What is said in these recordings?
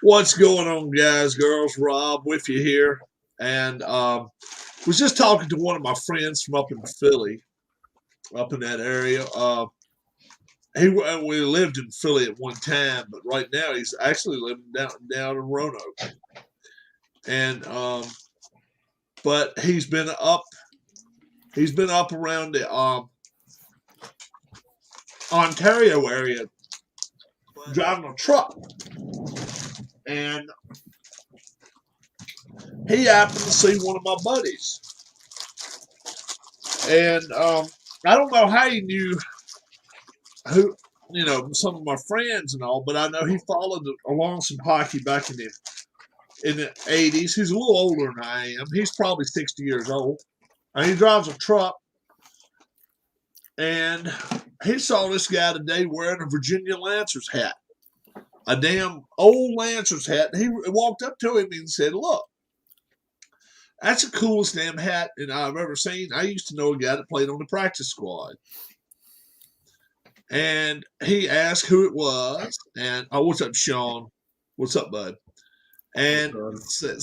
What's going on, guys, girls? Rob with you here, and was just talking to one of my friends from up in Philly, up in that area. We lived in Philly at one time, but right now he's actually living down in Roanoke, and but he's been up around the Ontario area driving a truck, and he happened to see one of my buddies. And I don't know how he knew some of my friends and all, but I know he followed along some hockey back in the 80s. He's a little older than I am. He's probably 60 years old. And he drives a truck. And he saw this guy today wearing a Virginia Lancers hat. A damn old Lancers hat. And he walked up to him and said, "Look, that's the coolest damn hat I've ever seen. I used to know a guy that played on the practice squad." And he asked who it was. And, "Oh, what's up, Sean? What's up, bud?" And said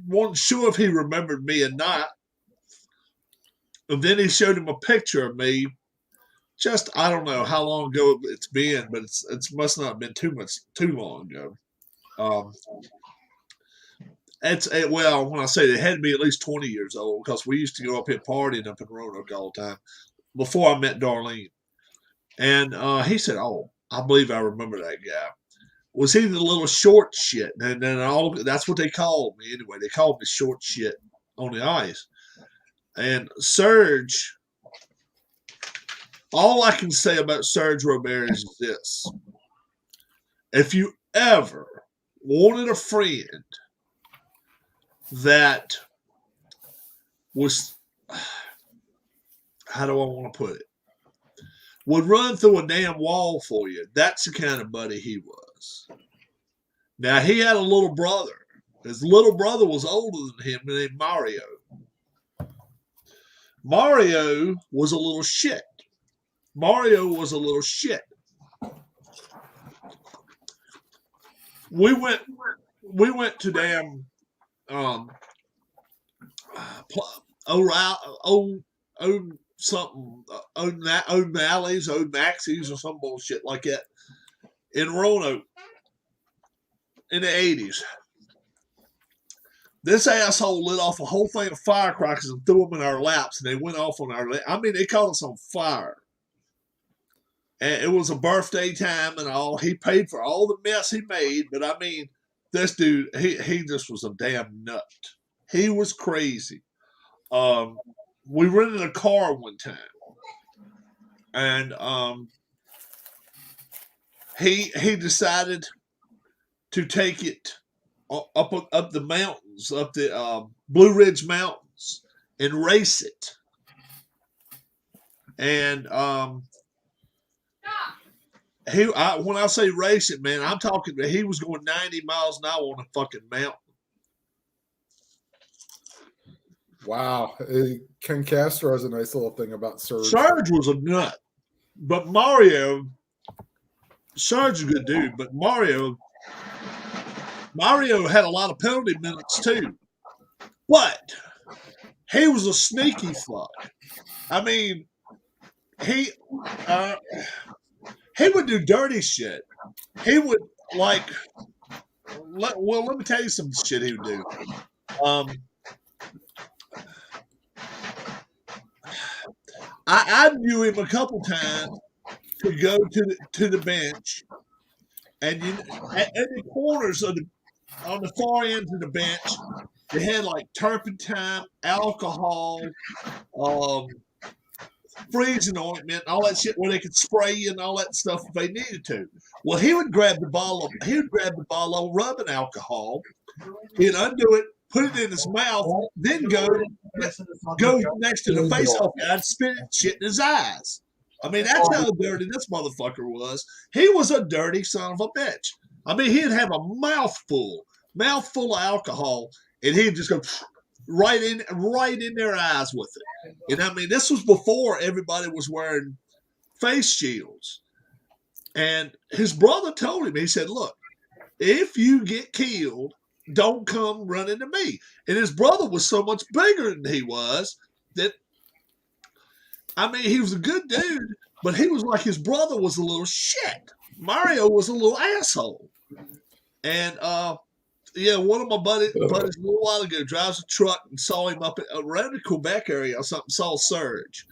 wasn't sure if he remembered me or not. And then he showed him a picture of me. I don't know how long ago it's been, but it must not have been too long ago. Well, when I say it had to be at least 20 years old, because we used to go up here partying up in Roanoke all the time before I met Darlene. And he said, "Oh, I believe I remember that guy. Was he the little short shit?" And then that's what they called me anyway. They called me short shit on the ice. And Serge, all I can say about Serge Robert is this: if you ever wanted a friend that was, how do I want to put it, would run through a damn wall for you, that's the kind of buddy he was. Now, he had a little brother. His little brother was older than him, named Mario. Mario was a little shit. We went to damn O'Malley's, O'Maxey's, or some bullshit like that in Roanoke in the 80s. This asshole lit off a whole thing of firecrackers and threw them in our laps, and they went off on our laps. I mean, they caught us on fire. And it was a birthday time and all. He paid for all the mess he made, but I mean, this dude, he just was a damn nut. He was crazy. We rented a car one time, and he decided to take it up the mountains, up the Blue Ridge Mountains, and race it. And when I say race it, man, I'm talking that he was going 90 miles an hour on a fucking mountain. Wow. Ken Castro has a nice little thing about Serge. Serge was a nut. But Serge is a good dude, but Mario had a lot of penalty minutes too. But he was a sneaky fuck. I mean, he would do dirty shit. He would let me tell you some shit he would do. I knew him a couple times to go to the bench, and at the corners on the far ends of the bench, they had like turpentine, alcohol, freezing ointment, all that shit where they could spray you and all that stuff if they needed to. Well, he would grab the bottle of rubbing alcohol, he'd undo it, put it in his mouth, then go next to the face off guy and spit shit in his eyes. I mean, that's how dirty this motherfucker was. He was a dirty son of a bitch. I mean, he'd have a mouthful of alcohol, and he'd just go right in their eyes with it. And I mean, this was before everybody was wearing face shields. And his brother told him, he said, "Look, if you get killed, don't come running to me. And his brother was so much bigger than he was that, I mean, he was a good dude, but he was like his brother was a little shit. Mario was a little asshole. And, one of my buddies a little while ago drives a truck and saw him up around the Quebec area or something, saw Serge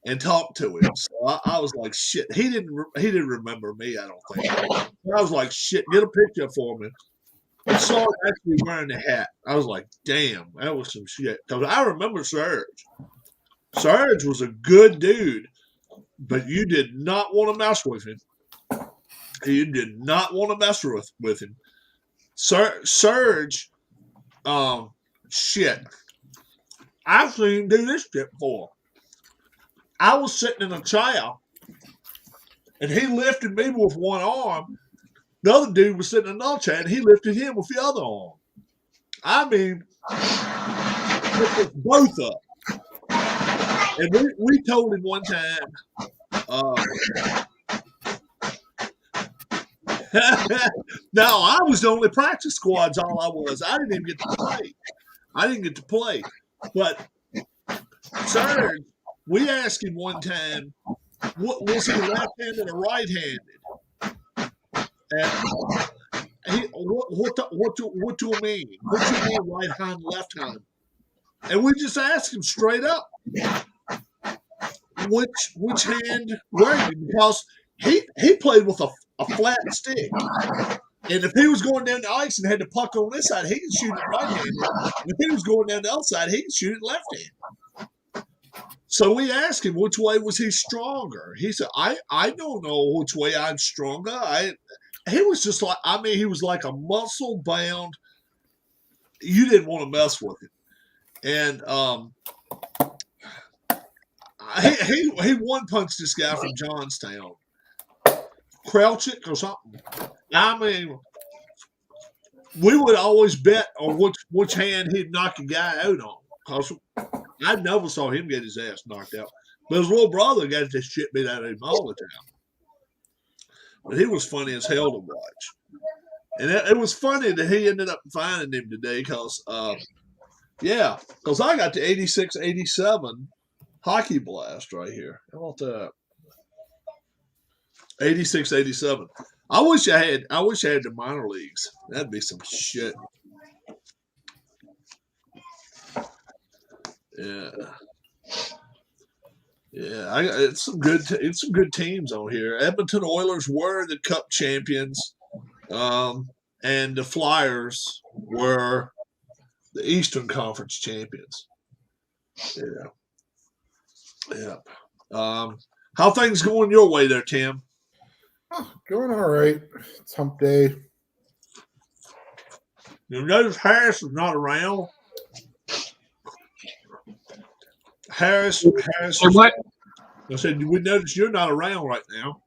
and talked to him. So I was like, shit. He didn't remember me, I don't think. I was like, shit, get a picture for me. I saw him actually wearing the hat. I was like, damn, that was some shit. Because I remember Serge. Serge was a good dude, but you did not want to mess with him. You did not want to mess with him. Serge, shit. I've seen him do this shit before. I was sitting in a chair, and he lifted me with one arm. The other dude was sitting in another chair, and he lifted him with the other arm. I mean, it was both up. And we told him one time, no, I was the only practice squad's all I was. I didn't even get to play. But Serge, we asked him one time, what was he left-handed or right-handed? And what do you mean? What do you mean right hand, left hand? And we just asked him straight up, which hand were you? Because he played with a flat stick. And if he was going down the ice and had the puck on this side, he could shoot it right-handed. And if he was going down the other side, he could shoot it left-handed. So we asked him which way was he stronger. He said, I don't know which way I'm stronger. He was just like, I mean, he was like a muscle-bound. You didn't want to mess with him. And he one-punched this guy from Johnstown. Crouchick or something. I mean, we would always bet on which hand he'd knock a guy out on. Because I never saw him get his ass knocked out. But his little brother got this shit beat out of him all the time. But he was funny as hell to watch. And it was funny that he ended up finding him today because, because I got the 86-87 hockey blast right here. How about that? 86-87. I wish I had the minor leagues. That'd be some shit. Yeah. Yeah, it's some good teams on here. Edmonton Oilers were the Cup champions, and the Flyers were the Eastern Conference champions. Yeah. How things going your way there, Tim? Oh, going all right. It's hump day. You notice Harris is not around. Harris. What? I said, we notice you're not around right now.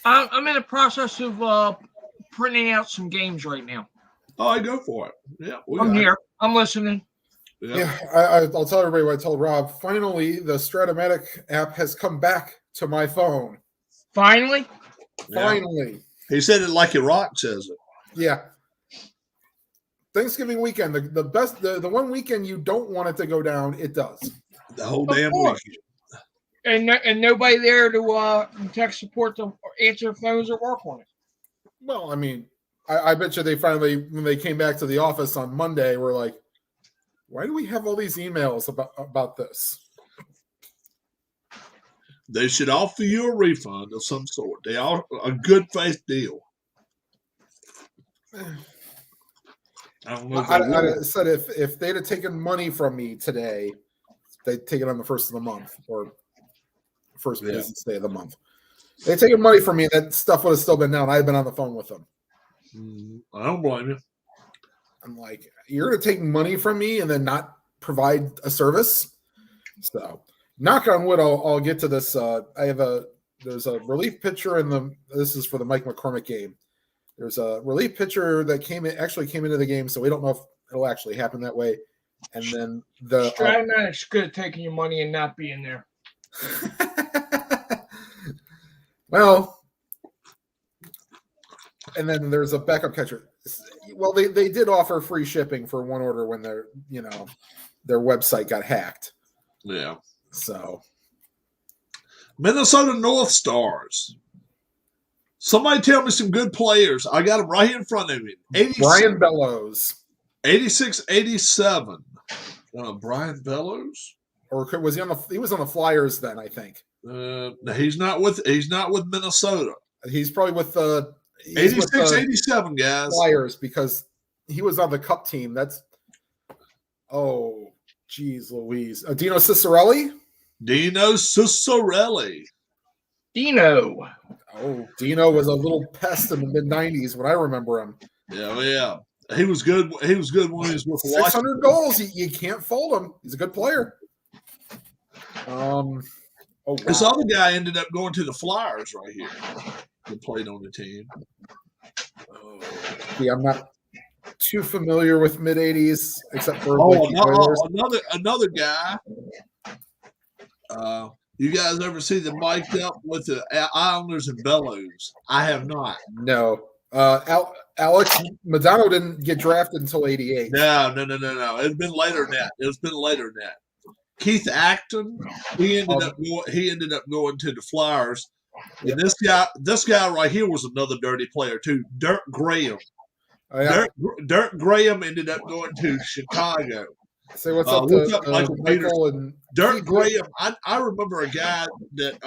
I'm in the process of printing out some games right now. Oh, I go for it. Yeah, I'm here. I'm listening. Yeah, I'll tell everybody what I told Rob. Finally, the Stratomatic app has come back to my phone. Finally? Finally. He said it like Iraq says it. Yeah. Thanksgiving weekend, the best, the one weekend you don't want it to go down, it does. The whole damn weekend. And nobody there to tech support them or answer phones or work on it. Well, I mean, I bet you they finally, when they came back to the office on Monday, were like, why do we have all these emails about this? They should offer you a refund of some sort. They are a good faith deal. I don't know. I said if they'd have taken money from me today, they'd take it on the first of the month or first business day of the month. They'd taken money from me, that stuff would have still been down. I'd been on the phone with them. I don't blame you. I'm like, you're going to take money from me and then not provide a service? So, knock on wood, I'll get to this. There's a relief pitcher this is for the Mike McCormick game. There's a relief pitcher that came into the game, so we don't know if it'll actually happen that way. And then the Stratomatic's good at taking your money and not being there. Well, And then there's a backup catcher. Well, they did offer free shipping for one order when their website got hacked. Yeah. So Minnesota North Stars. Somebody tell me some good players. I got them right here in front of me. Brian Bellows. 86, 87. Brian Bellows? Or was he on the Flyers then, I think. He's not with Minnesota. He's probably with 86, 87, guys. Flyers, because he was on the Cup team. That's geez Louise. Dino Ciccarelli? Dino Ciccarelli. Dino. Oh, Dino was a little pest in the mid-90s when I remember him. Yeah. He was good. He was good when he was with 600 goals. You can't fold him. He's a good player. Wow. This other guy ended up going to the Flyers right here. He played on the team. Yeah, I'm not too familiar with mid-80s, except for another guy. You guys ever see the mic'd up with the Islanders and Bellows? I have not. No. Alex Madano didn't get drafted until 88. No. It's been later than that. Keith Acton, he ended up going to the Flyers. And this guy right here was another dirty player too. Dirk Graham. Oh, yeah. Dirk Graham ended up going to Chicago. Say what's up to Michael and Dirk Graham. I remember a guy that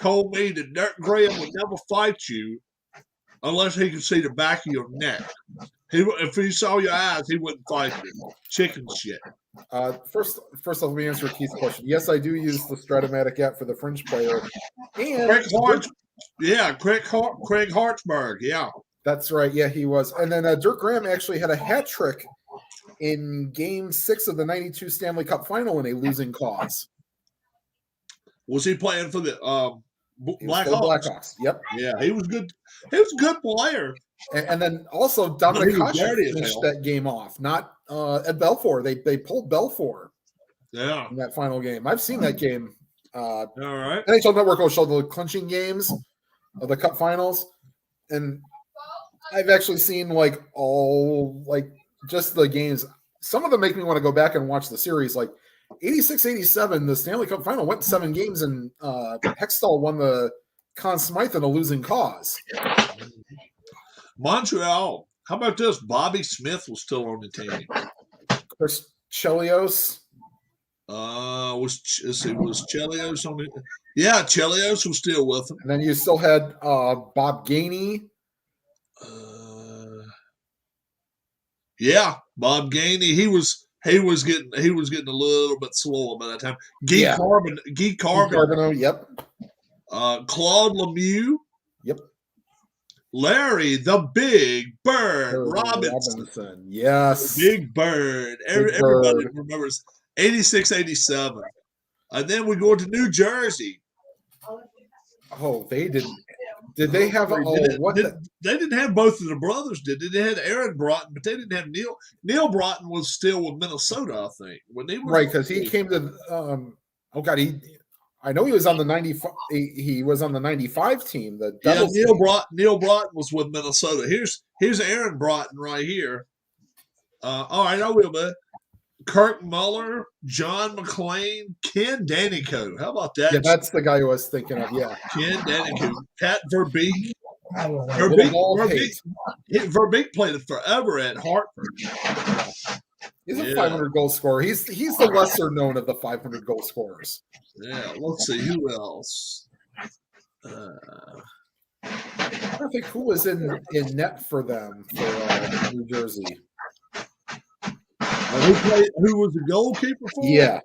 told me that Dirk Graham would never fight you unless he could see the back of your neck. If he saw your eyes, he wouldn't fight you. Chicken shit. First off, let me answer Keith's question. Yes, I do use the Stratomatic app for the fringe player. And Craig Hartsburg. Yeah. That's right. Yeah, he was. And then Dirk Graham actually had a hat trick in Game 6 of the 92 Stanley Cup Final in a losing cause. Was he playing for the Blackhawks? Blackhawks. Yep. Yeah, he was good. He was a good player. And then also Dominic Hasek finished that game off. Not at Belfour. They pulled Belfour. Yeah. In that final game. I've seen that game. All right. NHL Network will show the clinching games of the Cup Finals, and I've actually seen just the games. Some of them make me want to go back and watch the series. Like 86, 87, the Stanley Cup Final went 7 games, and Hextall won the Conn Smythe in a losing cause. Montreal. How about this? Bobby Smith was still on the team. Chris Chelios. Was Chelios on it? Yeah, Chelios was still with him. And then you still had Bob Gainey. Yeah, Bob Gainey. He was getting a little bit slower by that time. Guy Carbonneau. Yep. Claude Lemieux. Yep. Larry the Big Bird Robinson. Yes. Big Bird. Everybody remembers 86, 87. And then we go to New Jersey. Oh, they didn't. Did they have they didn't have both of the brothers, did they? They had Aaron Broughton, but they didn't have Neil. Neil Broughton was still with Minnesota, I think. Right, because he came to I know he was on the 95. He was on the 95 team. Neil Broughton was with Minnesota. Here's Aaron Broughton right here. All right, I will, but Kirk Muller, John McClain, Ken Danico. How about that? Yeah, that's the guy who I was thinking of. Yeah, Ken Danico, Pat Verbeek. Verbeek played forever at Hartford. He's a 500 goal scorer. He's the lesser known of the 500 goal scorers. Yeah, let's see who else. I don't think who was in net for them for New Jersey. Who was the goalkeeper for? Yeah.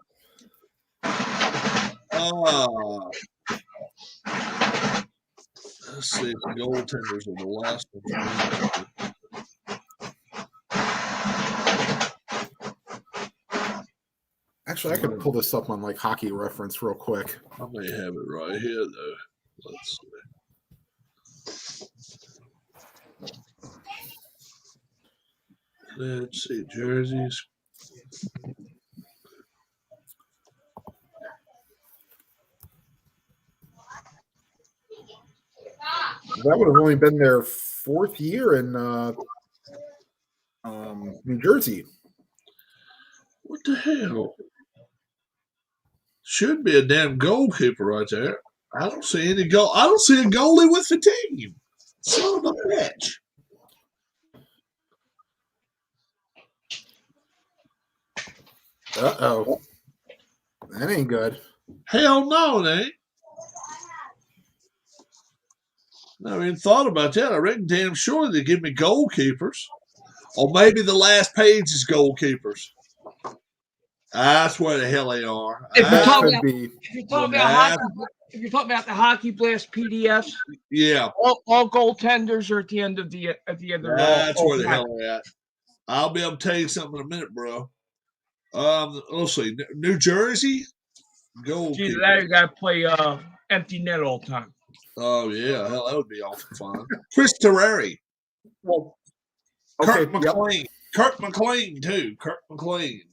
Let's see if the goaltenders are the last one. Actually, I could pull this up on like Hockey Reference real quick. I may have it right here, though. Let's see. Let's see, jerseys. That would have only been their 4th year in New Jersey. What the hell? Should be a damn goalkeeper right there. I don't see any goal. I don't see a goalie with the team. Son of a bitch. Uh-oh. That ain't good. Hell no, it ain't. I mean, thought about that. I reckon damn sure they give me goalkeepers. Or maybe the last page is goalkeepers. That's where the hell they are. If you're That talking could about, be. if you're talking about hockey, if you're talking about the Hockey Blast PDFs, Yeah, all goaltenders are at the end of the that's where the hell they're at. I'll be able to tell you something in a minute, bro. Let's see. New Jersey, goalkeeper. Either that or you got to play empty net all the time. Oh yeah, hell, that would be awful fun. Chris Terreri, Well, Kirk okay, McLean, Kirk McLean too. Kirk McLean.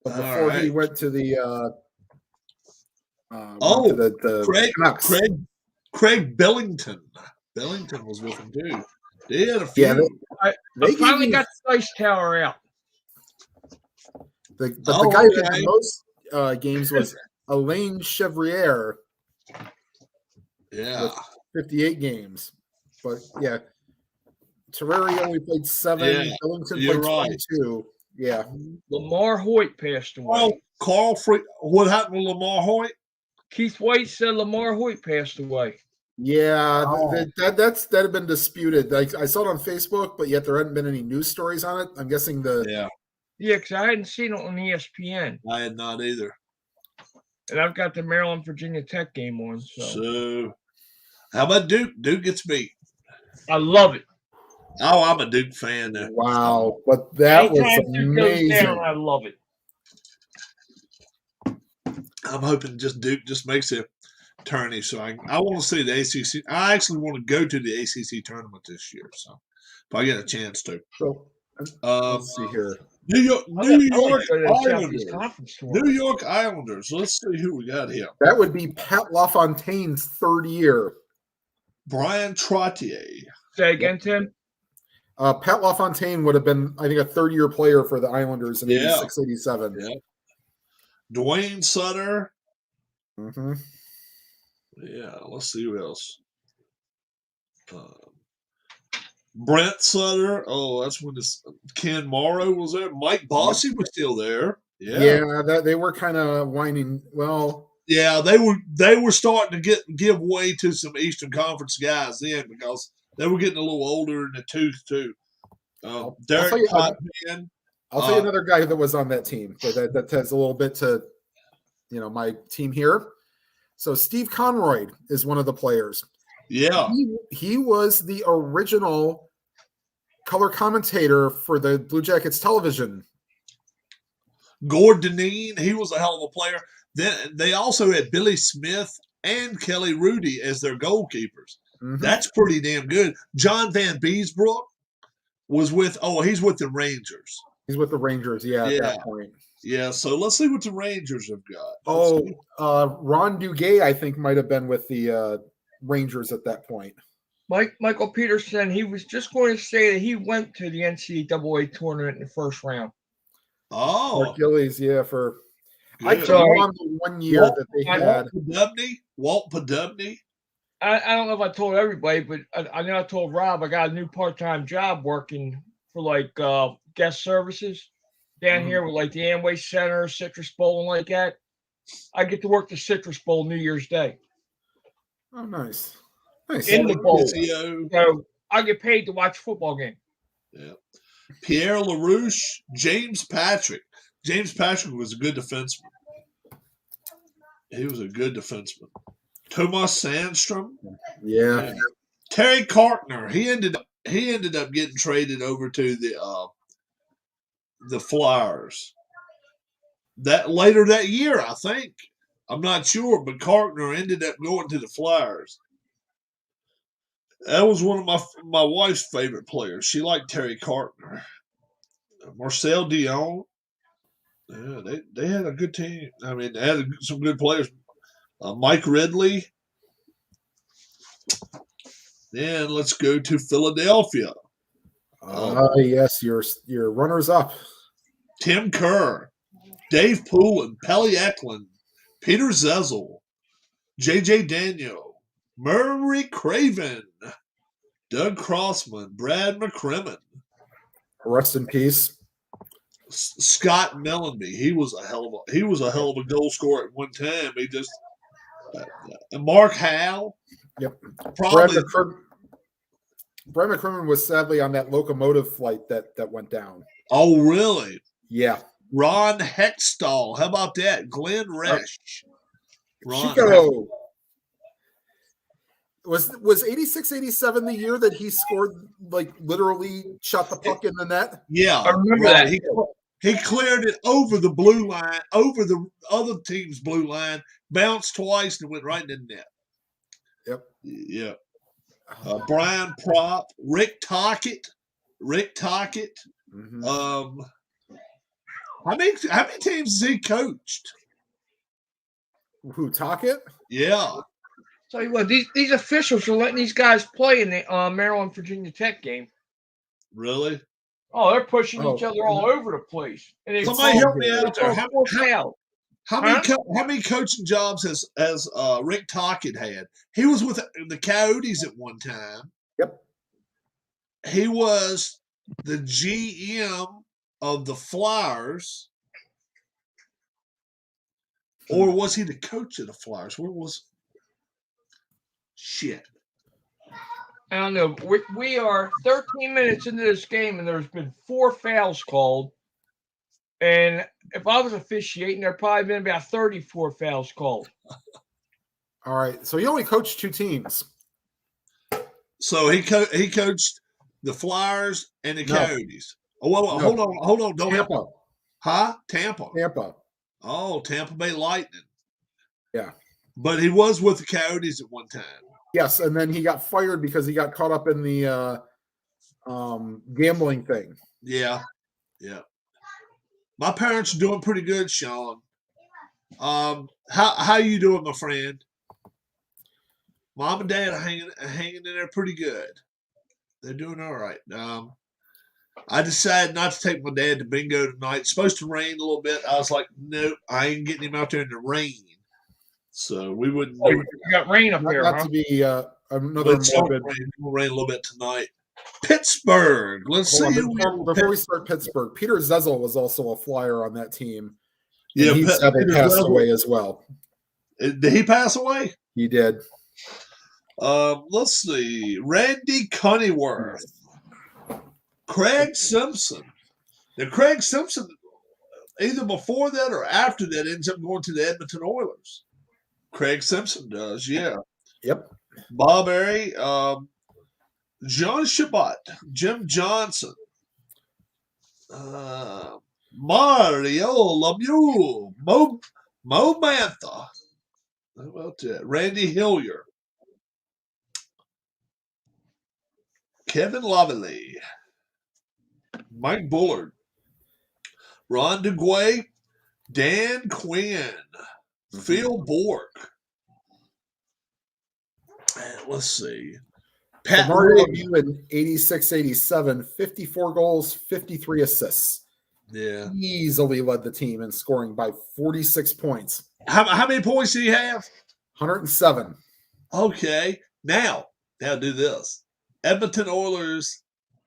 But before he went to the Craig, Canucks. Craig Billington. Billington was with him too. They had a few. Yeah, I finally got the Dice Tower out. The guy who had the most games was Alain Chevrier. Yeah. With 58 games. But yeah, Terreri only played 7. Yeah, Billington you're played right. 22. Yeah. Lamar Hoyt passed away. Well, Carl Free. What happened with Lamar Hoyt? Keith White said Lamar Hoyt passed away. Yeah, that had been disputed. Like I saw it on Facebook, but yet there hadn't been any news stories on it. I'm guessing Yeah, because I hadn't seen it on ESPN, I had not either. and I've got the Maryland Virginia Tech game on. So how about Duke? Duke gets beat. I love it. Oh, I'm a Duke fan now. Wow, but that was Anytime Duke goes amazing. down, I love it. I'm hoping Duke just makes a tourney. So I want to see the ACC. I actually want to go to the ACC tournament this year. So if I get a chance to. So let's see here. New York Islanders. Conference New York Islanders. Let's see who we got here. That would be Pat LaFontaine's 3rd year. Brian Trottier. Say again, Tim. Pat LaFontaine would have been, I think, a 3rd-year player for the Islanders in 86, 87. Yeah. Dwayne Sutter. Mm-hmm. Yeah, let's see who else. Brent Sutter. Oh, that's when Ken Morrow was there. Mike Bossy was still there. Yeah, they were kind of whining. Well, yeah, they were starting to give way to some Eastern Conference guys then because they were getting a little older in the tooth too. Derek Potvin. I'll tell you another guy that was on that team that has a little bit to, my team here. So Steve Conroy is one of the players. Yeah, he was the original color commentator for the Blue Jackets television. Gord Dineen, he was a hell of a player. Then they also had Billy Smith and Kelly Rudy as their goalkeepers. Mm-hmm. That's pretty damn good. John Van Beesbrook was he's with the Rangers. He's with the Rangers, at that point. Yeah, so let's see what the Rangers have got. Ron Duguay, I think, might have been with the Rangers at that point. Michael Peterson, he was just going to say that he went to the NCAA tournament in the first round. Oh. For Achilles, for... Good. I saw on the 1 year that they had. Walt Podubny. I don't know if I told everybody, but I know I told Rob I got a new part-time job working for guest services down here with the Amway Center, Citrus Bowl, and like that. I get to work the Citrus Bowl New Year's Day. Oh, nice. In the bowl. So I get paid to watch a football game. Yeah. Pierre LaRouche, James Patrick. James Patrick was a good defenseman. He was a good defenseman. Tomas Sandstrom. Yeah. Terry Cartner. He ended up getting traded over to the Flyers. That later that year, I think. I'm not sure, but Cartner ended up going to the Flyers. That was one of my wife's favorite players. She liked Terry Cartner. Marcel Dion. Yeah, they had a good team. I mean, they had some good players. Mike Ridley. Then let's go to Philadelphia. Yes, your runners up. Tim Kerr, Dave Poulin, Pelly Eklund, Peter Zezel, J.J. Daniel, Murray Craven, Doug Crossman, Brad McCrimmon, Rest in peace. Scott Mellenby. He was a hell of a goal scorer at one time. He just and Mark Howe. Yep. Probably Brad McCrimmon was sadly on that locomotive flight that went down. Oh, really? Yeah. Ron Hextall. How about that? Glenn Resch. Chico. Was 86, 87 the year that he scored, like literally shot the puck in the net? Yeah. I remember that. He cleared it over the blue line, over the other team's blue line, bounced twice and went right in the net. Yep. Yeah. Brian Propp, Rick Tockett. Mm-hmm. How many teams has he coached? Who, Tockett? Yeah. Tell you what, these officials are letting these guys play in the Maryland Virginia Tech game. Really? Oh, they're pushing each other all over the place. And Somebody help me out there. How many coaching jobs has Rick Tockett had? He was with the Coyotes at one time. Yep. He was the GM of the Flyers. Or was he the coach of the Flyers? Where was shit? I don't know. We are 13 minutes into this game, and there's been 4 fouls called. And if I was officiating, there'd probably been about 34 fouls called. All right. So he only coached 2 teams. So he coached the Flyers and the Coyotes. Oh, well, hold on. Don't Tampa. Huh? Tampa. Oh, Tampa Bay Lightning. Yeah. But he was with the Coyotes at one time. Yes, and then he got fired because he got caught up in the gambling thing. Yeah. My parents are doing pretty good, Sean. How you doing, my friend? Mom and Dad are hanging in there pretty good. They're doing all right. I decided not to take my dad to bingo tonight. It's supposed to rain a little bit. I was like, nope, I ain't getting him out there in the rain. So we wouldn't. Oh, you got rain up there, Not huh? to be another morbid. It'll rain a little bit tonight. Pittsburgh. Let's see. Before we start Pittsburgh, Peter Zezel was also a Flyer on that team. Yeah, he sadly passed away as well. Did he pass away? He did. Let's see. Randy Cunnyworth. Craig Simpson. Now, Craig Simpson, either before that or after that, ends up going to the Edmonton Oilers. Craig Simpson does, yeah. Yep. Bob Airy, John Shabbat, Jim Johnson, Mario Lemieux, Mo Mantha. How about that? Randy Hillier, Kevin Lavallee, Mike Bullard, Ron DeGuay, Dan Quinn, Phil Bork. Let's see. Pat Lemieux in 86-87, 54 goals, 53 assists. Yeah. Easily led the team in scoring by 46 points. How many points do you have? 107. Okay. Now do this. Edmonton Oilers,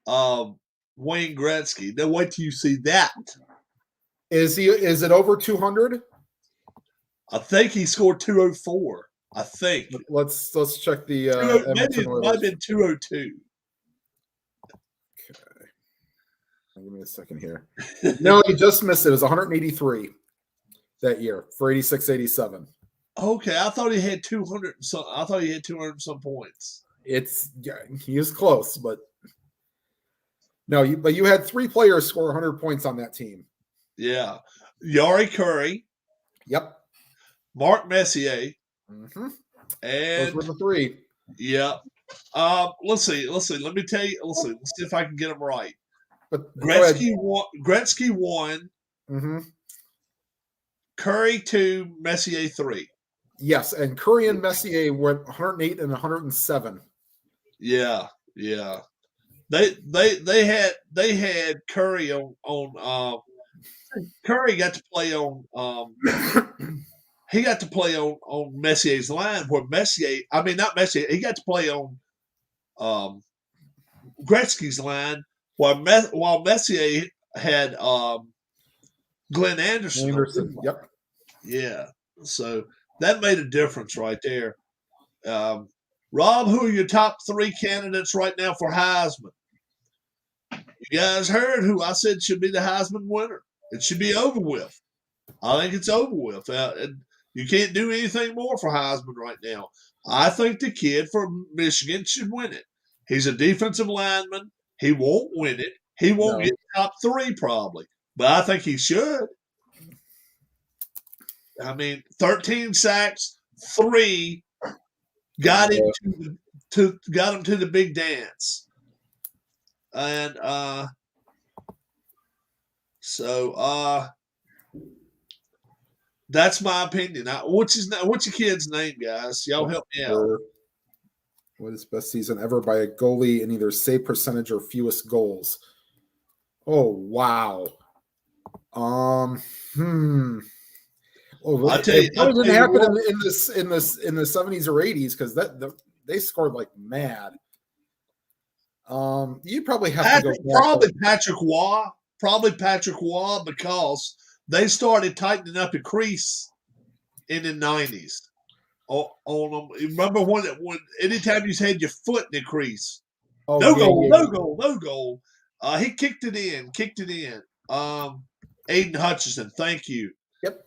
Wayne Gretzky. Now wait till you see that. Is it over 200? I think he scored 204. I think. Let's check the maybe it might have been 202. Okay. Give me a second here. No, he just missed it. It was 183 that year for 86-87. Okay, I thought he had 200 and some. I thought he had 200 and some points. He was close, but no. But you had 3 players score 100 points on that team. Yeah, Yari Curry. Yep. Mark Messier. Mm-hmm. And those were the 3. Yeah. Let's see. Let me tell you. Let's see if I can get them right. But Gretzky won. Mm-hmm. Curry 2, Messier 3. Yes, and Curry and Messier went 108 and 107. Yeah, yeah. They had Curry on Curry got to play on he got to play on Messier's line where not Messier, he got to play on Gretzky's line while Messier had Glenn Anderson. Yep. Yeah. So that made a difference right there. Rob, who are your top 3 candidates right now for Heisman? You guys heard who I said should be the Heisman winner. It should be over with. I think it's over with. You can't do anything more for Heisman right now. I think the kid from Michigan should win it. He's a defensive lineman. He won't win it. He won't get top 3 probably, but I think he should. 13 sacks, 3 got him to the big dance, and that's my opinion. What's your kid's name, guys? Y'all help me out. What is best season ever by a goalie in either save percentage or fewest goals? Oh wow. I'll tell you, it probably didn't happen in the 70s or 80s because they scored like mad. You probably have to go Patrick Waugh because they started tightening up the crease in the 90s on them. Remember when anytime you had your foot in the crease, no goal. He kicked it in. Aiden Hutchinson, thank you. Yep.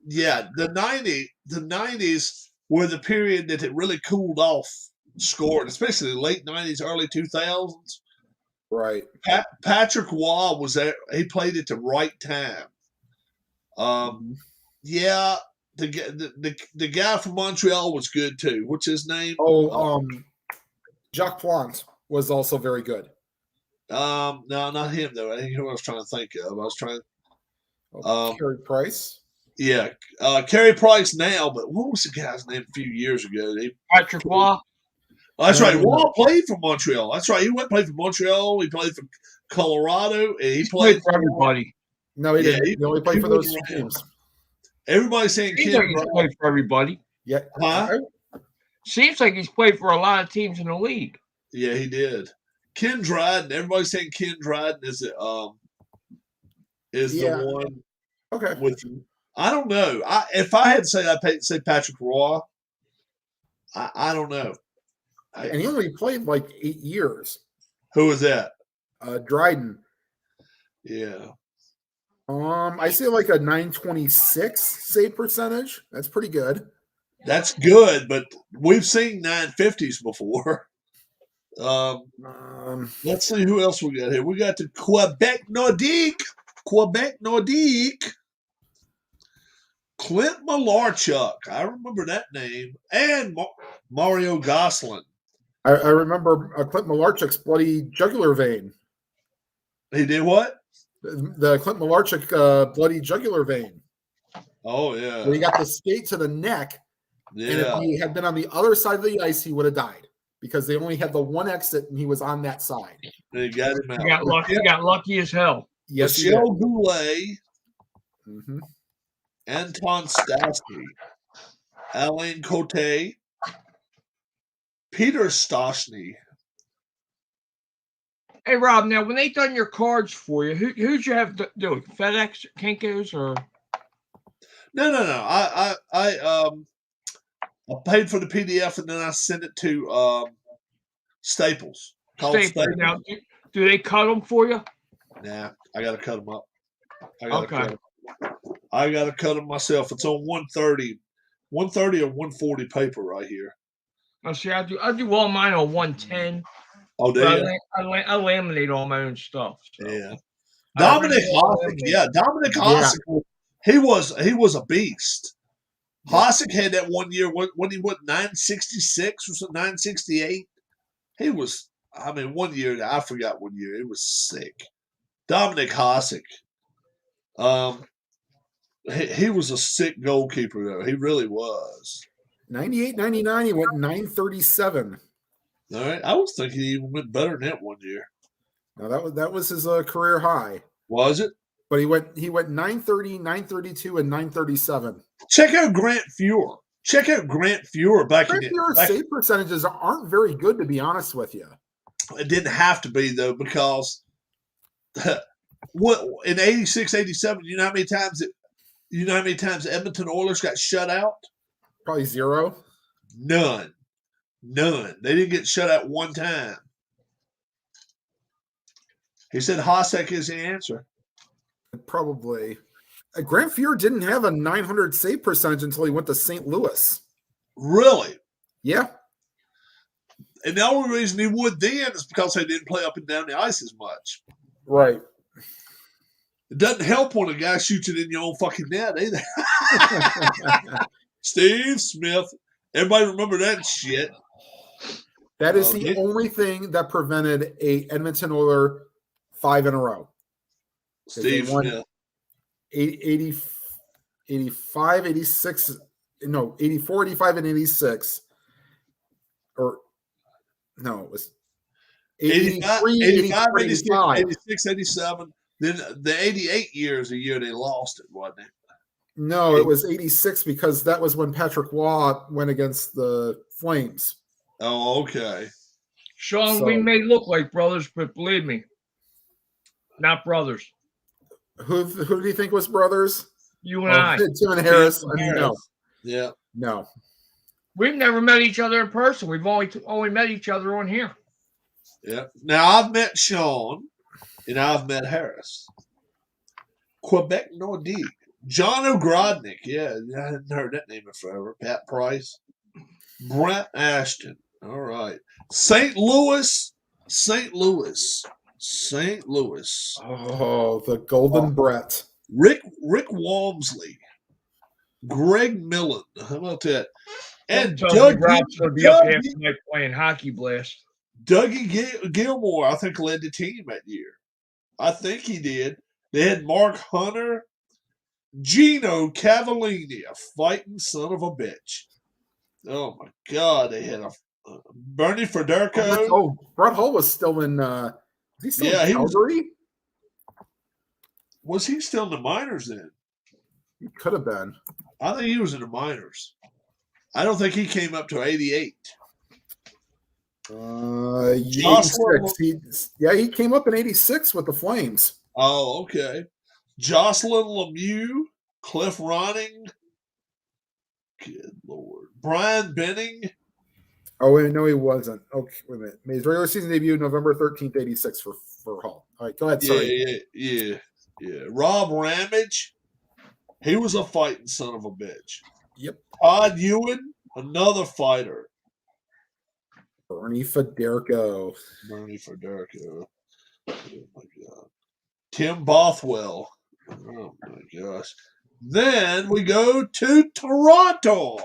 Yeah, the 90s were the period that it really cooled off scoring, especially the late 90s, early 2000s. Right. Patrick Waugh was there. He played at the right time. Yeah, the guy from Montreal was good too. What's his name? Jacques Plante was also very good. No, not him though. I think who I was trying to think of. I was trying. Carey Price. Yeah, Carey Price now, but what was the guy's name a few years ago? Patrick Waugh. That's right. Waugh played for Montreal. That's right. He went play for Montreal. He played for Colorado, and he played for everybody. No, he didn't. He only played for those 2 teams. Everybody's saying he's played for everybody. Yeah. Huh? Seems like he's played for a lot of teams in the league. Yeah, he did. Ken Dryden. Everybody's saying Ken Dryden is the one. Okay. I don't know. If I had to say, I'd say Patrick Waugh. I don't know. And he only played like 8 years. Who was that? Dryden. Yeah. I see like a 926 save percentage. That's pretty good. That's good, but we've seen 950s before. Let's see who else we got here. We got the Quebec Nordique. Clint Malarchuk. I remember that name. And Mario Gosselin. I remember Clint Malarchuk's bloody jugular vein. He did what? The Clint Malarchuk bloody jugular vein. Oh, yeah. Where he got the skate to the neck. Yeah. And if he had been on the other side of the ice, he would have died because they only had the one exit and he was on that side. They got him out. He got lucky as hell. Yes, Michel Goulet. Mm-hmm. Anton Stasky. Alain Cote. Peter Stosny. Hey, Rob, now when they done your cards for you, who'd you have to do it? FedEx, Kinko's, or? No. I paid for the PDF and then I sent it to Staples. Staples. Now, do they cut them for you? Nah, I got to cut them up. Okay. I got to cut them myself. It's on 130 or 140 paper right here. Oh, see, I do all mine on 110. Oh, do you? I laminate all my own stuff. So. Yeah. Dominic Hasek. He was a beast. Hasek had that one year when he went 966 or something, 968. He was, 1 year, I forgot one year. It was sick. Dominic Hasek. He was a sick goalkeeper, though. He really was. 98-99, he went 937. All right. I was thinking he even went better than that one year. Now that was his career high. Was it? But he went 930, 932, and 937. Check out Grant Fuhr. Check out Grant Fuhr back in Fuhr's save percentages aren't very good, to be honest with you. It didn't have to be, though, because what in 86, 87, you know how many times the Edmonton Oilers got shut out? Probably zero. None. They didn't get shut out one time. He said Hasek is the answer. Probably. Grant Fuhr didn't have a 900 save percentage until he went to St. Louis. Really? Yeah. And the only reason he would then is because they didn't play up and down the ice as much. Right. It doesn't help when a guy shoots it in your own fucking net either. Steve Smith. Everybody remember that shit. That is the only thing that prevented a Edmonton Oiler 5 in a row. Steve Smith. 85, 86, no, 84, 85, and 86. Or, no, it was 83, 85, 85. 86, 87. Then the 88 year is the year they lost it, wasn't it? No, it was 86 because that was when Patrick Waugh went against the Flames. Oh, okay. Sean, we may look like brothers, but believe me, not brothers. Who do you think was brothers? You and I. Tim and Harris. No. Yeah. No. We've never met each other in person. We've only met each other on here. Yeah. Now, I've met Sean, and I've met Harris. Quebec Nordique. John O'Grodnick. Yeah, I hadn't heard that name in forever. Pat Price. Brent Ashton. All right. St. Louis. Oh, the Golden Brett. Rick Walmsley. Greg Millen. How about that? And Doug will be up here tonight playing Hockey Blast. Dougie Gilmore, I think, led the team that year. I think he did. They had Mark Hunter, Gino Cavallini, a fighting son of a bitch. Oh my God! They had a Bernie Federico. Oh, Brett Hull was still in. Was he still in Calgary? Was he still in the minors then? He could have been. I think he was in the minors. I don't think he came up to 88. 86. He came up in 86 with the Flames. Oh, okay. Jocelyn Lemieux, Cliff Ronning. Good Lord. Brian Benning. Oh, wait, no, he wasn't. Okay, wait a minute. Made his regular season debut November 13th, 86 for Hull. All right, go ahead. Sorry. Yeah. Rob Ramage. He was a fighting son of a bitch. Yep. Todd Ewan, another fighter. Bernie Federico. Oh, my God. Tim Bothwell. Oh, my gosh. Then we go to Toronto.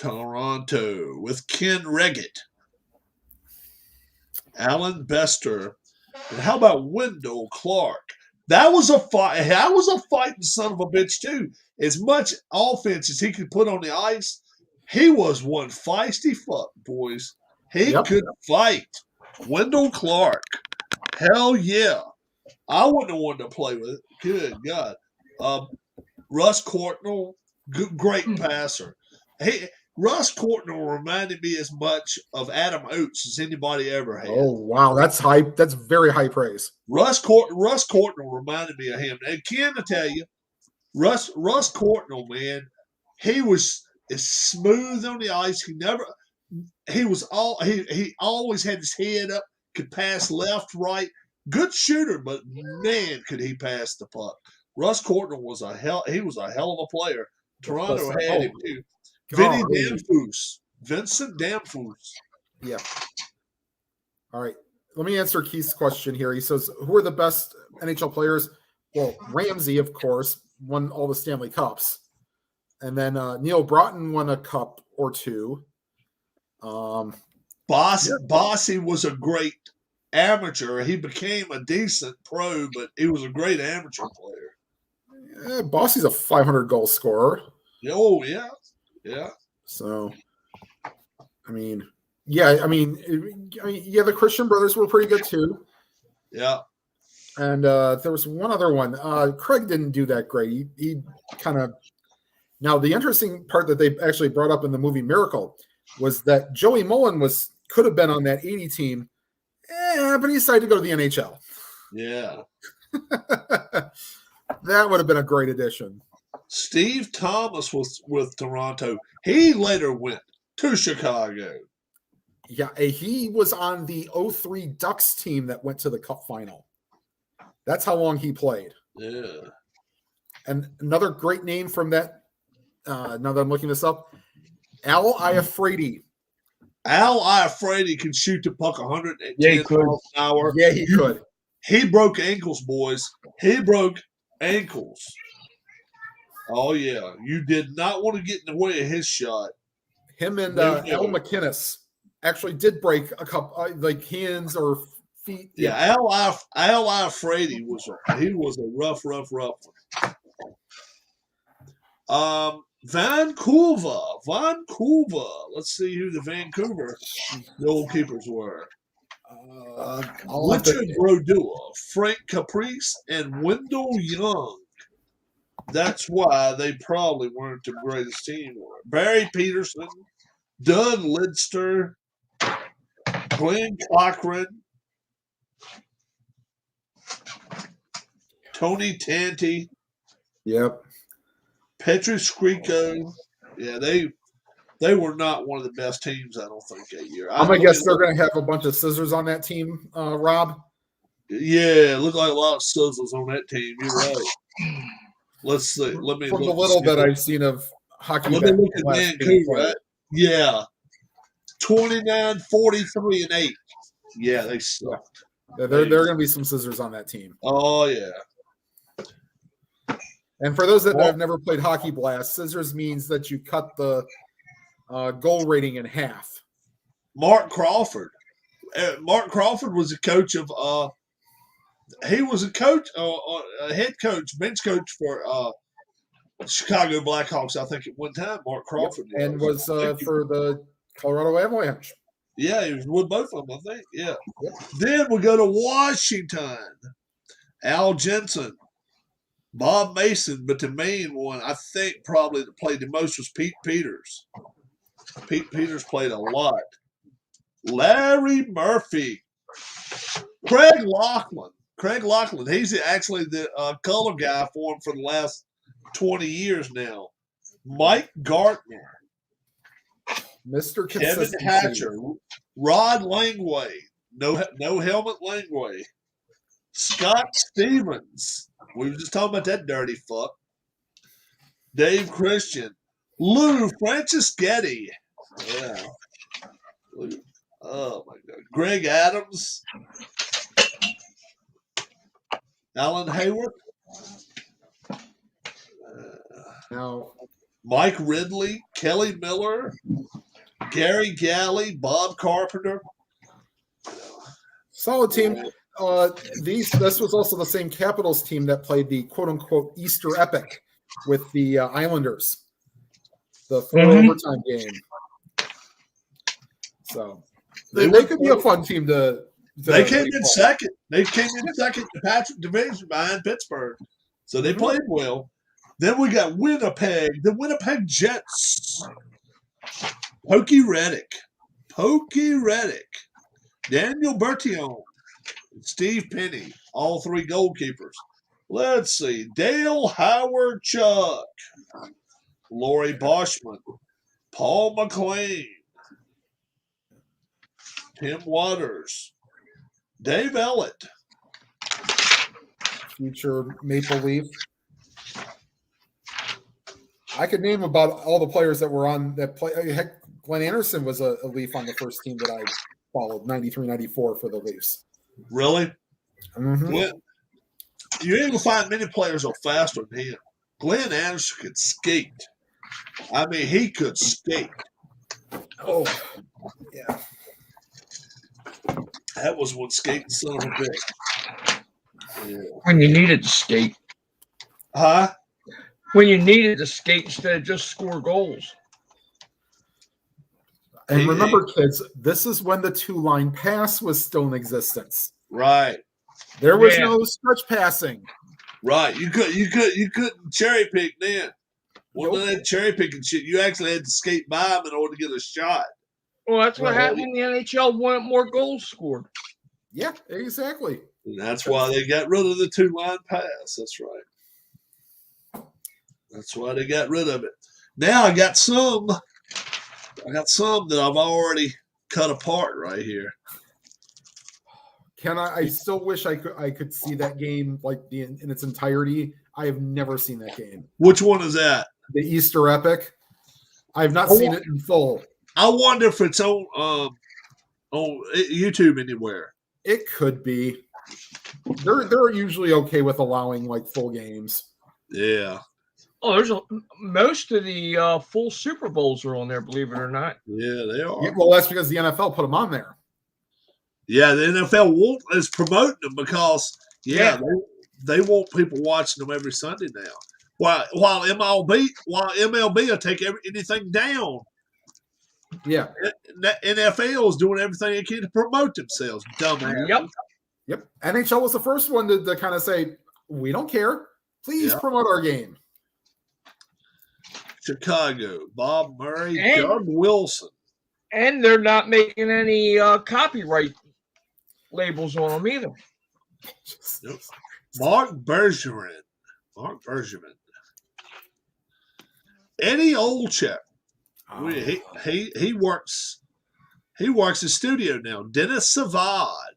With Ken Reggett. Alan Bester. And how about Wendell Clark? That was a fight. That was a fighting son of a bitch, too. As much offense as he could put on the ice, he was one feisty fuck, boys. He could fight. Wendell Clark. Hell yeah. I wouldn't have wanted to play with it. Good God. Russ Courtnall, great passer. Russ Courtnall reminded me as much of Adam Oates as anybody ever had. Oh, wow. That's high. That's very high praise. Russ Courtnall reminded me of him. And Ken, I tell you, Russ Courtnall, man, he was as smooth on the ice. He always had his head up, could pass left, right. Good shooter, but man, could he pass the puck. Russ Courtnall was a hell of a player. Toronto had him too. Vincent Danfus. Yeah. All right. Let me answer Keith's question here. He says, who are the best NHL players? Well, Ramsey, of course, won all the Stanley Cups. And then Neil Broughton won a cup or two. Bossy was a great amateur. He became a decent pro, but he was a great amateur player. Yeah, Bossy's a 500 goal scorer. Oh, yeah. Yeah. So, I mean, Yeah, I mean, yeah, the Christian brothers were pretty good too. Yeah. And there was one other one. Craig didn't do that great. He kind of. Now, the interesting part that they actually brought up in the movie Miracle was that Joey Mullen could have been on that 80 team, but he decided to go to the NHL. Yeah. That would have been a great addition. Steve Thomas was with Toronto. He later went to Chicago. Yeah, he was on the 03 Ducks team that went to the Cup final. That's how long he played. Yeah. And another great name from that, now that I'm looking this up, Aloya Frady. Aloya Frady could shoot the puck 110 miles an hour. Yeah, he could. He broke ankles, boys. He broke ankles. Oh, yeah. You did not want to get in the way of his shot. Him and Al McInnes actually did break a couple, like hands or feet. Yeah, Aloya Frady was a rough one. Vancouver. Let's see who the Vancouver goalkeepers were. Richard Brodeur, Frank Caprice, and Wendell Young. That's why they probably weren't the greatest team. Barry Peterson, Doug Lidster, Glenn Cochran, Tony Tanti. Yep. Petri Skriko. Yeah, they were not one of the best teams, I don't think, that year. I'm going to guess they're going to have a bunch of scissors on that team, Rob. Yeah, it looked like a lot of scissors on that team. You're right. Let's see. Let me From look the little bit I've seen of hockey. Let me look at Vancouver. Yeah. 29, 43, and 8. Yeah, they sucked. Yeah, there are going to be some scissors on that team. Oh, yeah. And for those that have never played Hockey Blast, scissors means that you cut the goal rating in half. Mark Crawford. Mark Crawford was a coach of he was a coach, a head coach, bench coach for Chicago Blackhawks, I think, at one time. Mark Crawford. Yep. And was for the Colorado Avalanche. Yeah, he was with both of them, I think. Yeah. Yep. Then we go to Washington. Al Jensen, Bob Mason, but the main one, I think, probably that played the most was Pete Peters. Pete Peters played a lot. Larry Murphy. Craig Lachlan. He's actually the color guy for him for the last 20 years now. Mike Gartner. Mr. Kevin Hatcher. Rod Langway. No helmet Langway. Scott Stevens. We were just talking about that dirty fuck. Dave Christian. Lou Franceschetti. Yeah. Oh, my God. Greg Adams. Alan Hayward. Now, Mike Ridley. Kelly Miller. Gary Galley. Bob Carpenter. Solid team. This was also the same Capitals team that played the quote-unquote Easter Epic with the Islanders. The 4 overtime game. So they could be a fun team to they came in second. They came in second to Patrick Division behind Pittsburgh. So they played well. Then we got Winnipeg, the Winnipeg Jets. Pokey Reddick, Daniel Bertillon, Steve Penny, all 3 goalkeepers. Let's see. Dale Howard Chuck, Laurie Boschman, Paul McLean, Tim Waters, Dave Ellett. Future Maple Leaf. I could name about all the players that were on that play. Heck, Glenn Anderson was a Leaf on the first team that I followed, 93, 94 for the Leafs. Really? Mm-hmm. You ain't going to find many players are faster than him. Glenn Anderson could skate. I mean, he could skate. Oh, yeah. That was one skating son of a bitch. Yeah. When you needed to skate. Huh? When you needed to skate instead of just score goals. And remember, kids, this is when the 2-line pass was still in existence. Right. There was no stretch passing. Right. You couldn't cherry pick then. Well, that cherry picking shit, you actually had to skate by them in order to get a shot. Well, that's what happened when the NHL wanted more goals scored. Yeah, exactly. And that's why they got rid of the 2-line pass. That's right. That's why they got rid of it. Now I got some that I've already cut apart right here. I still wish I could see that game like in its entirety. I have never seen that game. Which one is that? The Easter Epic. I have not seen it in full. I wonder if it's on YouTube anywhere. It could be. They're usually okay with allowing like full games. Yeah. Oh, there's most of the full Super Bowls are on there, believe it or not. Yeah, they are. Yeah, well, that's because the NFL put them on there. Yeah, the NFL is promoting them because they want people watching them every Sunday now. While MLB will take anything down. Yeah. NFL is doing everything they can to promote themselves. Dumbass. Yep. NHL was the first one to kind of say, we don't care. Please promote our game. Chicago, Bob Murray, Doug Wilson. And they're not making any copyright labels on them either. Nope. Mark Bergevin. Eddie Olczyk. He works the studio now. Dennis Savard.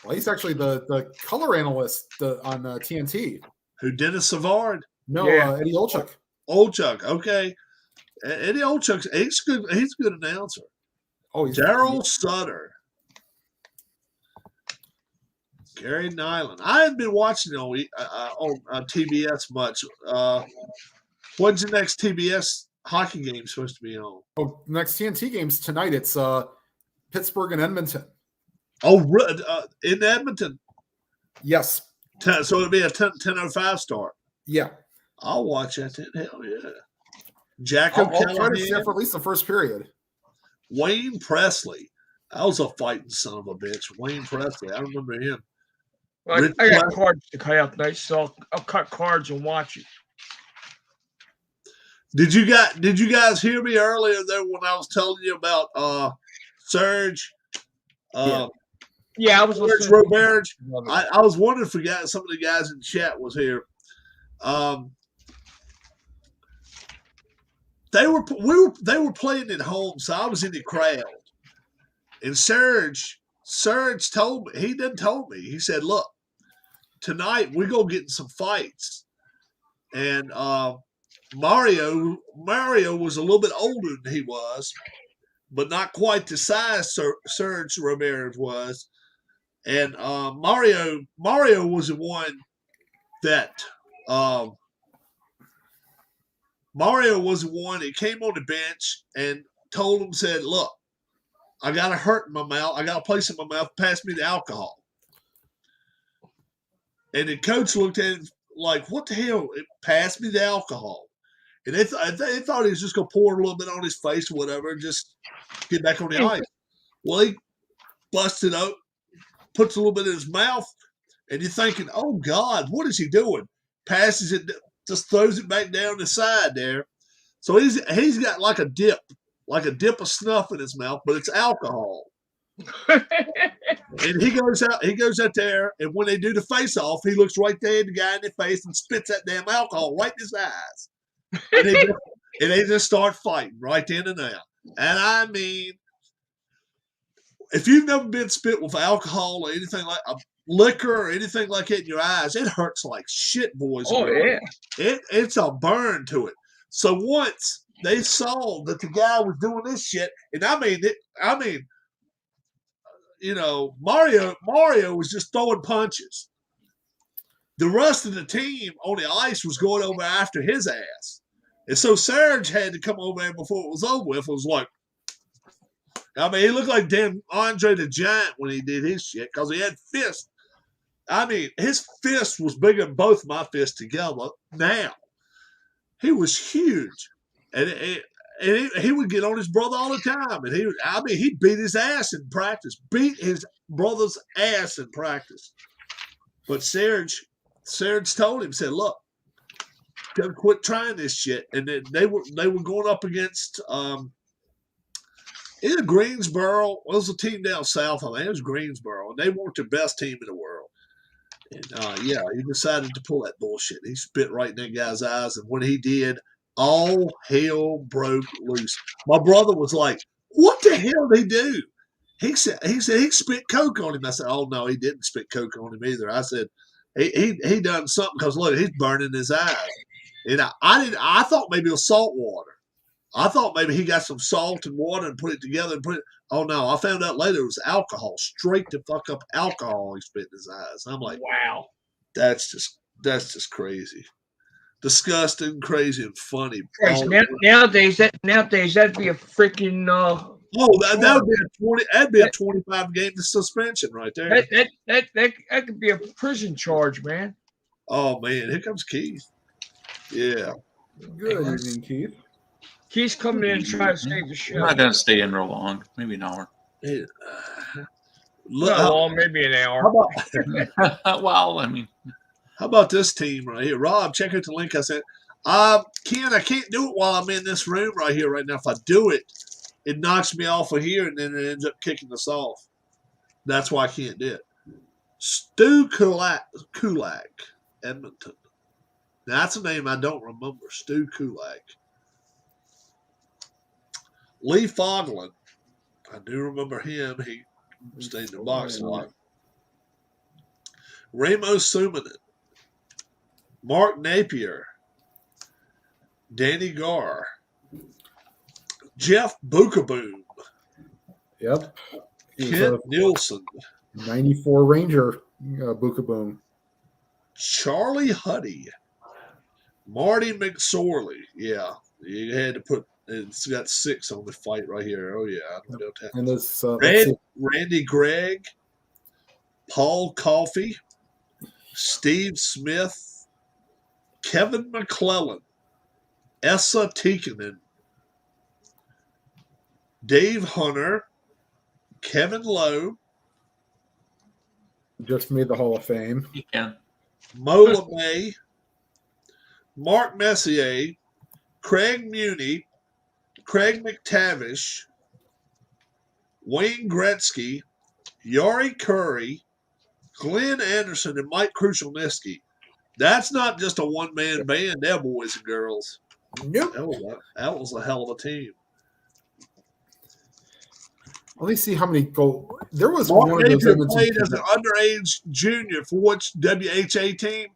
Well, he's actually the color analyst on TNT. Who, Dennis Savard? No, Eddie Olczyk. Olczyk, okay. Eddie Olczyk, he's good. He's a good announcer. Oh, he's Daryl Sutter. Gary Nyland. I haven't been watching on TBS much. When's the next TBS hockey game supposed to be on? Oh, next TNT game's tonight. It's Pittsburgh and Edmonton. Oh, in Edmonton? Yes. So it'll be a 10:05 start. Yeah. I'll watch that then. Hell yeah. Jacob I'll try to see it for at least the first period. Wayne Presley. That was a fighting son of a bitch. Wayne Presley. I remember him. I got cards to cut out tonight, so I'll cut cards and watch it. Did you guys hear me earlier there when I was telling you about Serge? I was listening. Robert. I was wondering if some of the guys in the chat was here. They were playing at home, so I was in the crowd. And Serge told me, he said, look, tonight we're gonna get in some fights. And Mario was a little bit older than he was, but not quite the size Serge Ramirez was. And Mario was the one that came on the bench and told him, said, look, I got a hurt in my mouth. I got a place in my mouth. Pass me the alcohol. And the coach looked at him like, what the hell? Pass me the alcohol. And they thought he was just going to pour a little bit on his face or whatever and just get back on the ice. Well, he busted out, puts a little bit in his mouth, and you're thinking, oh, God, what is he doing? Passes it, just throws it back down the side there. So he's got like a dip of snuff in his mouth, but it's alcohol. And he goes out there, and when they do the face-off, he looks right there at the guy in the face and spits that damn alcohol right in his eyes. And they just start fighting right then and there. And I mean, if you've never been spit with alcohol or anything like liquor or anything like that in your eyes, it hurts like shit, boys. Oh, yeah. It's a burn to it. So once they saw that the guy was doing this shit, and Mario was just throwing punches. The rest of the team on the ice was going over after his ass. And so Serge had to come over there before it was over with. It was like, he looked like damn Andre the Giant when he did his shit because he had fists. His fist was bigger than both my fists together now. He was huge. And and he would get on his brother all the time, and he beat his ass in practice, beat his brother's ass in practice. But Serge told him, said, "Look, gotta quit trying this shit." And then they were going up against either Greensboro. Well, it was a team down south. I think it was Greensboro, and they weren't the best team in the world. And he decided to pull that bullshit. He spit right in that guy's eyes, and when he did, all hell broke loose. My brother was like, "What the hell did he do?" He said he spit coke on him. I said, "Oh no, he didn't spit coke on him either." I said, he done something because look, he's burning his eyes. And I thought maybe it was salt water. I thought maybe he got some salt and water and put it together and oh no, I found out later it was alcohol, straight to fuck up alcohol he spit in his eyes. I'm like, wow, that's just crazy. Disgusting, crazy, and funny. Christ, nowadays that'd be a freaking that'd be a 25 game suspension right there. That could be a prison charge, man. Oh man, here comes Keith. Yeah. Good evening, Keith. Keith's coming in and trying to save the show. I'm not gonna stay in real long. Maybe an hour. Yeah. Maybe an hour. Well, I mean, how about this team right here? Rob, check out the link I sent. Ken, I can't do it while I'm in this room right here right now. If I do it, it knocks me off of here and then it ends up kicking us off. That's why I can't do it. Stu Kulak, Edmonton. Now, that's a name I don't remember. Stu Kulak. Lee Fogland. I do remember him. He stayed in the box a lot. Ramo Sumanen. Mark Napier. Danny Garr. Jeff Bukaboom. Yep. Kent Nielsen. 94 Ranger Bukaboom. Charlie Huddy. Marty McSorley. Yeah. You had to put it's got 6 on the fight right here. Oh yeah. And this Randy Gregg. Paul Coffey. Steve Smith. Kevin McClellan. Essa Tikkanen. Dave Hunter. Kevin Lowe. Just made the Hall of Fame. you can. Mo LeMay. Mark Messier. Craig Muni. Craig McTavish. Wayne Gretzky. Yari Curry. Glenn Anderson and Mike Krushelnicki. That's not just a one-man band, they're boys and girls. Nope. That was a hell of a team. Let me see how many goals. There was Mark one of those Napier played as an underage junior for which WHA team?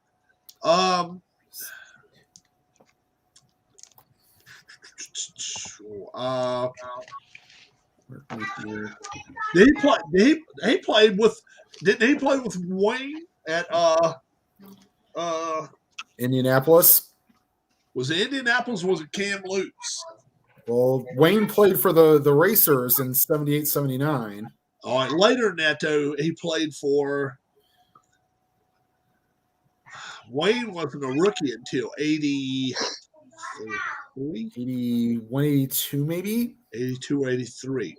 He played with? Didn't he play with Wayne at Indianapolis? Was it Indianapolis or was it Kamloops? Well, Wayne played for the Racers in 78, 79. All right. Later in that, though, he played for Wayne wasn't a rookie until 81, 82 maybe? 82, 83.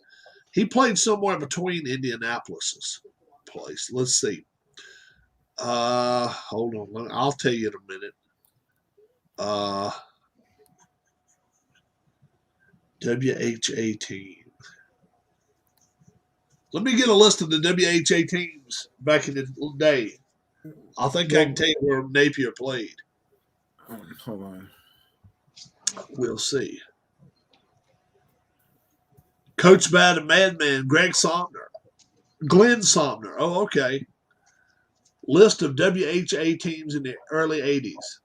He played somewhere between Indianapolis's place. Let's see. Hold on. I'll tell you in a minute. WHA team. Let me get a list of the WHA teams back in the day. I think I can tell you where Napier played. Hold on. We'll see. Coached by the madman Greg Somner. Glenn Somner. Oh, okay. List of WHA teams in the early 80s.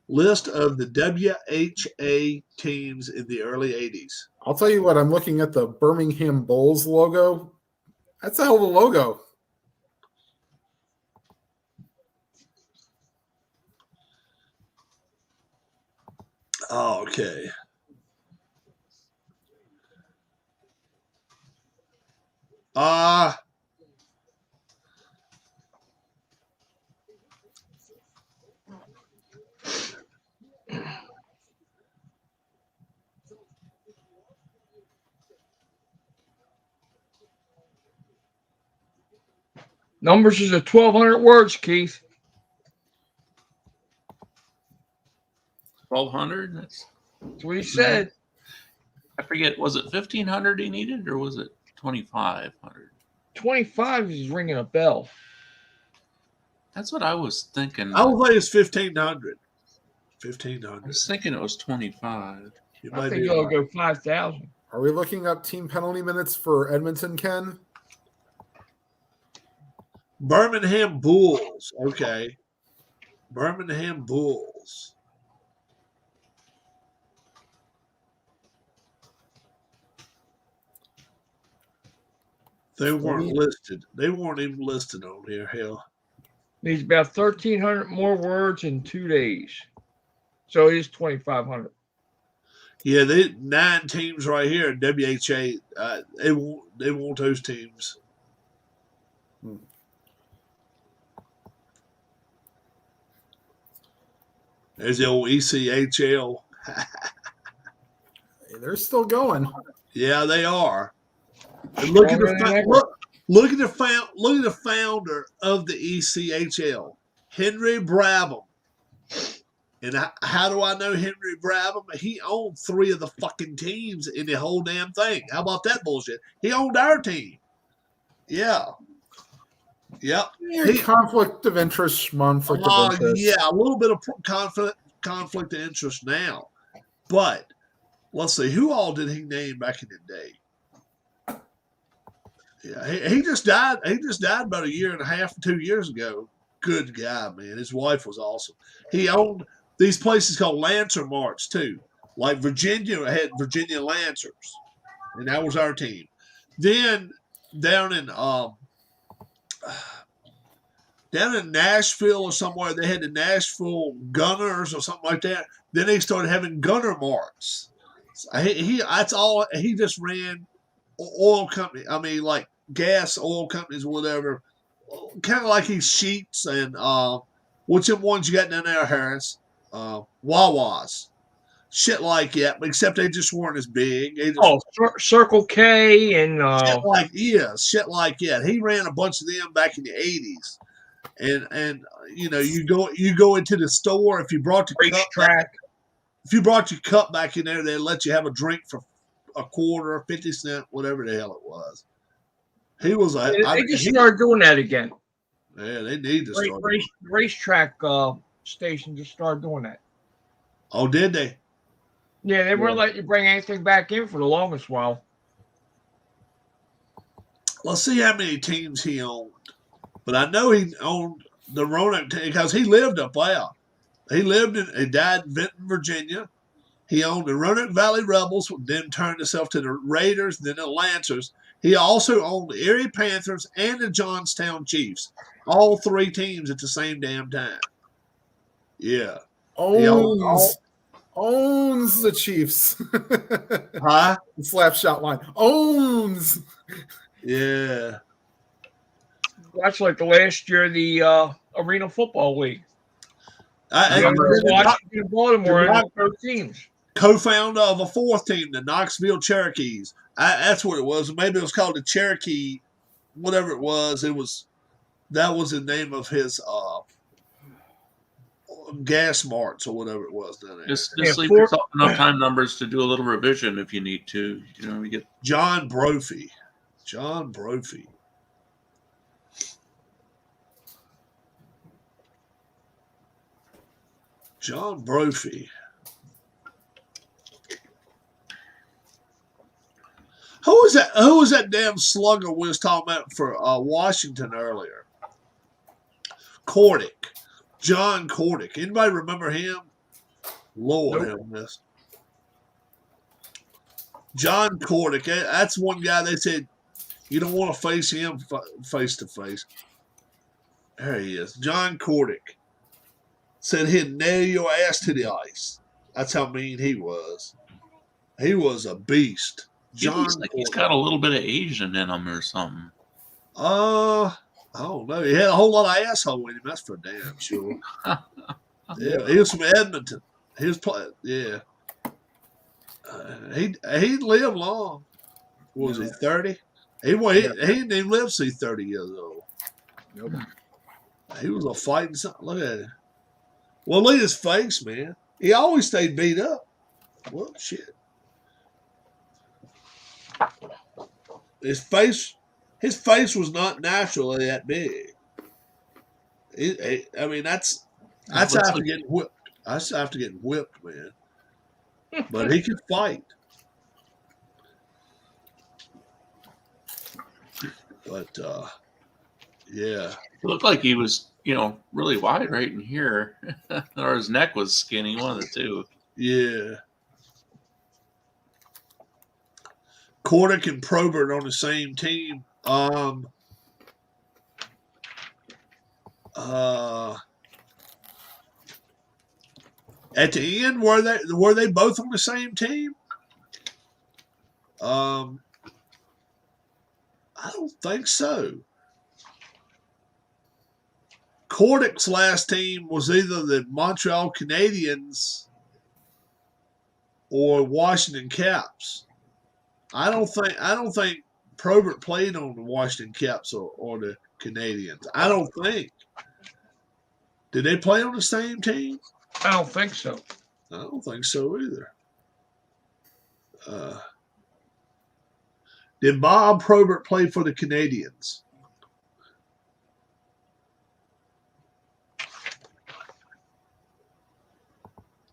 List of the WHA teams in the early 80s. I'll tell you what, I'm looking at the Birmingham Bulls logo. That's a hell of a logo. Oh, okay. Numbers is 1,200 words, Keith. 1,200. That's what he said. I forget. Was it 1,500 he needed, or was it 2,500? 25 is ringing a bell. That's what I was thinking. I would say it's 1,500. I 1,500. was thinking it was 25. You I might think be it'll right. go 5,000. Are we looking up team penalty minutes for Edmonton, Ken? Birmingham Bulls. Okay. Birmingham Bulls. They weren't listed. They weren't even listed on here. Hell. Needs about 1,300 more words in 2 days. So it is 2,500. Yeah, they 9 teams right here at WHA. They want those teams. There's the old ECHL. Hey, they're still going. Yeah, they are. And look at the founder of the ECHL, Henry Brabham. And how do I know Henry Brabham? He owned 3 of the fucking teams in the whole damn thing. How about that bullshit? He owned our team. Yeah. Yep. Conflict of interest, conflict of interest. Yeah, a little bit of conflict of interest now. But let's see, who all did he name back in the day? Yeah, he just died. He just died about 1.5 to 2 years ago. Good guy, man. His wife was awesome. He owned these places called Lancer Marts too. Like Virginia had Virginia Lancers, and that was our team. Then down in Nashville or somewhere, they had the Nashville Gunners or something like that. Then they started having Gunner Marts. That's all. He just ran oil company. I mean, like gas, oil companies, whatever. Kind of like he's Sheets and what's the ones you got down there, Harris? Wawas. Shit like that, but except they just weren't as big. Circle K and shit like that. He ran a bunch of them back in the 80s. And you know, you go into the store, if you brought your cup back in there, they let you have a drink for a quarter, 50 cents, whatever the hell it was. He was they just started doing that again. Yeah, they need to start. Racetrack station just started doing that. Oh, did they? Yeah, they weren't letting you bring anything back in for the longest while. Let's see how many teams he owned. But I know he owned the Roanoke team because he lived up there. He died in Benton, Virginia. He owned the Roanoke Valley Rebels, then turned himself to the Raiders, then the Lancers. He also owned the Erie Panthers and the Johnstown Chiefs. All 3 teams at the same damn time. Yeah. Owns the Chiefs. Huh? The slap shot line. Owns. Yeah. That's like the last year of the Arena Football League. Washington, Baltimore, and 3 teams. Co-founder of a 4th team, the Knoxville Cherokees. That's what it was. Maybe it was called the Cherokee, whatever it was. That was the name of his gas marts or whatever it was. Just leave yourself enough time numbers to do a little revision if you need to. You know, we get John Brophy. John Brophy. John Brophy. Who was that damn slugger we was talking about for Washington earlier? Cordick. John Cordick. Anybody remember him? Lord have this. John Cordick. That's one guy they said you don't want to face him face to face. There he is. John Cordick. Said he'd nail your ass to the ice. That's how mean he was. He was a beast. He looks like he's got a little bit of Asian in him or something. I don't know. He had a whole lot of asshole in him. That's for damn sure. Yeah, he was from Edmonton. He was playing. Yeah, he lived long. What was he 30? He didn't even live to see 30 years old. Nope. He was a fighting son. Look at it. Well, look at his face, man. He always stayed beat up. Well, shit. His face was not naturally that big. I mean, that's after getting whipped. That's after getting whipped, man. But he could fight. But yeah, It looked like he was, really wide right in here, or his neck was skinny. One of the two. yeah. Kordick and Probert on the same team. At the end, were they both on the same team? I don't think so. Kordick's last team was either the Montreal Canadiens or Washington Caps. I don't think Probert played on the Washington Caps or the Canadiens. I don't think. Did they play on the same team? I don't think so. I don't think so either. Did Bob Probert play for the Canadiens?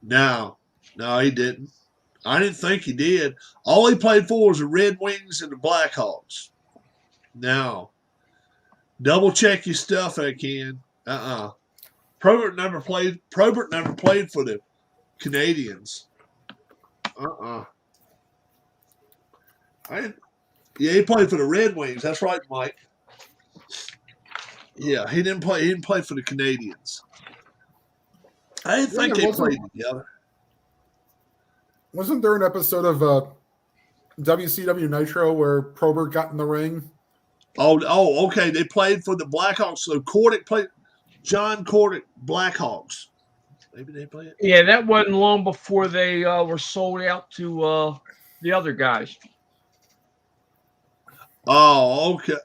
No, he didn't. I didn't think he did. All he played for was the Red Wings and the Blackhawks. No. Double check your stuff, I can. Probert never played for the Canadiens. He played for the Red Wings. That's right, Mike. Yeah, he didn't play. He didn't play for the Canadiens. I didn't think they played together. Wasn't there an episode of WCW Nitro where Probert got in the ring? Oh, okay. They played for the Blackhawks. So Kordick played. John Kordick, Blackhawks. Maybe they played. Yeah, that wasn't long before they were sold out to the other guys. Oh, okay.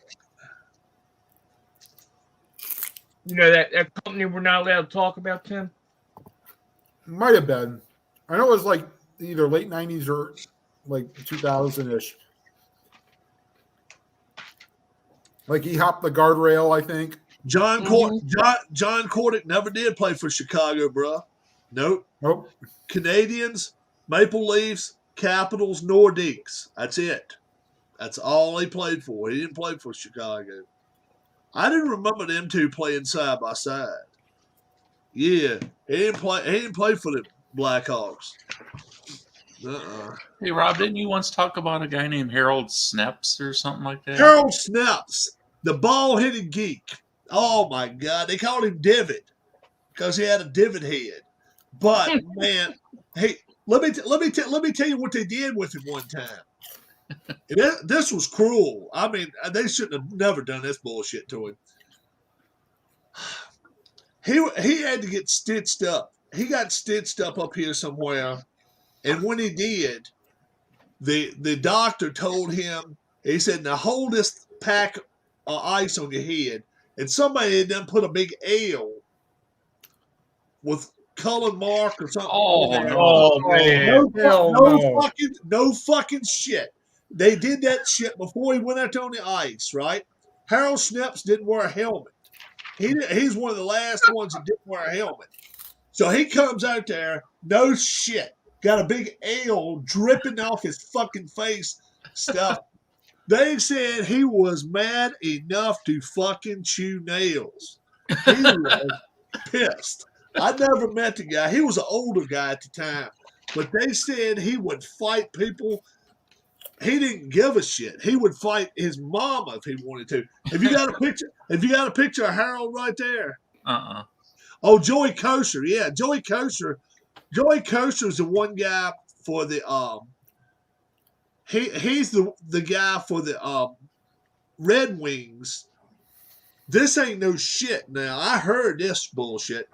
You know that company we're not allowed to talk about, Tim? Might have been. I know it was like either late 90s or like 2000-ish. Like he hopped the guardrail, I think. John Kordick never did play for Chicago, bro. Nope. Canadians, Maple Leafs, Capitals, Nordiques. That's it. That's all he played for. He didn't play for Chicago. I didn't remember them two playing side by side. Yeah, he didn't play for the Blackhawks. Hey, Rob, didn't you once talk about a guy named Harold Snaps or something like that? Harold Snaps, the ball-headed geek. Oh my God, they called him Divot because he had a divot head. But man, hey, let me tell you what they did with him one time. This was cruel. I mean, they shouldn't have never done this bullshit to him. He had to get stitched up. He got stitched up here somewhere, and when he did, the doctor told him, he said, "Now hold this pack of ice on your head." And somebody had done put a big L with Cullen Mark or something. Oh man! No fucking shit. They did that shit before he went out on the ice, right? Harold Snaps didn't wear a helmet. He's one of the last ones that didn't wear a helmet. So he comes out there, no shit, got a big L dripping off his fucking face, stuff. They said he was mad enough to fucking chew nails. He was pissed. I never met the guy. He was an older guy at the time. But they said he would fight people. He didn't give a shit. He would fight his mama if he wanted to. Have you got a picture? Have you got a picture of Harold right there? Oh, Joey Kosher. Yeah, Joey Kosher. Joey Kosher is the one guy for the He's the guy for the Red Wings. This ain't no shit. Now I heard this bullshit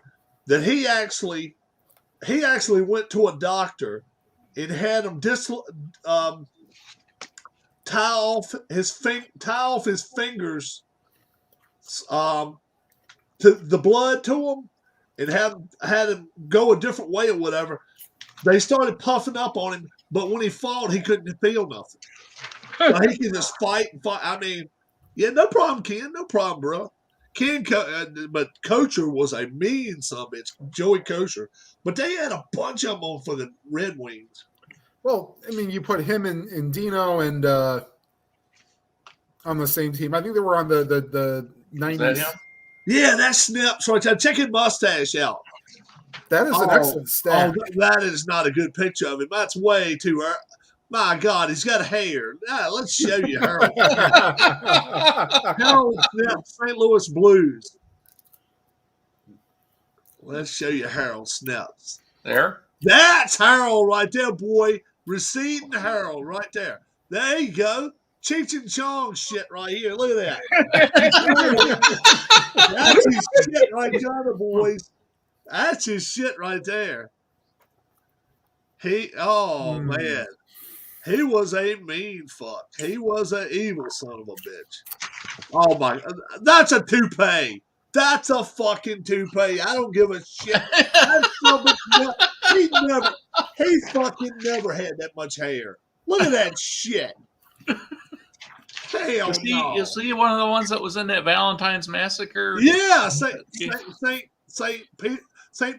that he actually went to a doctor and had him tie off his fingers the blood to him and had him go a different way or whatever, they started puffing up on him. But when he fought, he couldn't feel nothing. So he can just fight and fight. I mean, yeah, no problem, Ken. No problem, bro. But Kocher was a mean son of a bitch, Joey Kocher. But they had a bunch of them on for the Red Wings. Well, I mean, you put him and Dino and on the same team. I think they were on the 90s. Yeah, that's Snips right there. Check his mustache out. That is an excellent stat. That is not a good picture of him. That's way too early. My God, he's got hair. Let's show you Harold. Harold Snips, St. Louis Blues. Let's show you Harold Snips. There? That's Harold right there, boy. Receding Harold right there. There you go. Cheech and Chong shit right here. Look at that. That's his shit right there, boys. That's his shit right there. Man. He was a mean fuck. He was an evil son of a bitch. Oh my, that's a toupee. That's a fucking toupee. I don't give a shit. He fucking never had that much hair. Look at that shit. Hell no. Is he one of the ones that was in that Valentine's Massacre? Yeah, St.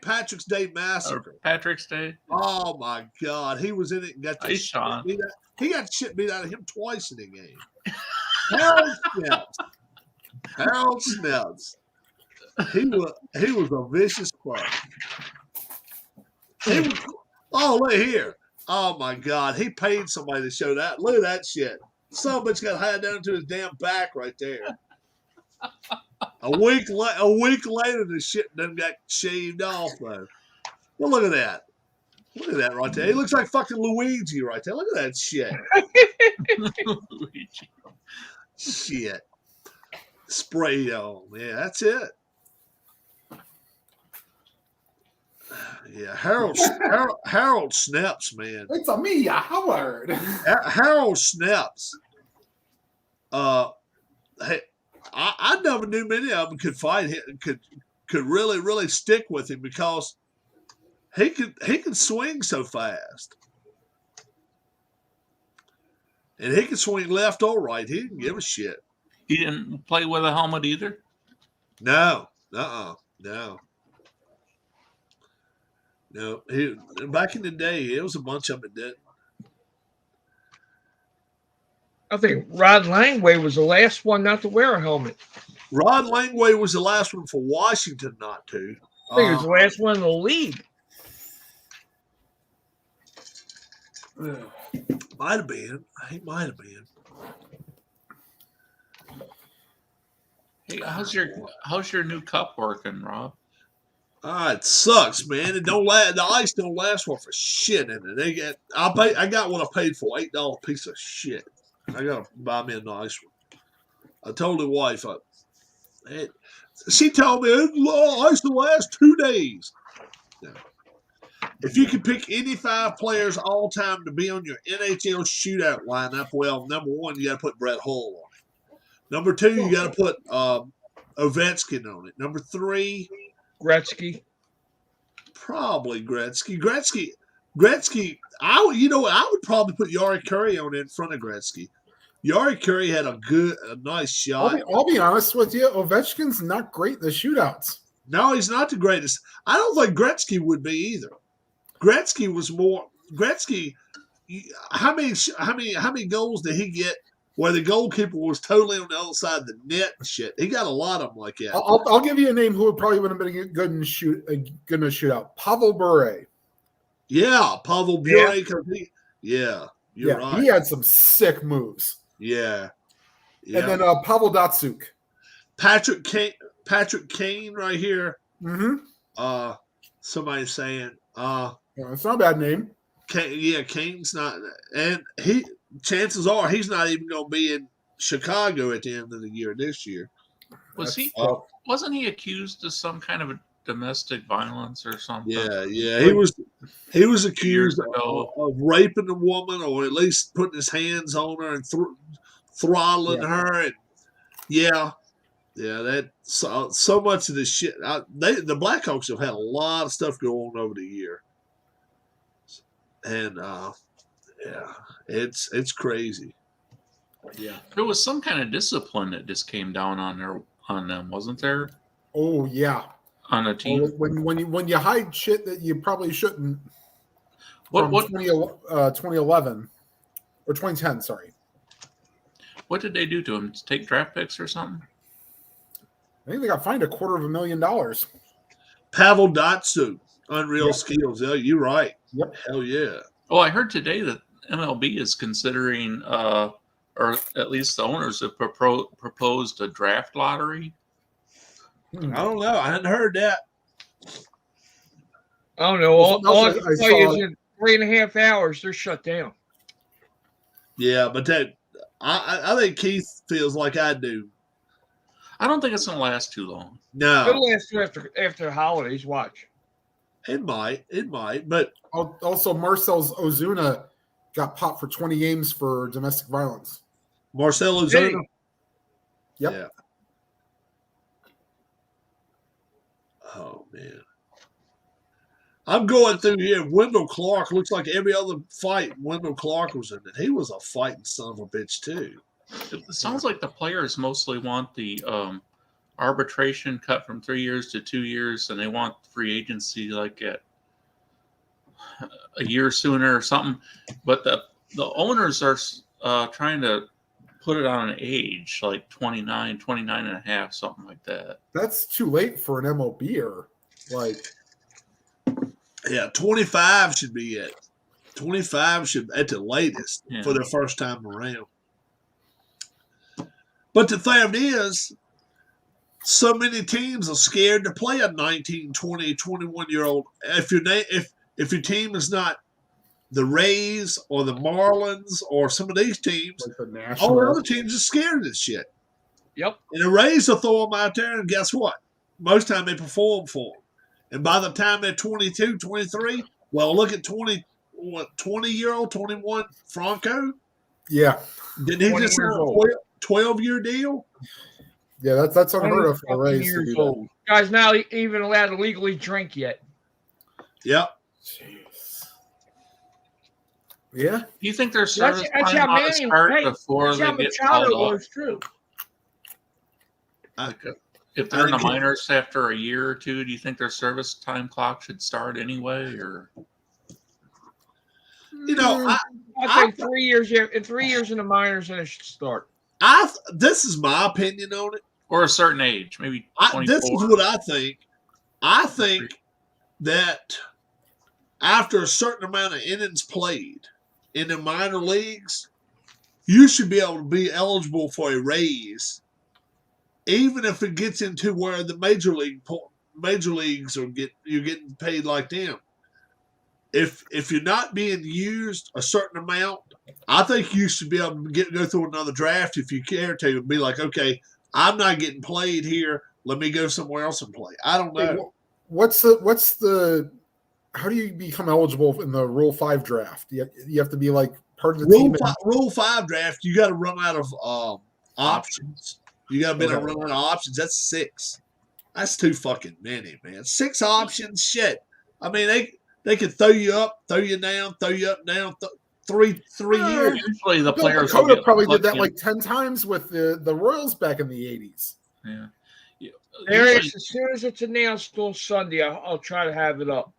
Patrick's Day Massacre. Or Patrick's Day. Oh my God, he was in it and got the shit beat out. He got shit beat out of him twice in the game. Harold Snips. He was a vicious player. Look here. Oh my God, he paid somebody to show that. Look at that shit. Some bitch got high down to his damn back right there. A week later, the shit done got shaved off though. Well, look at that. Look at that right there. He looks like fucking Luigi right there. Look at that shit. Luigi. Shit. Spray on. Yeah, that's it. Yeah, Harold Snips, man. It's a me, Howard. Harold Snips. Hey, I never knew many of them could fight him, could really, really stick with him because he could swing so fast. And he could swing left or right. He didn't give a shit. He didn't play with a helmet either? No. No. Back in the day, it was a bunch of them that did. I think Rod Langway was the last one not to wear a helmet. Rod Langway was the last one for Washington not to. I think he was the last one in the league. Might have been. He might have been. Hey, how's your new cup working, Rob? It sucks, man. It don't last. The ice don't last for shit in it. I got what I paid for, $8 piece of shit. I gotta buy me a nice one. I told the wife, she told me ice will last 2 days. Yeah. If you could pick any 5 players all time to be on your NHL shootout lineup, well, number 1, you got to put Brett Hull on it. Number 2, you got to put Ovechkin on it. Number 3, Gretzky. Probably Gretzky. Gretzky. I would probably put Yari Curry on it in front of Gretzky. Yari Curry had a nice shot. I'll be honest with you. Ovechkin's not great in the shootouts. No, he's not the greatest. I don't think Gretzky would be either. Gretzky was more. Gretzky. How many goals did he get where the goalkeeper was totally on the other side of the net and shit? He got a lot of them like that. I'll give you a name who probably would have been good in a shootout. Pavel Bure. Yeah, Pavel Bure. You're right. He had some sick moves. Yeah. And then Pavel Datsyuk. Patrick Kane right here. Mm-hmm. Somebody's saying it's not a bad name. Kane's not, and chances are he's not even going to be in Chicago at the end of the year this year. Wasn't he accused of some kind of a domestic violence or something? Yeah. He was accused of raping a woman, or at least putting his hands on her and throttling her. And Yeah, that so much of this shit. The Blackhawks have had a lot of stuff go on over the year, and yeah, it's crazy. Yeah. There was some kind of discipline that just came down on them, wasn't there? Oh yeah. On a team. When you hide shit that you probably shouldn't. From What 2011 or 2010, sorry. What did they do to him? Take draft picks or something? I think they got fined $250,000. Pavel Datsyuk, unreal Yep. skills. Yeah, you're right. Yep. Hell yeah. Oh, I heard today that MLB is considering, or at least the owners have proposed a draft lottery. I don't know. I hadn't heard that. I don't know. All I can tell you is in 3.5 hours, they're shut down. Yeah, but I think Keith feels like I do. I don't think it's going to last too long. No. It'll last after the holidays. Watch. It might. But also Marcel Ozuna got popped for 20 games for domestic violence. Marcel Ozuna. Yep. Yeah. Oh man. I'm going through here. Wendell Clark looks like every other fight Wendell Clark was in it. He was a fighting son of a bitch too. It sounds like the players mostly want the arbitration cut from 3 years to 2 years, and they want free agency like at a year sooner or something. But the owners are trying to put it on an age like 29 and a half, something like that. That's too late for an MLBer. Yeah, 25 should be it. 25 should at the latest for the first time around. But the thing is, so many teams are scared to play a 19, 20, 21-year-old. If your team is not the Rays or the Marlins or some of these teams, like all the other teams are scared of this shit. Yep. And the Rays will throw them out there, and guess what? Most time they perform for them. And by the time they're 22, 23, well, look at 20-year-old, 21 Franco. Yeah. Didn't he just have a 12-year deal? Yeah, that's unheard of for the Rays to do that. Guys now even allowed to legally drink yet. Yep. Jeez. Yeah. Do you think their service That's time how ought to Manning start before they get called up? was true. If they're in the minors after a year or two, do you think their service time clock should start anyway, or? I think 3 years. In 3 years in the minors, then it should start. This is my opinion on it. Or a certain age, maybe 24. This is what I think. I think that after a certain amount of innings played in the minor leagues, you should be able to be eligible for a raise, even if it gets into where the major leagues you're getting paid like them. If you're not being used a certain amount, I think you should be able to go through another draft if you care to, and be like, okay, I'm not getting played here. Let me go somewhere else and play. I don't know. What's the how do you become eligible in the Rule 5 draft? You have to be like part of the team. Rule 5 draft, you got to run out of options. You got to be able to run out of options. That's 6. That's too fucking many, man. 6 options, shit. I mean, they could throw you up, throw you down, throw you up, down. 3 years. Usually the players Dakota probably did that like 10 times with the Royals back in the 80s. Yeah. As soon as it's announced on Sunday, I'll try to have it up.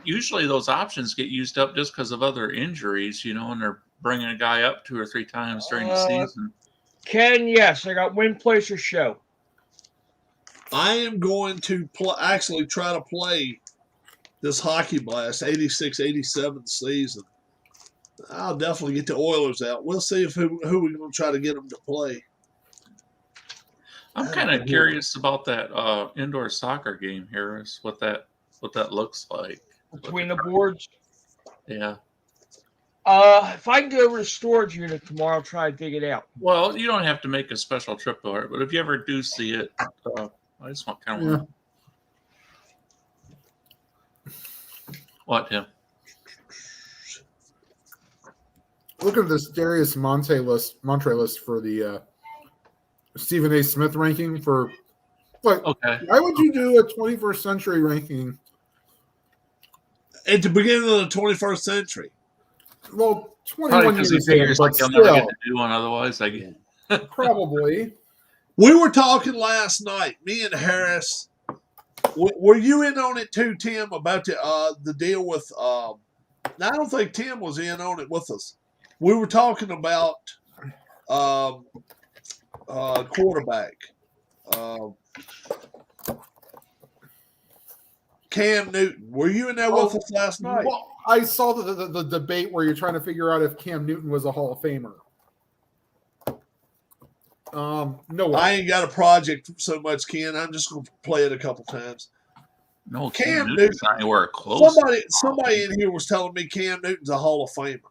Usually those options get used up just because of other injuries, and they're bringing a guy up 2 or 3 times during the season. Ken, yes, I got win, place, or show. I am going to actually try to play this Hockey Blast 86-87 season. I'll definitely get the Oilers out. We'll see who we're going to try to get them to play. I'm kind of curious about that indoor soccer game, Harris. What that looks like between the boards. Yeah. If I can get over to the storage unit tomorrow, I'll try to dig it out. Well, you don't have to make a special trip to it, but if you ever do see it, I just want kind of what, Tim? Look at this Darius Montre list for the Stephen A. Smith ranking for. But Okay. why would you do a 21st century ranking? At the beginning of the 21st century. Well, Probably 21 because he years in, figures but like he'll never still, get to do one otherwise. probably. We were talking last night, me and Harris. Were you in on it too, Tim, about the deal with I don't think Tim was in on it with us. We were talking about quarterback. Cam Newton. Were you in there with us last night? Well, I saw the debate where you're trying to figure out if Cam Newton was a Hall of Famer. No way. I ain't got a project so much, Ken. I'm just going to play it a couple times. No, Cam Newton's not anywhere close. Somebody in here was telling me Cam Newton's a Hall of Famer.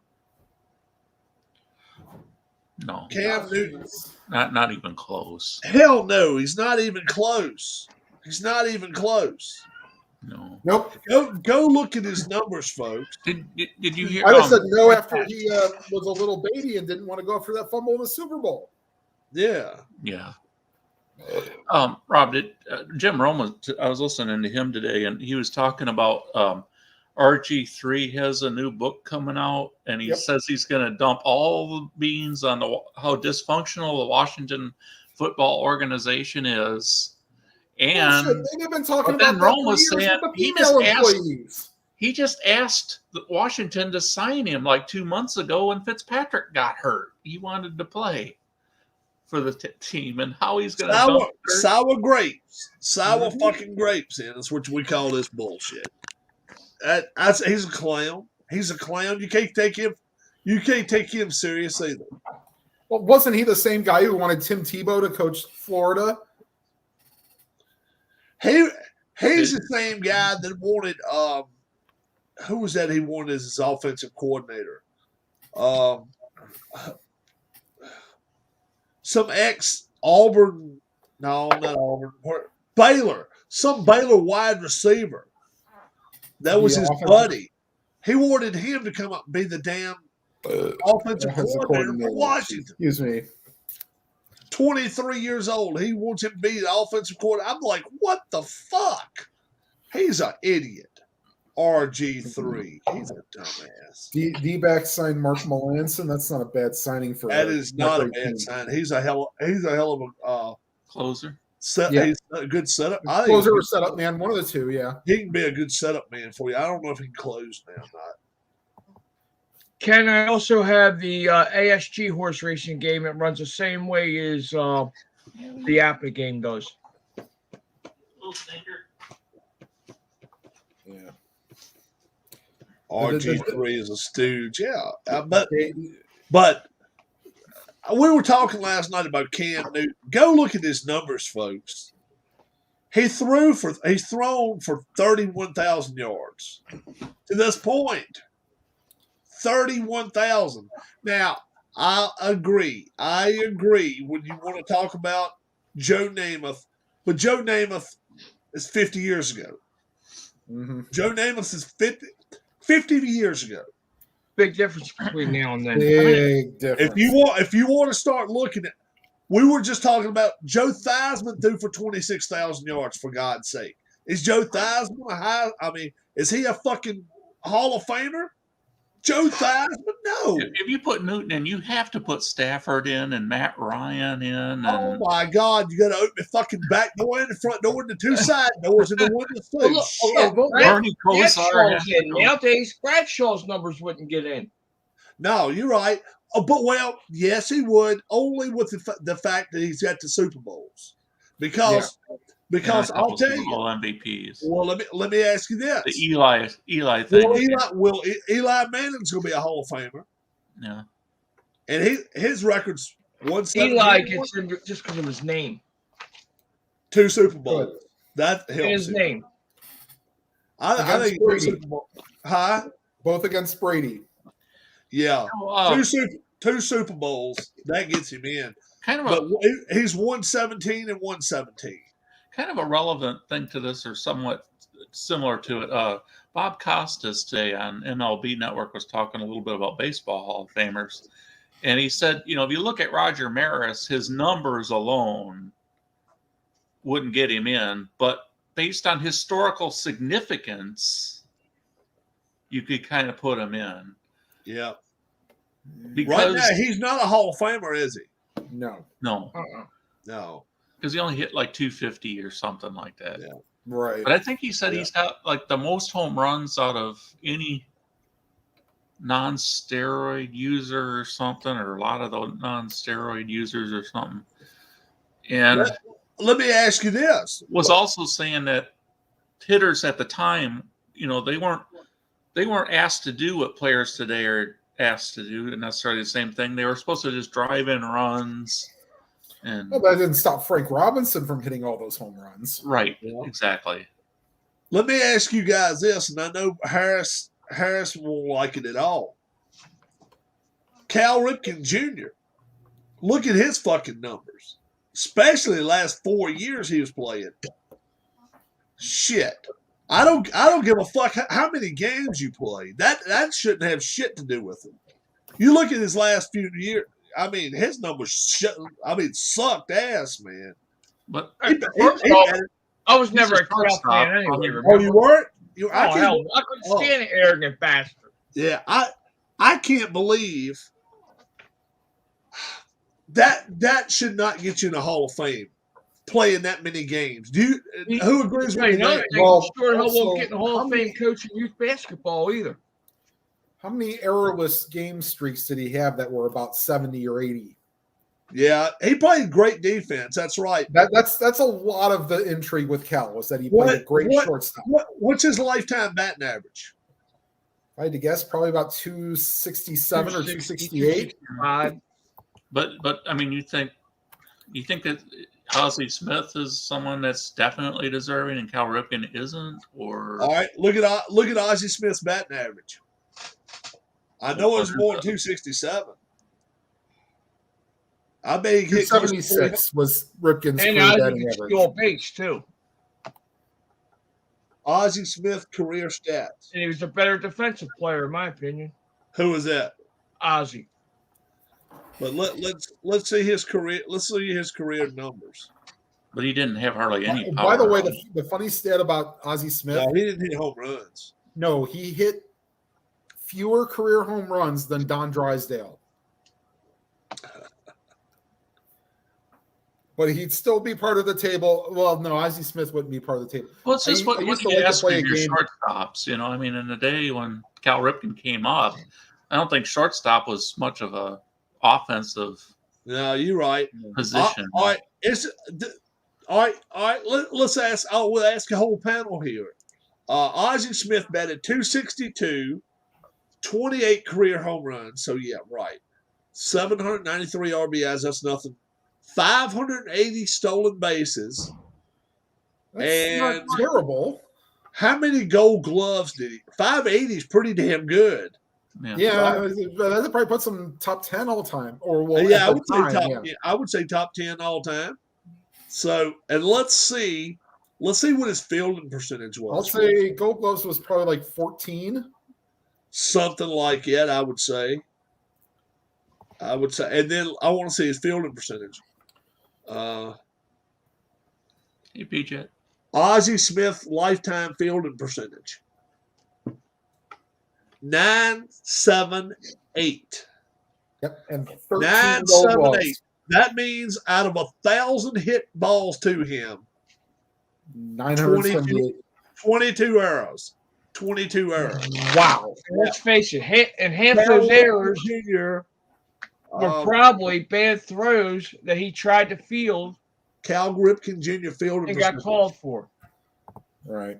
No, Cam Newton. Not even close. Hell no, he's not even close. He's not even close. No. Nope. Go look at his numbers, folks. Did you hear? I just said no after he was a little baby and didn't want to go after that fumble in the Super Bowl. Yeah. Yeah. Rob, Jim Rome I was listening to him today, and he was talking about RG3 has a new book coming out, and he says he's going to dump all the beans on how dysfunctional the Washington football organization is. And they've been talking then about Rome was saying he just asked Washington to sign him like 2 months ago when Fitzpatrick got hurt. He wanted to play for the team, and how he's going to sour grapes, fucking grapes. In that's what we call this bullshit. He's a clown. He's a clown. You can't take him. You can't take him serious either. Well, wasn't he the same guy who wanted Tim Tebow to coach Florida? He's the same guy that wanted who was that he wanted as his offensive coordinator? Some ex-Auburn, no, not Auburn, Baylor, some Baylor wide receiver. That was his buddy. He wanted him to come up and be the damn offensive coordinator for Washington. Excuse me. 23 years old. He wants him to be the offensive coordinator. I'm like, what the fuck? He's an idiot. RG3. He's a dumbass. D-back signed Mark Melanson. That's not a bad signing for. That is not a bad sign. He's a hell of a closer. He's a good setup. Closer or setup man, one of the two. Yeah, he can be a good setup man for you. I don't know if he can close now or not. Ken, I also have the ASG horse racing game. It runs the same way as the APA game does. Yeah. RG3 is a stooge. Yeah. But we were talking last night about Cam Newton. Go look at his numbers, folks. He's thrown for 31,000 yards to this point. 31,000. Now, I agree when you want to talk about Joe Namath, but Joe Namath is 50 years ago. Mm-hmm. Joe Namath is 50 years ago. Big difference between now and then. Big difference. If you want to start looking at, we were just talking about Joe Theismann threw for 26,000 yards, for God's sake. Is Joe Theismann is he a fucking Hall of Famer? Joe Theismann? No. If you put Newton in, you have to put Stafford in and Matt Ryan in. Oh my God! You got to open the fucking back door and the front door and the two side doors and the windows too. Bernie Kosar. Nowadays, Bradshaw's numbers wouldn't get in. No, you're right. But yes, he would, only with the fact that he's got the Super Bowls, because I'll tell you, MVPs. Well, let me ask you this: the Eli thing. Eli Manning's going to be a Hall of Famer. Yeah, and his record's 117. Eli gets in just because of his name. 2 Super Bowls. That helps. His name. I think Brady. Both against Brady. Yeah, 2 Super Bowls. That gets him in. But he's 117 and 117. Kind of a relevant thing to this, or somewhat similar to it. Bob Costas today on MLB Network was talking a little bit about baseball Hall of Famers, And he said, if you look at Roger Maris, his numbers alone wouldn't get him in, but based on historical significance, you could kind of put him in. Yeah. Because right now, he's not a Hall of Famer, is he? No. No. No. Because he only hit like 250 or something like that. Yeah. Right. But I think he said he's got like the most home runs out of any non-steroid user or something, or a lot of the non-steroid users or something. And let me ask you this. Was also saying that hitters at the time, they weren't asked to do what players today are asked to do, and necessarily the same thing. They were supposed to just drive in runs. And well, that didn't stop Frank Robinson from hitting all those home runs. Right, exactly. Let me ask you guys this, and I know Harris won't like it at all. Cal Ripken Jr. Look at his fucking numbers, especially the last 4 years he was playing. Shit, I don't give a fuck how many games you play. That shouldn't have shit to do with it. You look at his last few years. I mean, his numbers sucked ass, man. But I was never a Cal fan anyway. Oh, you weren't? I couldn't stand an arrogant bastard. Yeah, I can't believe that should not get you in the Hall of Fame. Playing that many games. Who agrees with me? Well, sure won't get in the Hall of Fame coaching youth basketball either. How many errorless game streaks did he have that were about 70 or 80? Yeah, he played great defense. That's right. That's a lot of the intrigue with Cal was that he played a great shortstop. What's his lifetime batting average? I had to guess probably about 267 or 268. But I mean, you think that Aussie Smith is someone that's definitely deserving and Cal Ripken isn't? Or all right, look at Aussie Smith's batting average. I know it was more than 267. I bet he hit 276 was Ripken's and career batting average. Stole base too. Aussie Smith career stats. And he was a better defensive player, in my opinion. Who was that? Ozzie. But let's see his career. Let's see his career numbers. But he didn't have hardly any power. By the way, the funny stat about Aussie Smith. No, he didn't hit home runs. No, he hit fewer career home runs than Don Drysdale. But he'd still be part of the table. Well, no, Aussie Smith wouldn't be part of the table. Well, it's just what you ask for your shortstops. I mean, in the day when Cal Ripken came up, I don't think shortstop was much of a offensive. No, you're right. Position. All right. All right. Let's ask. We'll ask a whole panel here. Aussie Smith batted .262, 28 career home runs. So yeah, right. 793 RBIs. That's nothing. 580 stolen bases. That's not terrible. How many Gold Gloves did he? 580 is pretty damn good. Yeah, that probably put some top 10 all time. Or I would say top 10 all time. So, and let's see what his fielding percentage was. I'll say Gold Gloves was probably like 14. Something like that, I would say. And then I want to see his fielding percentage. Hey, PJ. Aussie Smith lifetime fielding percentage. 978. Yep, and 978. That means out of 1,000 hit balls to him, 22 errors. 22 errors. Wow. Let's face it, and half those errors were probably bad throws that he tried to field. Cal Ripken Jr. fielded and got called for. Right.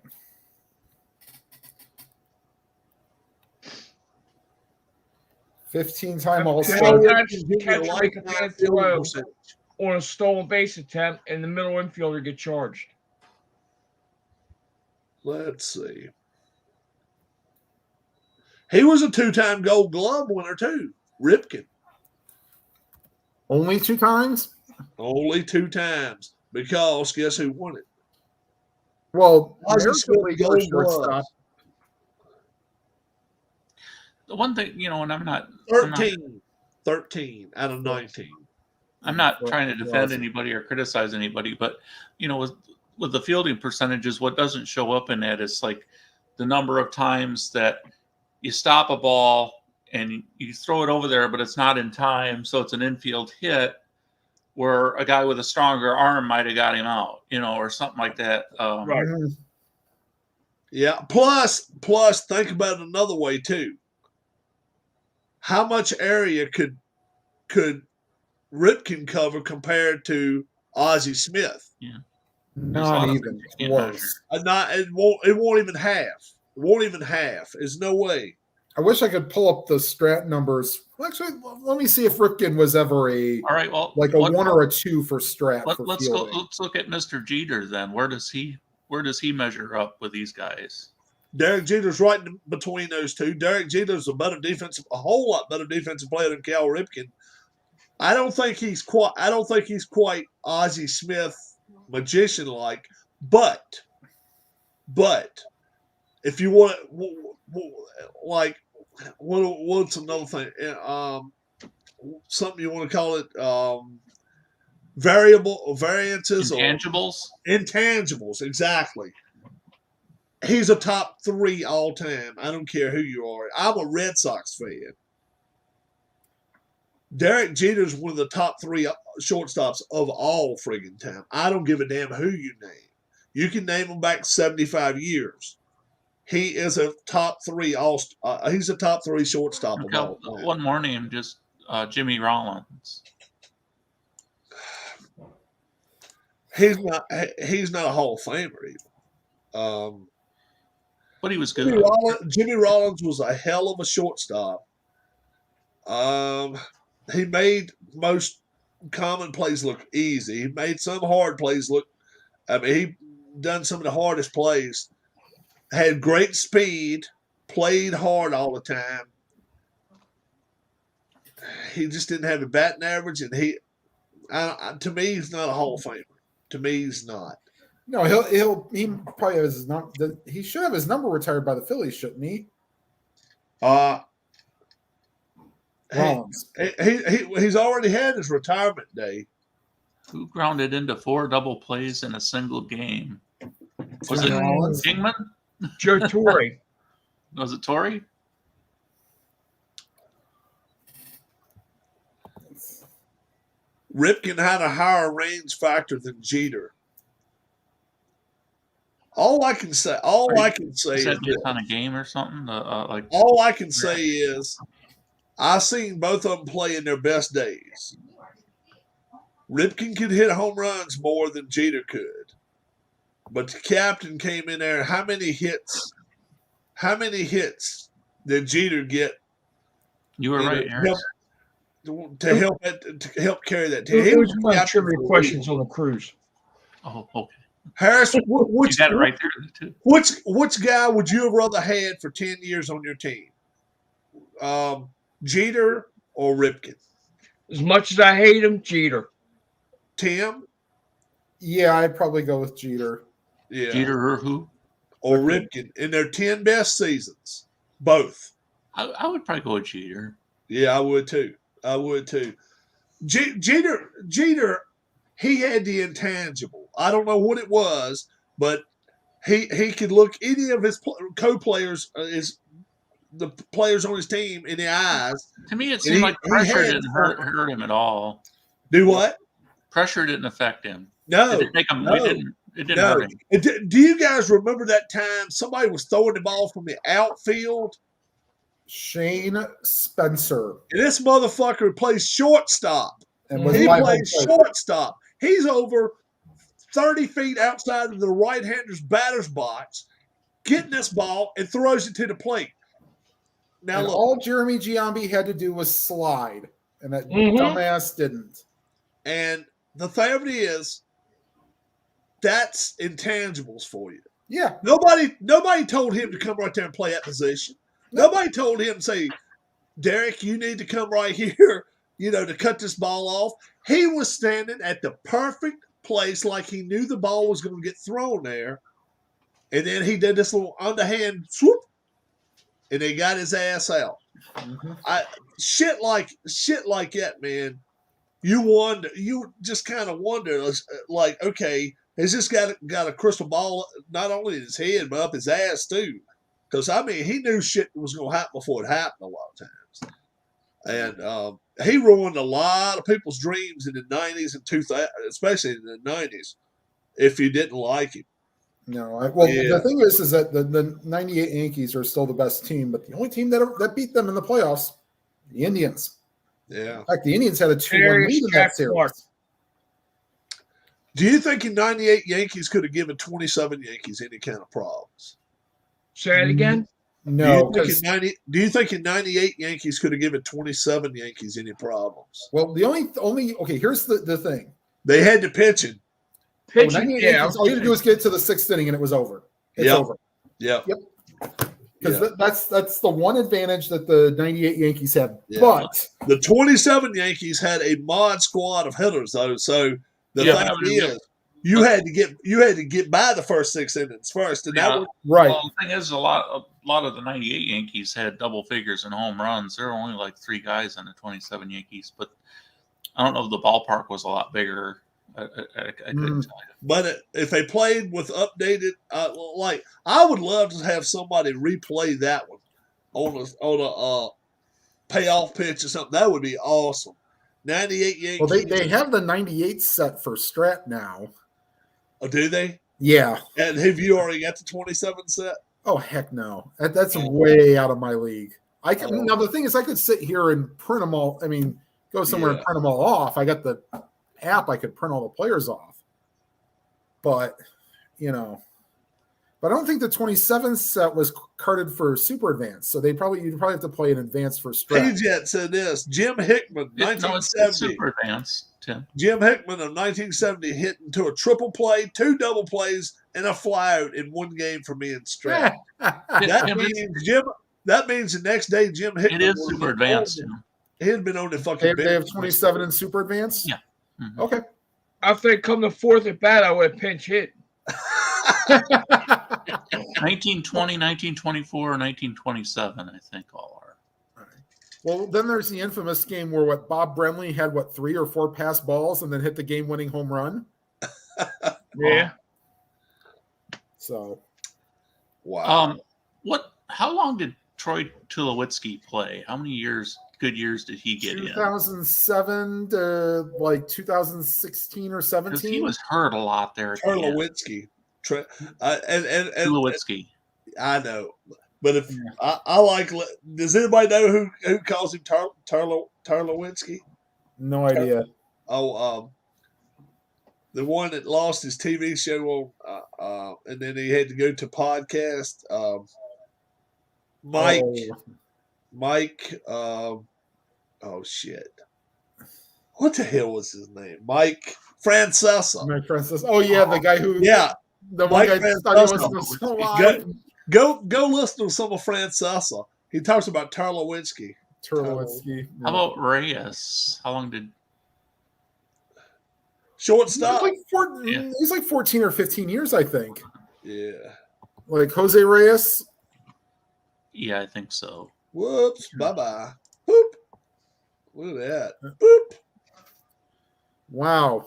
$15-time All-Star. Catch a bad throw on a stolen base attempt, and the middle infielder get charged. Let's see. He was a 2-time Gold Glove winner too. Ripken. Only 2 times? Only 2 times. Because guess who won it? Well, Gold Glove. The one thing, and I'm not 13. 13 out of 19. I'm not trying to defend anybody or criticize anybody, but with the fielding percentages, what doesn't show up in that is like the number of times that you stop a ball and you throw it over there, but it's not in time, so it's an infield hit where a guy with a stronger arm might have got him out, or something like that. Right. Yeah. Plus, think about it another way too. How much area could Ripken cover compared to Aussie Smith? Yeah. Not even close. It won't even half. It won't even half. There's no way. I wish I could pull up the strat numbers. Well, actually, let me see if Ripken was ever all right. Well, like a 1 or a 2 for strat. Let's look at Mr. Jeter then. Where does he measure up with these guys? Derek Jeter's right in between those two. Derek Jeter's a whole lot better defensive player than Cal Ripken. I don't think he's quite Aussie Smith magician like, but if you want like what's another thing? Something you want to call it? Variances Intangibles? Intangibles, exactly. He's a top 3 all time. I don't care who you are. I'm a Red Sox fan. Derek Jeter's one of the top 3 shortstops of all friggin' time. I don't give a damn who you name. You can name him back 75 years. He is a top 3 he's a top 3 shortstop of all time. One more name, just Jimmy Rollins. He's not a Hall of Famer either. But he was good. Jimmy Rollins was a hell of a shortstop. He made most common plays look easy. He made some hard plays look. I mean, he done some of the hardest plays. Had great speed. Played hard all the time. He just didn't have a batting average, and to me, he's not a Hall of Famer. To me, he's not. No, he probably has his number. He should have his number retired by the Phillies, shouldn't he? Rollins. He's already had his retirement day. Who grounded into 4 double plays in a single game? Was it Rollins? Kingman? Joe Torre. Was it Torre? Ripken had a higher range factor than Jeter. All I can say is on a game or something. All I can say is I've seen both of them play in their best days. Ripken could hit home runs more than Jeter could, but the captain came in there. How many hits did Jeter get? You were right, Aaron. To help carry that team. It was one of the trivia questions on the cruise. Oh, okay. Harris, you got it right there too. Which guy would you have rather had for 10 years on your team? Jeter or Ripken? As much as I hate him, Jeter. Tim? Yeah, I'd probably go with Jeter. Yeah. Jeter or who? Or Ripken in their 10 best seasons. Both. I would probably go with Jeter. Yeah, I would too. Jeter, he had the intangible. I don't know what it was, but he could look any of his co-players, the players on his team in the eyes. To me, it seemed like pressure didn't hurt him at all. Do what? Pressure didn't affect him. No. It didn't make him. It didn't hurt him. Do you guys remember that time somebody was throwing the ball from the outfield? Shane Spencer. And this motherfucker plays shortstop. And he plays shortstop. He's over 30 feet outside of the right-hander's batter's box, getting this ball and throws it to the plate. Now, look, all Jeremy Giambi had to do was slide, and that dumbass didn't. And the thing of it is, that's intangibles for you. Yeah. Nobody told him to come right there and play that position. Nobody told him, say, Derek, you need to come right here, to cut this ball off. He was standing at the perfect place like he knew the ball was going to get thrown there. And then he did this little underhand swoop. and they got his ass out. Mhm. Shit like that, man. You just kind of wonder, like, okay, has this got a crystal ball not only in his head but up his ass too? Because I mean, he knew shit was going to happen before it happened a lot of times, and he ruined a lot of people's dreams in the '90s and 2000, especially in the '90s. If you didn't like him, No, the thing is that the '98 Yankees are still the best team, but the only team that beat them in the playoffs, the Indians. yeah. In fact, the Indians had a 2-1 lead in that series. Do you think in '98 Yankees could have given 27 Yankees any kind of problems? Say it again. No, do you think in '98 Yankees could have given 27 Yankees any problems? Well, the only okay. Here's the thing. They had the pitching. Pitching, Yankees, all you had to do was get to the 6th inning and it was over. It's over. Yep. Because that's the one advantage that the '98 Yankees have. Yeah. But the 27 Yankees had a mod squad of hitters, though. So the fact is, you had to get by the first 6 innings first, and that was right. Well, the thing is, a lot of the '98 Yankees had double figures in home runs. There were only like 3 guys in the 27 Yankees, but I don't know if the ballpark was a lot bigger. I couldn't tell you. But if they played with updated, like I would love to have somebody replay that one on a payoff pitch or something. That would be awesome. '98 Yankees. Well, they have the '98 set for Strat now. Oh, do they? Yeah. And have you already got the 27 set? Oh heck no! That's way out of my league. Now the thing is, I could sit here and print them all. I mean, go somewhere and print them all off. I got the app. I could print all the players off. But but I don't think the 27 set was carded for Super Advanced. So you'd probably have to play in advance for Strat. Jet said this. Jim Hickman, 1970. It's Super Advanced, Tim. Jim Hickman of 1970 hit into a triple play, 2 double plays, and a flyout in one game for me and Strat. That means the next day Jim Hickman. It is Super Advanced. Tim. He had been on the fucking. They have 27 in Super Advanced. Yeah. Mm-hmm. Okay. I think come the 4th at bat, I would have pinch hit. 1920, 1924, 1927, I think all are. All right. Well, then there's the infamous game where Bob Brenly had 3 or 4 pass balls and then hit the game-winning home run. Yeah. So, wow. How long did Troy Tulowitzki play? How many good years did he get 2007 to 2016 or 17? He was hurt a lot there. Tulowitzki. And Tulowitzki. I know, but if I like, does anybody know who calls him Tulowitzki? No idea. The one that lost his TV show on, and then he had to go to podcast. Mike. Oh shit! What the hell was his name? Mike Francesa. Mike Francesa. Oh yeah, the guy who. Yeah. The one guy thought he was so alive. Go listen to some of Francesa. He talks about Tulowitzki. Tulowitzki. How about Reyes? How long did shortstop? He's like 14 or 15 years, I think. Yeah. Like Jose Reyes. Yeah, I think so. Whoops. Bye-bye. Boop. Look at that. Boop. Wow.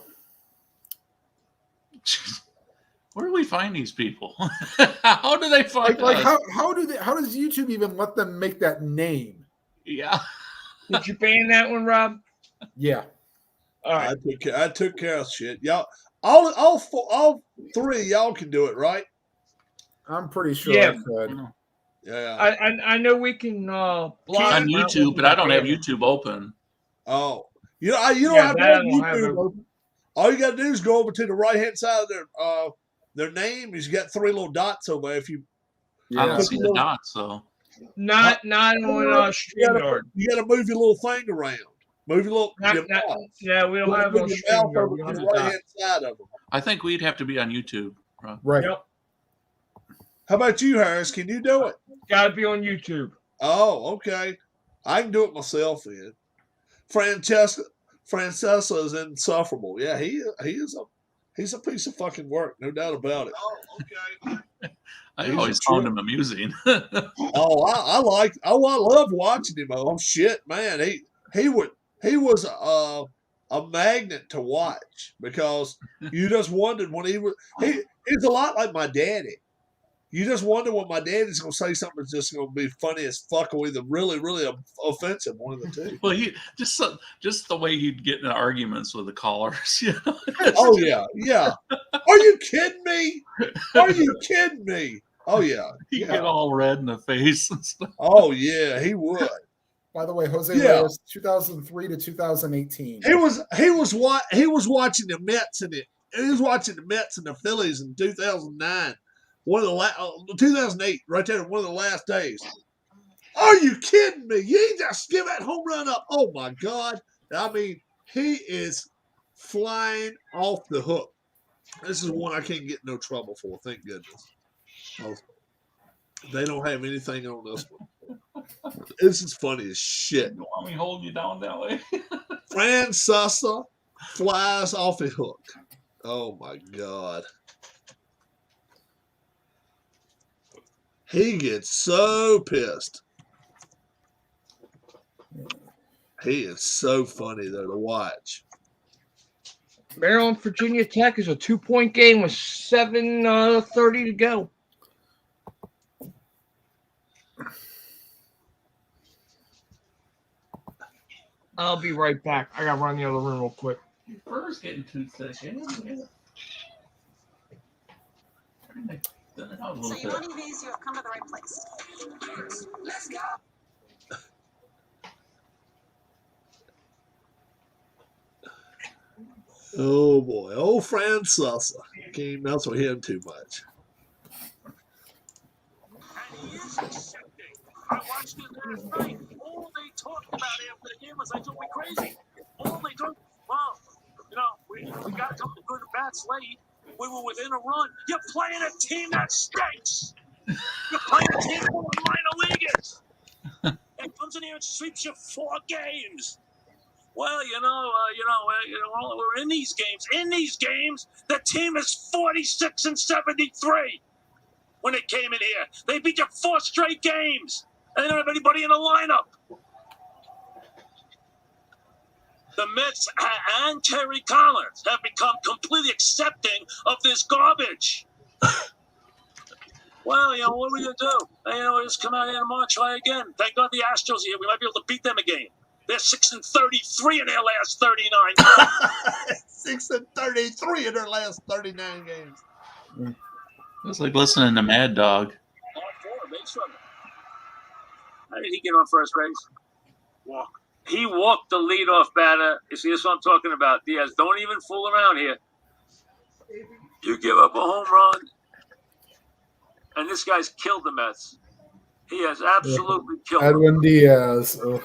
Where do we find these people? How do they find us? How does YouTube even let them make that name? Yeah. Did you ban that one, Rob? Yeah. All right. I took care of shit. Y'all, all 3 of y'all can do it, right? I'm pretty sure Yeah. I could. Yeah. I know we can block on YouTube, but I don't have YouTube open. Oh, you don't have YouTube open. All you got to do is go over to the right-hand side of their name. Is you got 3 little dots over there. If you, I don't see the dots, so not on StreamYard. You got to move your little thing around. Move your little. Yeah, we don't have on StreamYard. We don't have the the right-hand side of them. I think we'd have to be on YouTube. Right. Yep. How about you, Harris? Can you do it? Got to be on YouTube. Oh, okay. I can do it myself then. Francesa is insufferable. Yeah, he's a piece of fucking work, no doubt about it. Oh, okay. I always found him amusing. I love watching him. Oh shit, man. He was a magnet to watch because you just wondered when he's a lot like my daddy. You just wonder when my daddy's going to say something that's just going to be funny as fuck or either really, really offensive, one of the two. Well, he just the way he'd get in arguments with the callers. You know? Oh, yeah. Are you kidding me? Are you kidding me? Oh, yeah. He'd get all red in the face and stuff. Oh, yeah, he would. By the way, Jose Reyes, 2003 to 2018. He was watching the Mets and the Phillies in 2009. 2008, right there, one of the last days. Are you kidding me? You just give that home run up. Oh, my God. I mean, he is flying off the hook. This is one I can't get no trouble for, thank goodness. They don't have anything on this one. This is funny as shit. You want me to hold you down that way? Fran Sosa flies off a hook. Oh, my God. He gets so pissed. He is so funny, though, to watch. Maryland, Virginia Tech is a 2-point game with 7:30 to go. I'll be right back. I got to run the other room real quick. Your fur's getting too thick. So you want these, you have come to the right place. Let's go. Oh boy, old Fran Sosa. Can't mess with him too much. And he is accepting. I watched it last night. All they talked about after the game was I drove me crazy. All they talked, well, you know, we got a couple of good bats late. We were within a run. You're playing a team that stinks. You're playing a team full of minor leaguers. And comes in here and sweeps you 4 games. Well, we're in these games. In these games, the team is 46-73. When they came in here, they beat you 4 straight games. And they don't have anybody in the lineup. The Mets and Terry Collins have become completely accepting of this garbage. Well, what are we going to do? We'll just come out here tomorrow, try again. Thank God the Astros are here. We might be able to beat them again. They're 6-33 in their last 39 games. 6-33 in their last 39 games. It's like listening to Mad Dog. How did he get on first base? Walk. He walked the leadoff batter. You see, that's what I'm talking about. Diaz, don't even fool around here. You give up a home run. And this guy's killed the Mets. He has absolutely killed Edwin them. Diaz. In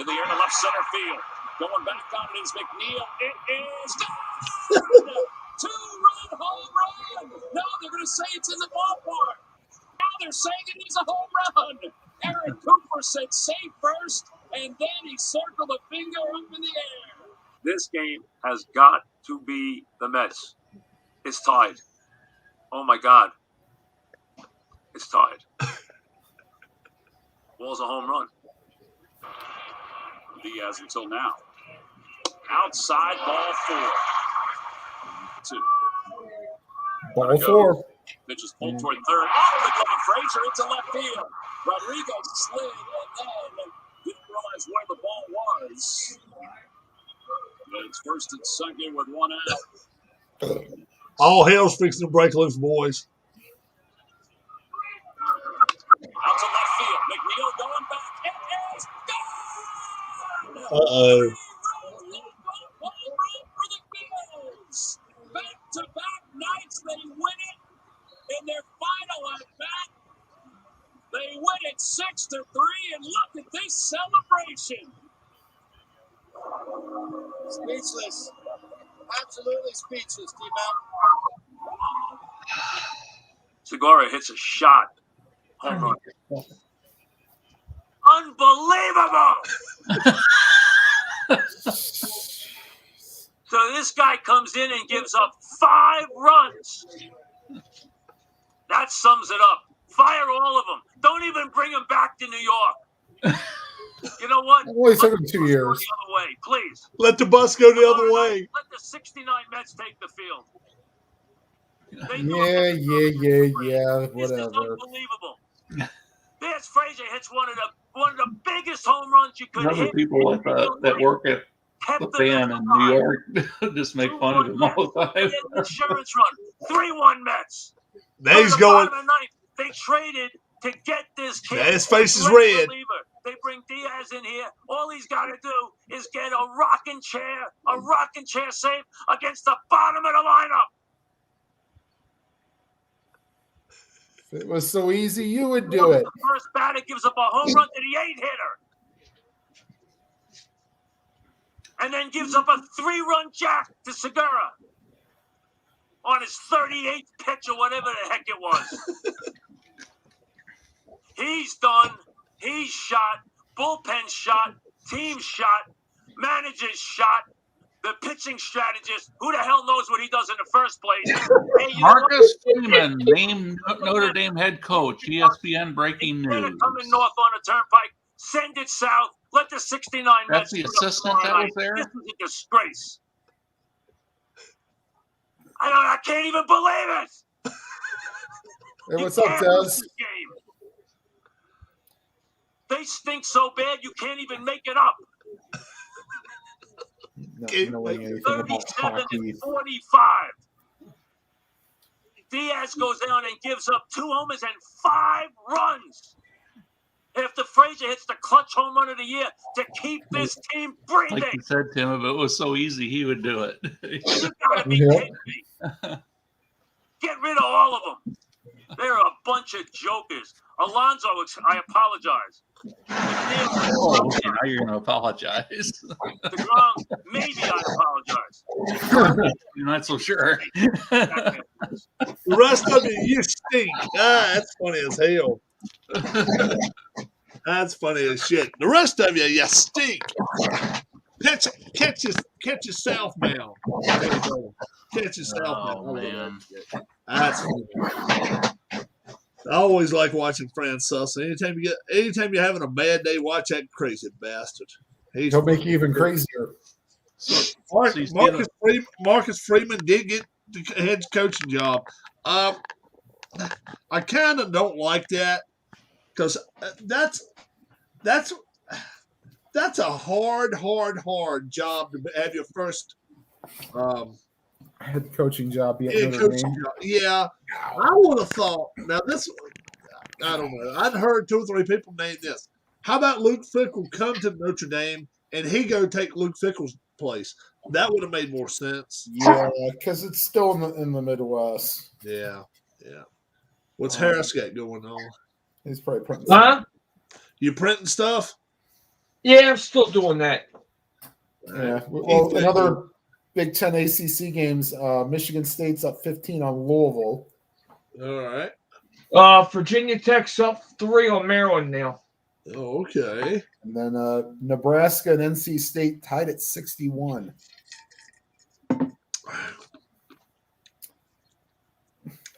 the air to left center field. Going back on it is McNeil. It is gone! 2-run home run! No, they're going to say it's in the ballpark. Now they're saying it is a home run. Amari Cooper said save first, and then he circled a finger up in the air. This game has got to be the Mets. It's tied. Oh, my God. It's tied. Ball's a home run. Diaz until now. Outside, ball 4. 2. Ball 4. Pitch is pulled toward third. Oh, the glove of Frazier into left field. Rodriguez slid and then didn't realize where the ball was. It's first and second with 1 out. All hell's fixing to break loose, boys. Out to left field. McNeil going back. It is gone! Uh-oh. For the Bills. Back-to-back nights, they win it in their final at-bat. They win it 6-3, and look at this celebration. Speechless. Absolutely speechless, T-Mac. Segura hits a shot. Home run. Unbelievable! So this guy comes in and gives up 5 runs. That sums it up. Fire all of them. Don't even bring them back to New York. You know what? Well, it took him 2 years. Go the other way, please. Let the bus go the other way. Let the 69 Mets take the field. Yeah, This is whatever. unbelievable. There's Frazier hits one of the biggest home runs you could Remember hit. people like that work at the fan in New York just make fun of him all the time. Insurance run. 3-1 Mets. Now he's going. Bottom of the ninth, they traded to get this kid. His face is Great red. reliever. They bring Diaz in here. All he's got to do is get a rocking chair save against the bottom of the lineup. If it was so easy, you would do it. The first batter gives up a home run to the 8-hitter. And then gives up a 3-run jack to Segura on his 38th pitch or whatever the heck it was. He's done. He's shot. Bullpen shot. Team shot. Manager's shot. The pitching strategist, who the hell knows what he does in the first place? Hey, Marcus Freeman named Notre Dame head coach. ESPN breaking Instead news. of coming north on a turnpike, send it south. Let the 69 That's Mets the do it assistant that tomorrow was there? night. This is a disgrace. I can't even believe it. Hey, what's You up, can't lose Des? this game. They stink so bad you can't even make it up. Not knowing anything about 37 hockey. and 45. Diaz goes down and gives up 2 homers and 5 runs. After Frazier hits the clutch home run of the year to keep this team breathing. Like you said, Tim, if it was so easy, he would do it. You gotta be kidding me. Get rid of all of them. They're a bunch of jokers. Alonso, I apologize. Oh, okay, now you're going to apologize. DeGrom, maybe I apologize. You're not so sure. The rest of it, you stink. That's funny as hell. That's funny as shit. The rest of you stink. Catch yourself now. There you go. Catch yourself now. Oh, man. That's funny. I always like watching Franz Sussman. Anytime you're having a bad day, watch that crazy bastard. He'll make you even crazier. Marcus Freeman did get the head coaching job. I kind of don't like that because that's a hard job to have your first Head coaching job. Yeah, I would have thought. Now this, I don't know. I'd heard 2 or 3 people name this. How about Luke Fickell come to Notre Dame and he go take Luke Fickell's place? That would have made more sense. Yeah, because it's still in the Midwest. Yeah. What's Harris got going on? He's probably printing. Huh? You printing stuff? Yeah, I'm still doing that. Yeah. Well, another Big Ten ACC games. Michigan State's up 15 on Louisville. All right. Virginia Tech's up 3 on Maryland now. Okay. And then Nebraska and NC State tied at 61.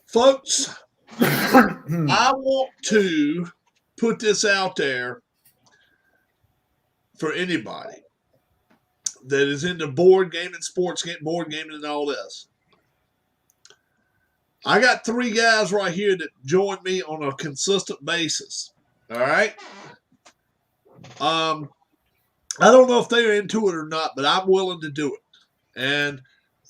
Folks, I want to put this out there for anybody that is into board gaming, sports game, board gaming, and all this. I got 3 guys right here that join me on a consistent basis. All right. I don't know if they're into it or not, but I'm willing to do it. And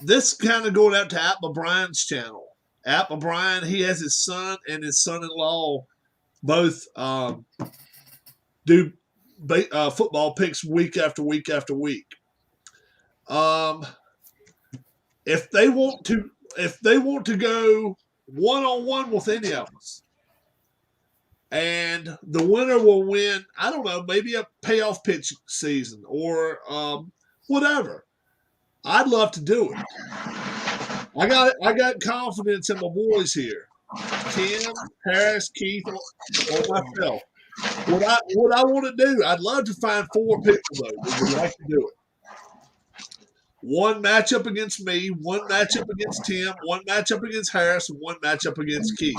this kind of going out to App O'Brien's channel. App O'Brien, he has his son and his son-in-law both do football picks week after week after week. If they want to go one-on-one with any of us, and the winner will win, I don't know, maybe a payoff pitch season or whatever. I'd love to do it. I got confidence in my boys here. Tim, Harris, Keith, or myself. What I want to do, I'd love to find 4 people though that would like to do it. one matchup against me, one matchup against Tim, one matchup against Harris, and one matchup against Keith.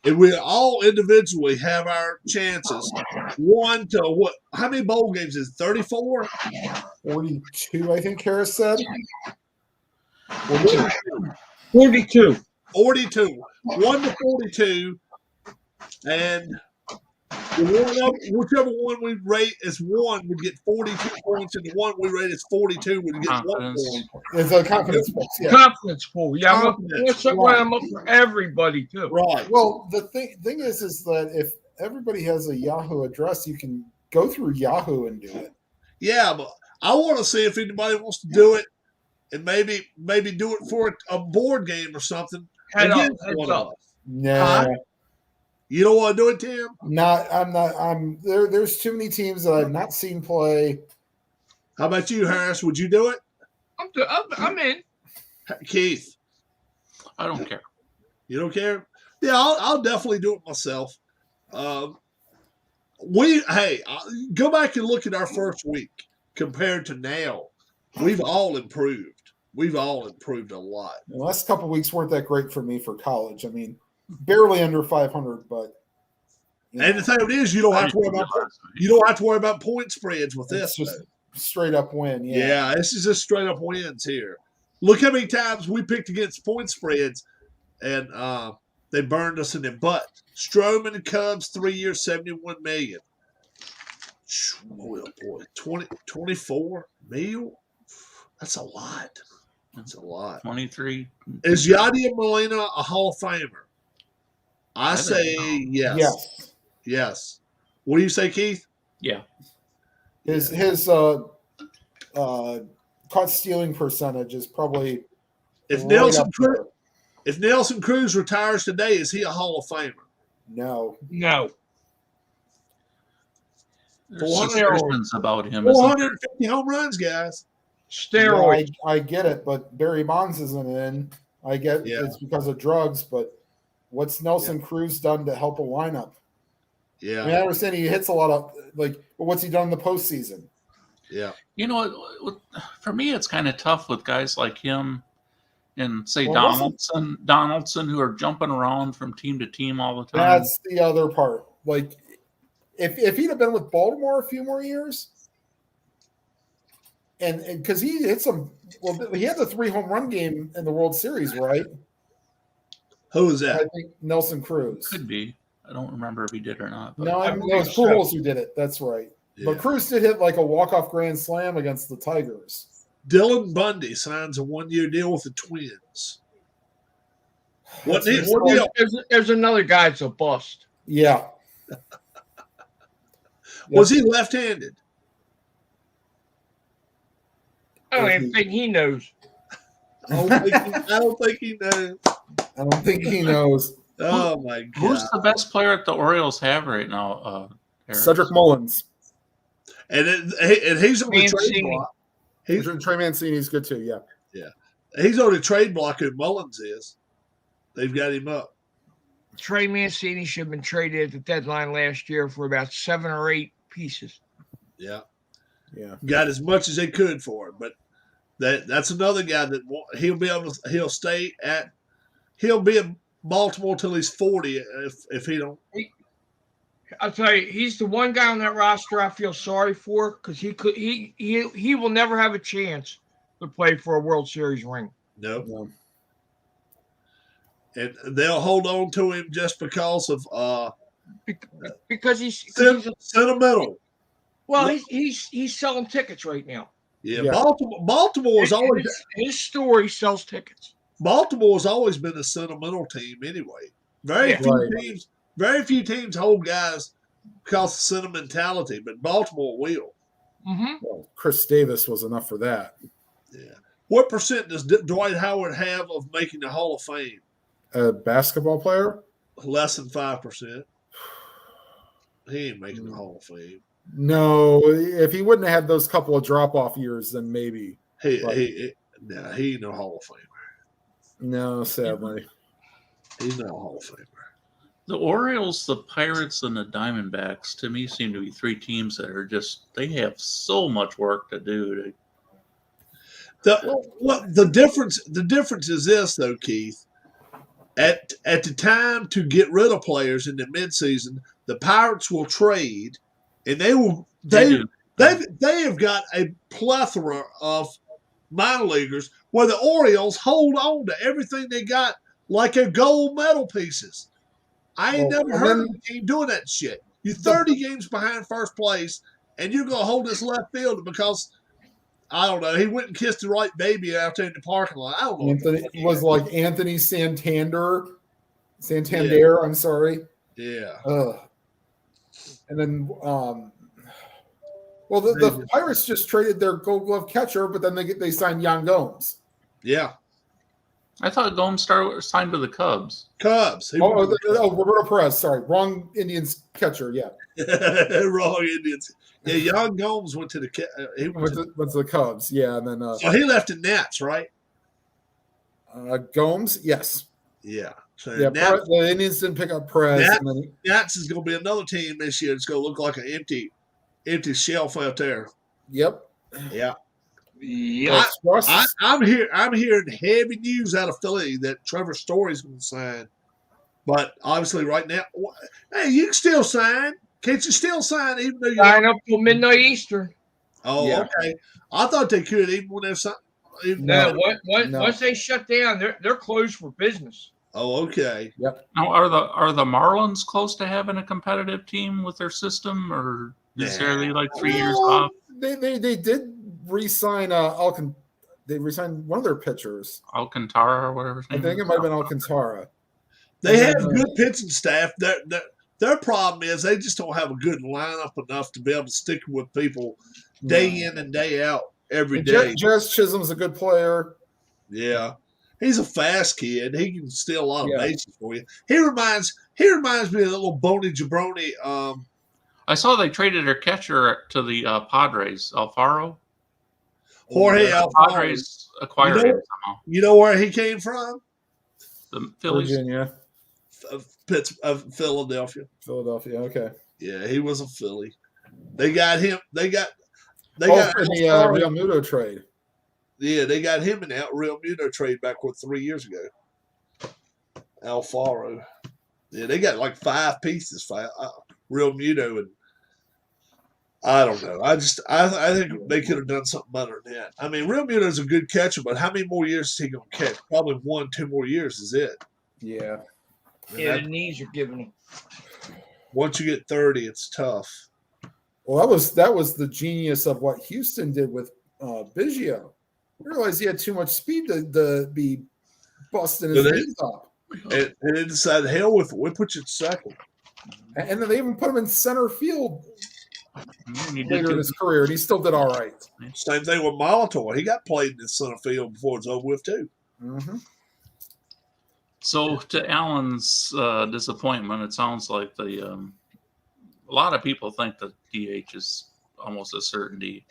And we all individually have our chances. One to what? How many bowl games is it? 34? 42, I think Harris said. 42. 42. 1 to 42. And whichever one we rate as 1 would get 42 points, and the one we rate as 42 would get 1 point. It's a confidence box. Yeah. Confidence pool. Yeah, I'm up, Confidence, I'm up for everybody, too. Right. Well, the thing is that if everybody has a Yahoo address, you can go through Yahoo and do it. Yeah, but I want to see if anybody wants to do it, and maybe do it for a board game or something. Heads against one up. of us. Nah. You don't want to do it, Tim? I'm there's too many teams that I've not seen play. How about you, Harris? Would you do it? I'm in. Keith? I don't care. You don't care? Yeah, I'll definitely do it myself. Go back and look at our first week compared to now. We've all improved. We've all improved a lot. The last couple of weeks weren't that great for me for college. I mean, barely under 500, but. And the thing is, you don't have to worry about point spreads with this. Just straight up win. Yeah, this is just straight up wins here. Look how many times we picked against point spreads, and they burned us in the butt. Stroman and Cubs, 3 years, $71 million. Oh boy, 24 million. That's a lot. That's a lot. 23. Is Yadier Molina a Hall of Famer? I say yes. Yes. What do you say, Keith? Yeah. His caught stealing percentage is probably If right Nelson Cruz retires today, is he a Hall of Famer? No. There's suspicions about him. 450 home runs, guys. Steroids. Yeah, I get it, but Barry Bonds isn't in. I get it's because of drugs, but what's Nelson Cruz done to help a lineup? Yeah. I mean, I understand he hits a lot of but what's he done in the postseason? Yeah. You know, for me, it's kind of tough with guys like him and say Donaldson, who are jumping around from team to team all the time. That's the other part. Like, if he'd have been with Baltimore a few more years, and because he hit some, he had the 3 home run game in the World Series, right? Who was that? I think Nelson Cruz. Could be. I don't remember if he did or not. But No, it was Pujols who did it. That's right. Yeah. But Cruz did hit like a walk-off grand slam against the Tigers. Dylan Bundy signs a 1-year deal with the Twins. There's another guy that's a bust. Yeah. Was he left-handed? I don't even think he knows. I don't think he knows. I don't think he knows. Oh, my God. who's the best player that the Orioles have right now? Eric? Cedric Mullins. And he's on the trade block. Trey Mancini's good too, yeah. Yeah. He's on the trade block who Mullins is. They've got him up. Trey Mancini should have been traded at the deadline last year for about 7 or 8 pieces. Yeah. Yeah. Got as much as they could for him. But that's another guy that he'll be in Baltimore till he's 40 if he don't. I'll tell you, he's the one guy on that roster I feel sorry for because he will never have a chance to play for a World Series ring. Nope. No. And they'll hold on to him just because of because he's sentimental. Well, he's selling tickets right now. Yeah. Baltimore is always his story sells tickets. Baltimore has always been a sentimental team anyway. Very few teams hold guys because of sentimentality, but Baltimore will. Mm-hmm. Well, Chris Davis was enough for that. Yeah. What percent does Dwight Howard have of making the Hall of Fame? A basketball player? Less than 5%. He ain't making the Hall of Fame. No, if he wouldn't have had those couple of drop-off years, then maybe. He ain't no Hall of Famer. No, sadly. He's no Hall of Famer. The Orioles, the Pirates, and the Diamondbacks, to me, seem to be 3 teams that are they have so much work to do. The difference is this though, Keith. At the time to get rid of players in the midseason, the Pirates will trade, and they have got a plethora of minor leaguers where the Orioles hold on to everything they got like a gold medal pieces. I ain't never heard of a team doing that shit. You're 30 games behind first place, and you're going to hold this left fielder because, I don't know, he went and kissed the right baby out there in the parking lot. I don't know. Anthony was like Anthony Santander. Yeah. I'm sorry. Yeah. And then, the Pirates just traded their Gold Glove catcher, but then they signed Yan Gomes. Yeah. I thought Gomes signed with the Cubs. Roberto Perez. Sorry, wrong Indians catcher. Yeah, wrong Indians. Yeah, Yan Gomes went to the went to the Cubs. Yeah, and then so he left in Nats, right? Gomes, yes. Yeah. So yeah, the Indians didn't pick up Perez. Nats is going to be another team this year. It's going to look like an empty shelf out there. Yep. Yeah. Yeah, I'm hearing heavy news out of Philly that Trevor Story's going to sign, but obviously right now, hey, you can still sign. Can't you still sign even though you sign up till midnight Eastern? Oh, yeah. Okay. I thought they could even when they're signed. No, once they shut down, they're closed for business. Oh, okay. Yep. Now, are the Marlins close to having a competitive team with their system, or is there like 3 years off? They did re-sign they re-signed one of their pitchers, Alcantara or whatever. I think it might have been Alcantara. They have good pitching staff. Their problem is they just don't have a good lineup enough to be able to stick with people day in and day out every day. Jazz Chisholm's a good player. Yeah. He's a fast kid. He can steal a lot of bases for you. He reminds me of that little bony jabroni. I saw they traded their catcher to the Padres, Alfaro. Jorge Alfaro. Padres acquired him somehow. You know where he came from? The Phillies. Virginia. Philadelphia. Philadelphia, okay. Yeah, he was a Philly. They got him. They got the Real Muto trade. Yeah, they got him in that Real Muto trade back 3 years ago. Alfaro. Yeah, they got like 5 pieces for Real Muto, and I don't know. I think they could have done something better than that. I mean, Real Muto's a good catcher, but how many more years is he going to catch? Probably 1-2 more years is it. Yeah. Yeah, the knees are giving him. Once you get 30, it's tough. Well, that was the genius of what Houston did with Biggio. I realized he had too much speed to be busting his knees up. And they decided, hell with it. We'll put you at second. And then they even put him in center field later in his career, and he still did all right. Same thing with Molitor. He got played in the center field before it's over with, too. Mm-hmm. So, to Alan's disappointment, it sounds like a lot of people think that DH is almost a certainty.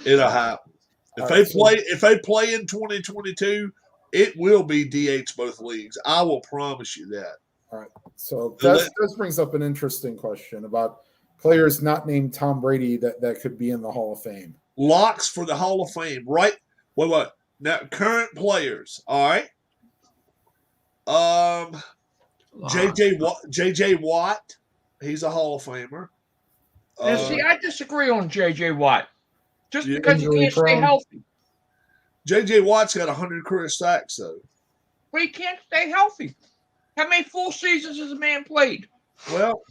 It'll happen. If they play in 2022, it will be DH both leagues. I will promise you that. All right. So that brings up an interesting question about players not named Tom Brady that could be in the Hall of Fame. Locks for the Hall of Fame, right? Wait. Now, current players, all right? J.J. Watt, he's a Hall of Famer. Now, see, I disagree on J.J. Watt. Just because he can't stay healthy. J.J. Watt's got 100 career sacks, though. But he can't stay healthy. How many full seasons has a man played? Well,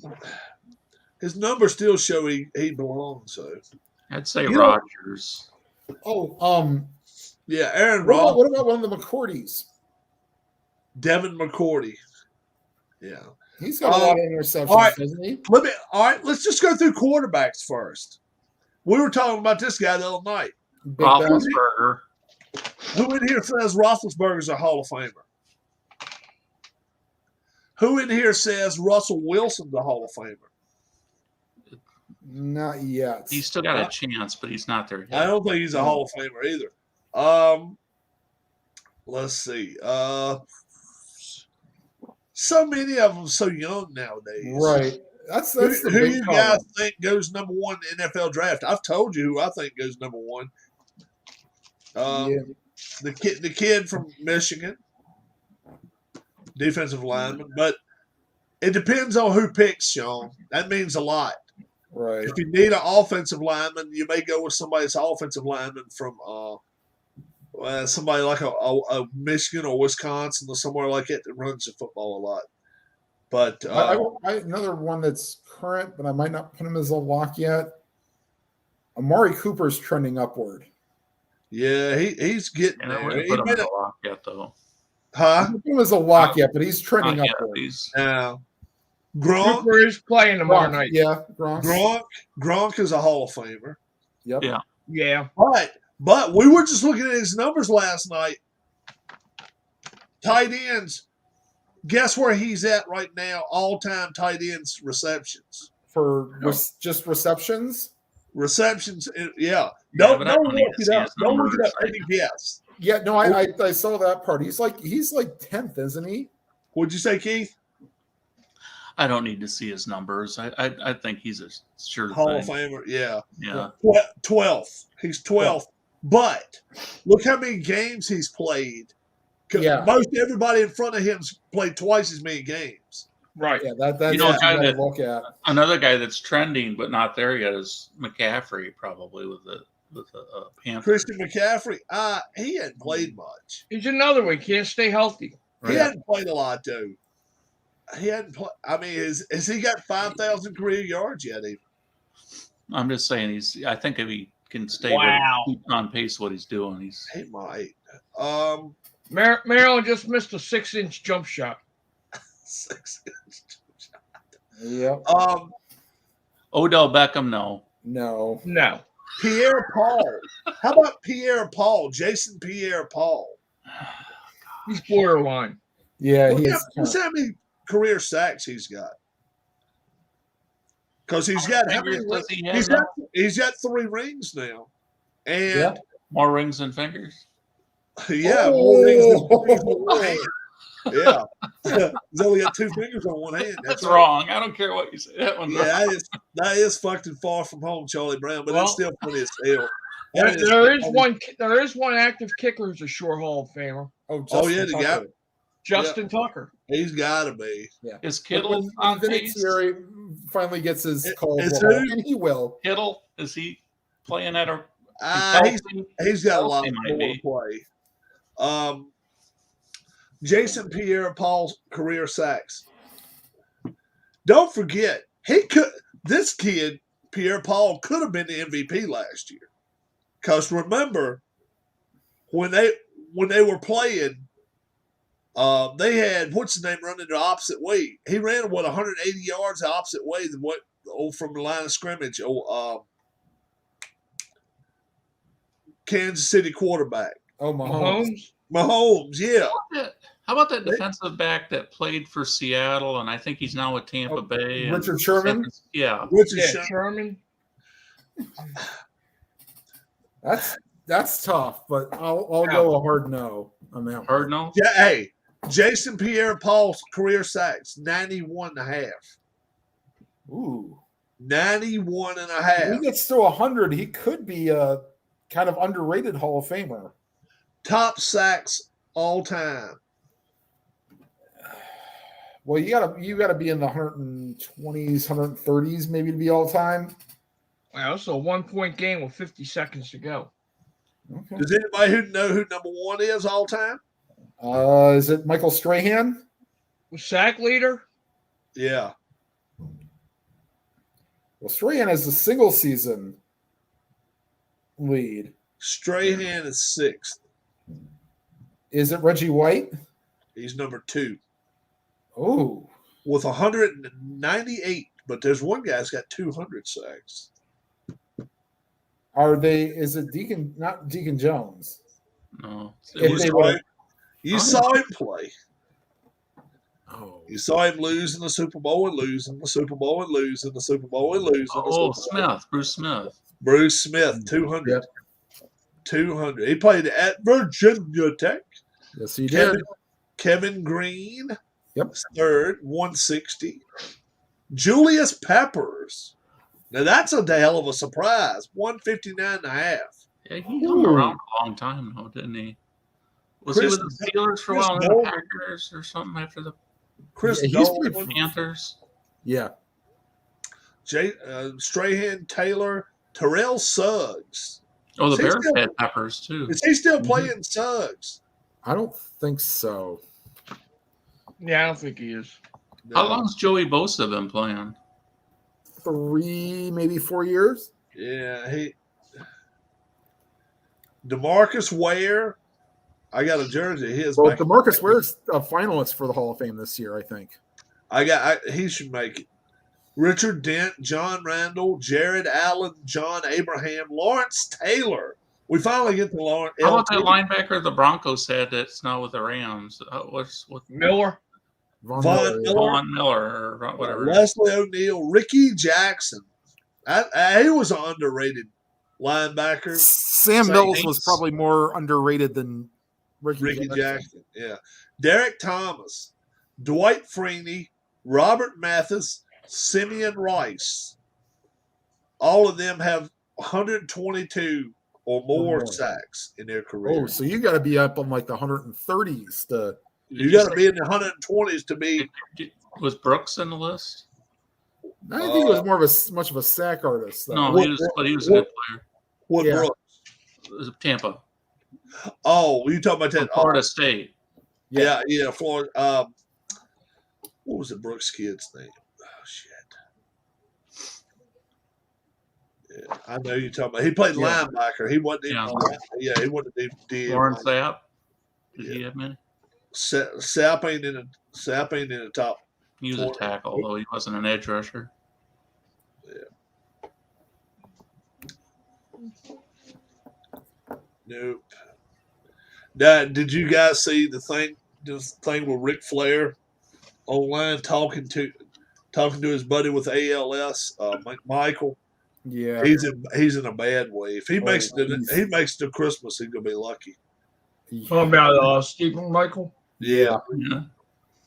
his numbers still show he belongs. So I'd say Rodgers. Yeah, Aaron Rodgers. What about one of the McCourties? Devin McCourty. Yeah. He's got a lot of interceptions, doesn't he? Let's just go through quarterbacks first. We were talking about this guy the other night. Roethlisberger. Who in here says Roethlisberger's a Hall of Famer? Who in here says Russell Wilson's a Hall of Famer? Not yet. He's still got a chance, but he's not there yet. I don't think he's a Hall of Famer either. Let's see. So many of them so young nowadays. Right. That's who the you guys think goes number 1 in the NFL draft? I've told you who I think goes number 1. Yeah. The kid from Michigan, defensive lineman. But it depends on who picks, Sean. That means a lot. Right. If you need an offensive lineman, you may go with somebody's offensive lineman from somebody like a Michigan or Wisconsin or somewhere like that runs the football a lot. But another one that's current, but I might not put him as a lock yet. Amari Cooper's trending upward. Yeah, he's getting And I there. wouldn't He put him made in it, a lock yet, though. I don't put him as a lock yet, but he's trending Not yet, upward. now. Gronk, Cooper is playing tomorrow night. Yeah, Gronk is a Hall of Famer. Yep. Yeah. Yeah. But we were just looking at his numbers last night. Tight ends. Guess where he's at right now? All-time tight ends receptions. For just receptions. Receptions, yeah. But I Don't don't need look to it see up. his Don't look it numbers. up. Take a guess. Yeah, no, I saw that part. He's like 10th, isn't he? What'd you say, Keith? I don't need to see his numbers. I think he's a sure Hall of thing. Famer, yeah. Yeah. 12th. He's 12th. But look how many games he's played. Yeah. Most everybody in front of him's played twice as many games. Right. Yeah, that's You know, what guy you gotta that- look at. Another guy that's trending but not there yet is McCaffrey, probably with the Panthers. Christian McCaffrey, he hadn't played much. He's another one. Can't stay healthy. He hadn't played a lot, though. He hadn't played. I mean, has he got 5,000 career yards yet? Even? I'm just saying I think if he can stay keep on pace what he's doing, He might. Maryland just missed a 6-inch jump shot. 6-inch. Yep. Odell Beckham, no. No. Pierre Paul. How about Pierre Paul? Jason Pierre Paul. He's borderline. Yeah, Let's see how many career sacks he's got. Because he's got how many? He's got 3 rings now, and more rings than fingers. More rings than fingers on one hand. Yeah, he's only got 2 fingers on one hand. That's wrong. I don't care what you say. That one's wrong. That is fucking far from home, Charlie Brown, but it's still funny as hell. There is one active kicker who's a sure Hall of Famer. Justin Tucker. He's got to be. Yeah. Is Kittle on pace? Finally gets his call, and he will. Kittle, is he playing at a? He's got a lot more to play. Jason Pierre-Paul's career sacks. Don't forget, this kid Pierre-Paul could have been the MVP last year. Because remember, when they were playing, they had what's his name running the opposite way. He ran 180 yards the opposite way than from the line of scrimmage. Kansas City quarterback. Oh, Mahomes. Mahomes, yeah. How about that defensive back that played for Seattle, and I think he's now with Tampa Bay? Richard Sherman? Richard Sherman. That's tough, but I'll go a hard no on that. Hard no? Yeah, hey, Jason Pierre-Paul's career sacks, 91.5. Ooh. 91.5. If he gets to 100, he could be a kind of underrated Hall of Famer. Top sacks all time. Well, you gotta be in the 120s, 130s, maybe to be all time. Wow, it's a 1-point game with 50 seconds to go. Okay. Does anybody know who number 1 is all time? Is it Michael Strahan? Sack leader? Yeah. Well, Strahan has a single season lead. Strahan is 6th. Is it Reggie White? He's number 2. Oh. With 198, but there's one guy's got 200 sacks. Is it Deacon, not Deacon Jones? No. You saw him play. Oh. You saw him lose in the Super Bowl and lose in the Super Bowl and lose in the Super Bowl and lose in the Super Bowl. Bruce Smith. Bruce Smith, 200. Yep. 200. He played at Virginia Tech. Yes, he did. Kevin Green. Yep. 3rd, 160. Julius Peppers. Now, that's a hell of a surprise. 159.5. Yeah, he hung around a long time, though, didn't he? Was he with the Steelers for a while, and then the Packers or something after the Panthers? Yeah. Strahan, Taylor, Terrell Suggs. Oh, the Bears had Peppers, too. Is he still playing Suggs? I don't think so. Yeah, I don't think he is. No. How long has Joey Bosa been playing? 3, maybe 4 years. Yeah, DeMarcus Ware. I got a jersey. DeMarcus Ware's a finalist for the Hall of Fame this year, I think. He should make it. Richard Dent, John Randall, Jared Allen, John Abraham, Lawrence Taylor. We finally get to Lawrence. How about that linebacker the Broncos had that's now with the Rams? What's Miller? Von Miller or whatever. Leslie O'Neal, Ricky Jackson. He was an underrated linebacker. Sam Mills was probably more underrated than Ricky Jackson. Yeah. Derek Thomas, Dwight Freeney, Robert Mathis, Simeon Rice. All of them have 122 or more sacks in their career. Oh, so you got to be up on like the 130s. You got to be in the 120s to be. Was Brooks in the list? I think he was more of much of a sack artist. Though. No, he was a good player. What Brooks? It was Tampa. Oh, you talking about that? Florida State. Yeah, Florida. What was the Brooks kid's name? Oh shit. Yeah, I know you're talking about. He played linebacker. He wasn't even. He wasn't even. Warren Sapp. Did he have many? Sapp ain't in the top. He was a tackle, although he wasn't an edge rusher. Yeah. Nope. Now, did you guys see the thing with Ric Flair online talking to his buddy with ALS, Michael? Yeah, he's in a bad way. If he makes it to Christmas, he's gonna be lucky. Talking about Stephen Michael. Yeah.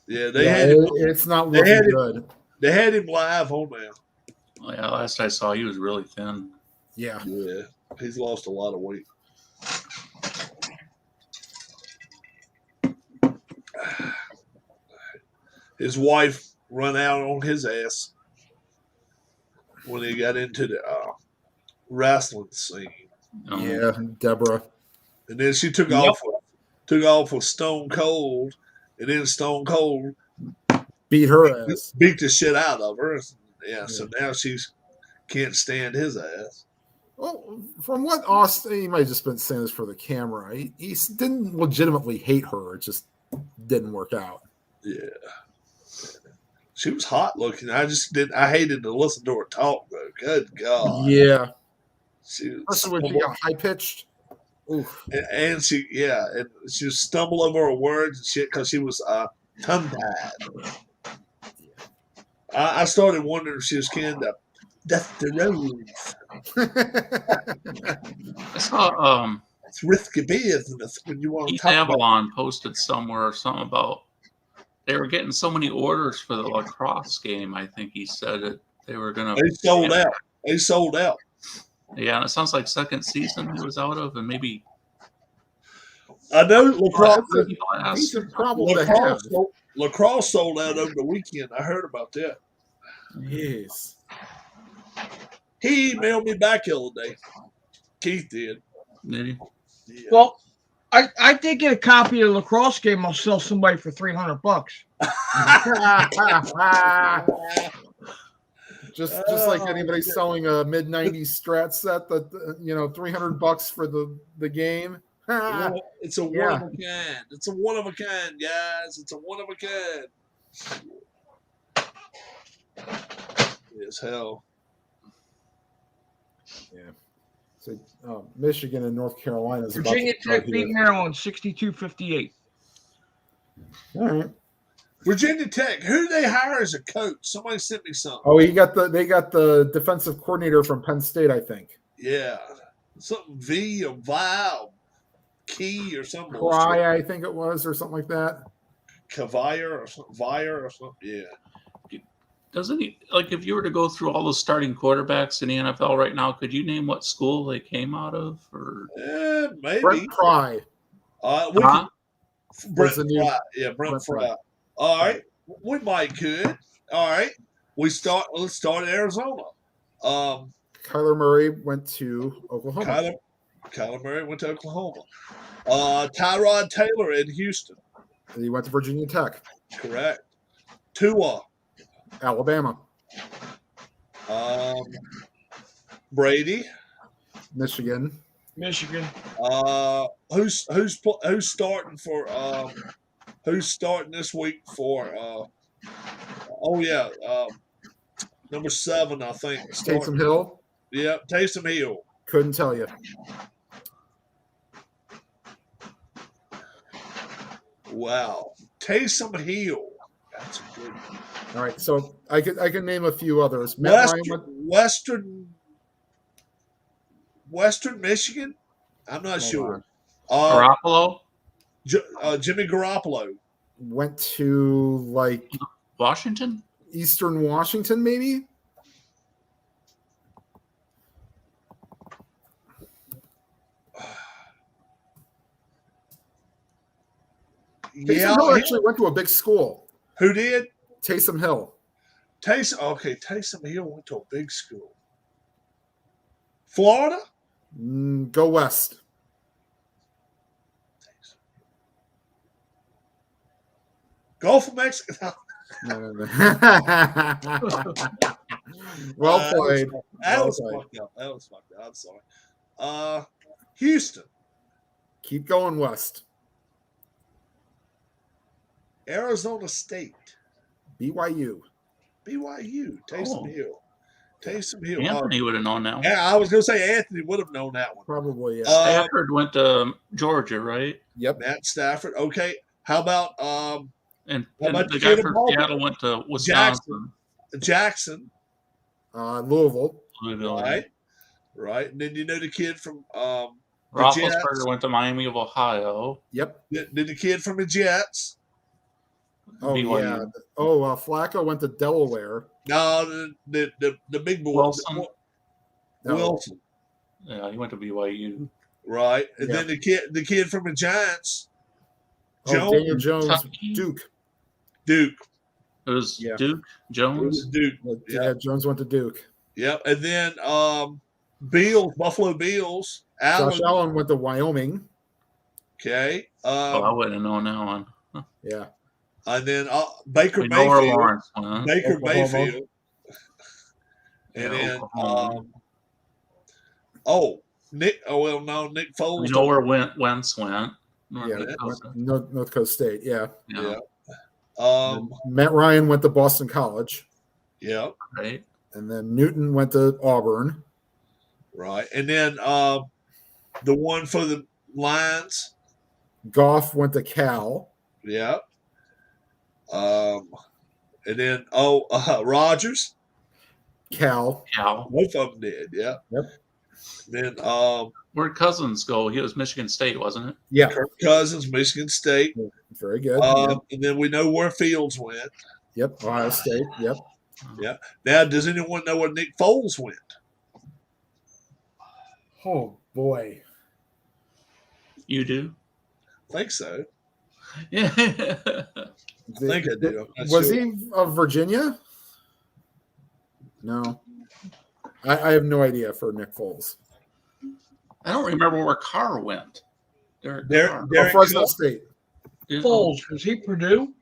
It's not looking good. They had him live on there. Well, yeah, last I saw, he was really thin. Yeah, he's lost a lot of weight. His wife run out on his ass when he got into the wrestling scene. Yeah, Deborah. And then she took off with Stone Cold, and then Stone Cold beat her ass, beat the shit out of her. Yeah. So now she can't stand his ass. Well, from what Austin, he might have just been saying this for the camera. He didn't legitimately hate her. It just didn't work out. Yeah. She was hot looking. I hated to listen to her talk, though. Good God. Yeah. Especially when she got high pitched. And she would stumble over her words and shit because she was tongue tied. I started wondering if she was kind of Death to Rose. I saw it's risky business when you want to talk Avalon posted somewhere or something about they were getting so many orders for the lacrosse game. I think he said it. They were gonna. They sold out. They sold out. Yeah, and it sounds like second season he was out of, and maybe. I know lacrosse. Lacrosse sold out over the weekend. I heard about that. Yes. He emailed me back the other day. Keith did. Did he? Yeah. Well, I did get a copy of the lacrosse game. I'll sell somebody for $300. just like anybody selling a mid '90s Strat set that $300 for the game. It's a one of a kind. It's a one of a kind, guys. It's a one of a kind. As hell. Yeah. So Michigan and North Carolina is Virginia Tech beat Maryland 62-58. All right. Virginia Tech. Who do they hire as a coach? Somebody sent me something. Oh, they got the defensive coordinator from Penn State, I think. Yeah. Something V or Vi Key or something. Cry, I think it was, or something like that. Kavire or something. Vire or something. Yeah. Doesn't he, like, if you were to go through all the starting quarterbacks in the NFL right now, could you name what school they came out of? Or Maybe. Brent Pry. We Huh? could, Brent Was the new- Fry. Yeah, Brent Brent Fry. Fry. All right. We might could. All right. Let's start in Arizona. Kyler Murray went to Oklahoma. Kyler Murray went to Oklahoma. Tyrod Taylor in Houston. He went to Virginia Tech. Correct. Tua. Alabama. Brady. Michigan. Michigan. Who's starting for who's starting this week for number 7, I think. Taysom Hill. Yeah, Taysom Hill. Couldn't tell you. Wow. Taysom Hill. That's a good one. All right, so I can name a few others. Matt Ryan Western Michigan. I'm not sure. Garoppolo? Jimmy Garoppolo went to like Washington? Eastern Washington, maybe. Taysom Hill actually went to a big school. Who did? Taysom Hill. Taysom Hill went to a big school. Florida? Go West. Gulf of Mexico. No. Well played. That was fucked up. I'm sorry. Houston. Keep going west. Arizona State. BYU. Taysom Hill. Taysom Hill. Anthony would have known that one. Yeah, I was going to say Anthony would have known that one. Probably, yeah. Stafford went to Georgia, right? Yep. Matt Stafford. Okay. How about And about the the guy kid in from Baltimore? Seattle went to Wisconsin. Jackson? Louisville. Louisville. Right. And then you know the kid from Roethlisberger went to Miami of Ohio. Yep. Then the kid from the Jets. Oh, BYU. yeah. Flacco went to Delaware. No, the big boy. Wilson. Wilson. Yeah, he went to BYU. Right. And Yeah. then the kid from the Giants. Daniel Jones. Kentucky? Duke. It was Yeah. Duke It Jones. was Duke. Yeah, Jones went to Duke. Yep. And then Buffalo Bills. Josh Allen went to Wyoming. Okay. I wouldn't have known that one. Yeah. And then Baker We know where Mayfield. Lawrence went. Baker Oklahoma. Mayfield. And Yeah, then Oklahoma. Nick Foles. We know where Wentz went. North Yeah, Dakota. North Dakota State. Yeah. Yeah. Matt Ryan went to Boston College, Yeah. Right. and then Newton went to Auburn. Right. And then the one for the Lions. Goff went to Cal. Yeah. And then Rogers. Cal. Both of them did. Yeah. Yep. Then Where'd Cousins go? He was Michigan State, wasn't it? Yeah. Kirk Cousins, Michigan State. Very good. And then we know where Fields went. Yep. Ohio State. Yep. Yeah. Now, does anyone know where Nick Foles went? Oh boy. You do? I think so. Yeah. I think I do. I'm not Was sure. he of Virginia? No. I have no idea for Nick Foles. I don't remember where Carr went. Derek Carr. Derek Fresno Carr. State. Foles, was he Purdue?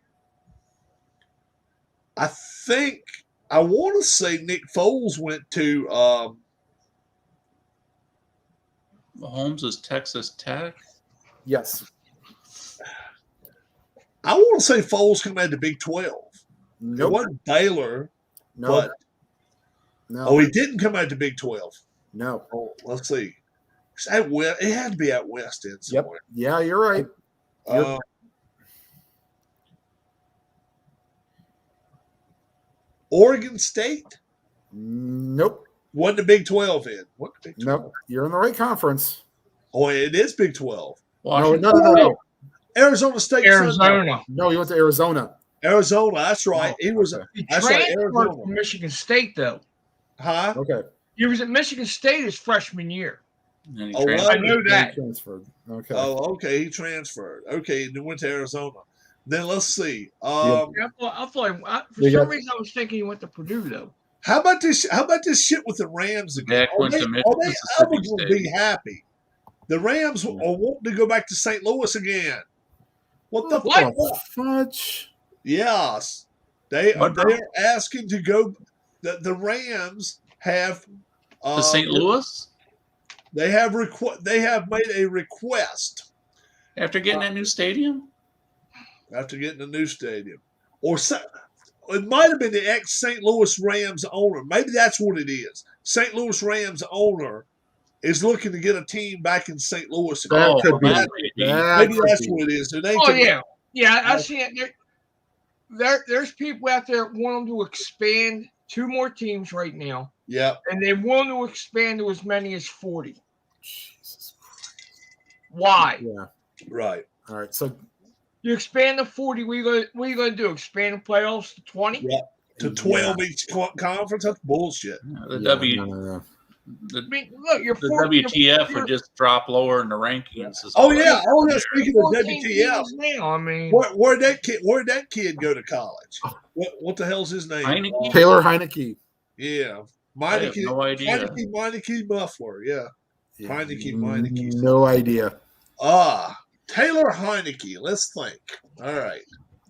I think I want to say Nick Foles went to Mahomes is Texas Tech. Yes. I want to say Foles came out of the Big 12. It Nope. wasn't Baylor, No. but No. he didn't come out of the Big 12. No. Oh, let's see. It had to be out west in Yep. somewhere. Yeah, you're right. Oregon State Nope. wasn't the Big 12 in. What the Big 12? Nope. You're in the right conference. Oh, it is Big 12. No, Washington. no. Arizona State. Arizona. No, you went to Arizona. Arizona. That's right. He was. Okay. He That's right. transferred Arizona. from Michigan State, though. Huh? Okay. He was at Michigan State his freshman year. And he Oh, transferred. well, I know that. He transferred. Okay. Oh, okay. He transferred. Okay, and then went to Arizona. Then let's see. Yeah, I thought for some reason I was thinking he went to Purdue, though. How about this? How about this shit with the Rams again? Jack went to Are they Mississippi ever going to be State. happy? The Rams are wanting to go back to St. Louis again. What the What? fuck? Fudge. Yes, they are. What? They're asking to go. The Rams have To St. Louis They have They have made a request after getting that new stadium. after getting a new stadium, or it might have been the ex St. Louis Rams owner. Maybe that's what it is. St. Louis Rams owner is looking to get a team back in St. Louis again. That could be. that Maybe that's what it is. And they Oh can- yeah. I see it. There's people out there that want them to expand 2 more teams right now, Yeah. and they want to expand to as many as 40. Jesus Christ. Why? Yeah. Right. All right. So You expand to 40. What are you going to do? Expand the playoffs to 20? Yeah. To 12 each conference. That's bullshit. The no. I mean, look, you're the 14 WTF would just drop lower in the rankings. as Oh well. yeah. Oh yeah. Speaking of 14 WTF, teams now. I mean, where'd that kid go to college? What the hell's his name? Heineke? Taylor Heineke. Yeah. I have Meineke. no idea. Meineke Muffler. Yeah. Heineke. No idea. Taylor Heineke. Let's think. All right.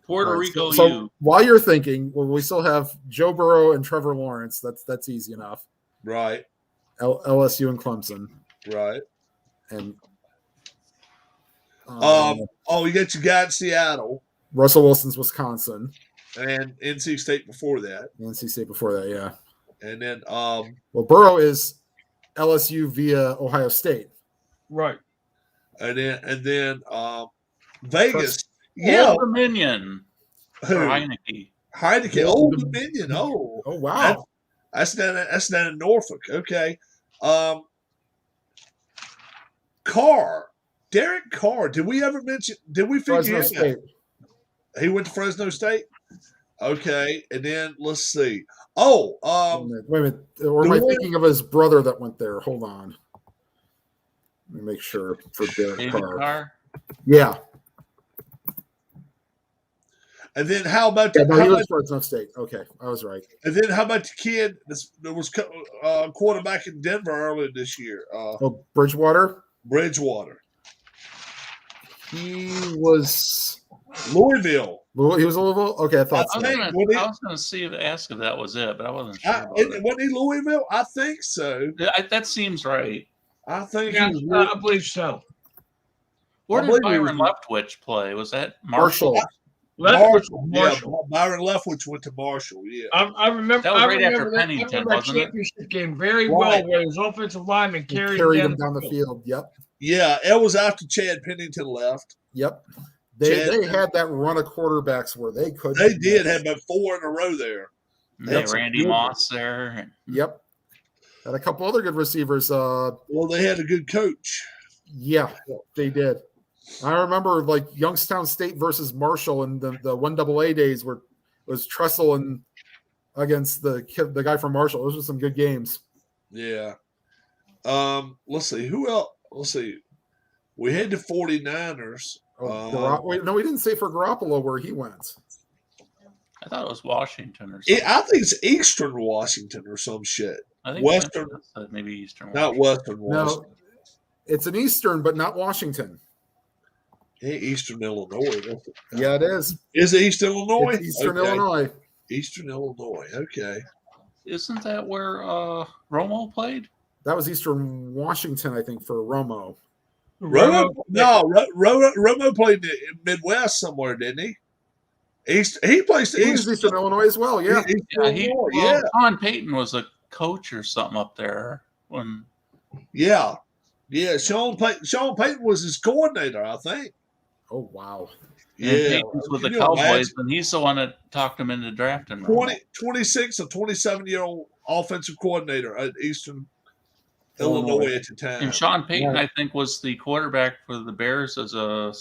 Puerto All right, Rico, So you. while you're thinking, well, we still have Joe Burrow and Trevor Lawrence. That's easy enough. Right. LSU and Clemson, Right. and You got your guy in Seattle Russell Wilson's Wisconsin, and NC State before that, NC State before that. Yeah. and then Well, Burrow is LSU via Ohio State. right. and then Vegas. Yeah, Yeah. Dominion. Who? For Heineke. Heineke. Old Dominion. Oh. Oh wow. That's down in Norfolk. Okay. Carr. Derek Carr. Did we figure Fresno him State. out? He went to Fresno State? Okay. And then let's see. Oh, Wait a minute. Or am I the one- thinking of his brother that went there? Hold on. Let me make sure for Derek David Carr. Carr. Yeah. and then how about Yeah, the, no, how he about, was Fresno State. Okay, I was right. and then how about the kid that was quarterback in Denver earlier this year? Oh, Bridgewater. Bridgewater. He was. Louisville. He was a Louisville. Okay, I thought I so. was going to ask if that was it, but I wasn't sure. About it. Wasn't he Louisville? I think so. That seems right. I think Yeah, he was I believe so. Where I did believe he Byron was- Leftwich play? Was that Marshall. Marshall. Marshall. Yeah, Byron Leftwich went to Marshall. Yeah. I remember. That was I right after remember that- Pennington, I remember that wasn't it? championship game very Right. well, where his offensive lineman He carried him down the field. Yep. Yeah, it was after Chad Pennington left. Yep. Chad- They had that run of quarterbacks where they could. They did have about 4 in a row there. They had That's Randy good. Moss there. Yep. Had a couple other good receivers. Well, they had a good coach. Yeah, they did. I remember like Youngstown State versus Marshall in the 1AA days where it was Tressel and against the guy from Marshall. Those were some good games. Yeah. Let's see. Who else? Let's see. We had the 49ers. Wait, no, we didn't say for Garoppolo where he went. I thought it was Washington or something. I think it's Eastern Washington or some shit. I think Western. maybe Eastern. Not Western Washington. No, it's an Eastern, but not Washington. Hey, Eastern Illinois. Yeah, it is. Is it East Illinois? It's Eastern Okay. Illinois. Eastern Illinois. Okay. Isn't that where Romo played? That was Eastern Washington, I think, for Romo. Romo played in Midwest somewhere, didn't he? He plays He was Eastern Illinois as well. Yeah. Sean Payton was a coach or something up there when. Yeah. Sean Payton was his coordinator, I think. Oh wow. Yeah, Payton's with the Can you Cowboys, imagine? and he's the one that talked him into drafting. 26 or 27-year-old offensive coordinator at Eastern Illinois at the time. And Sean Payton, I think, was the quarterback for the Bears as a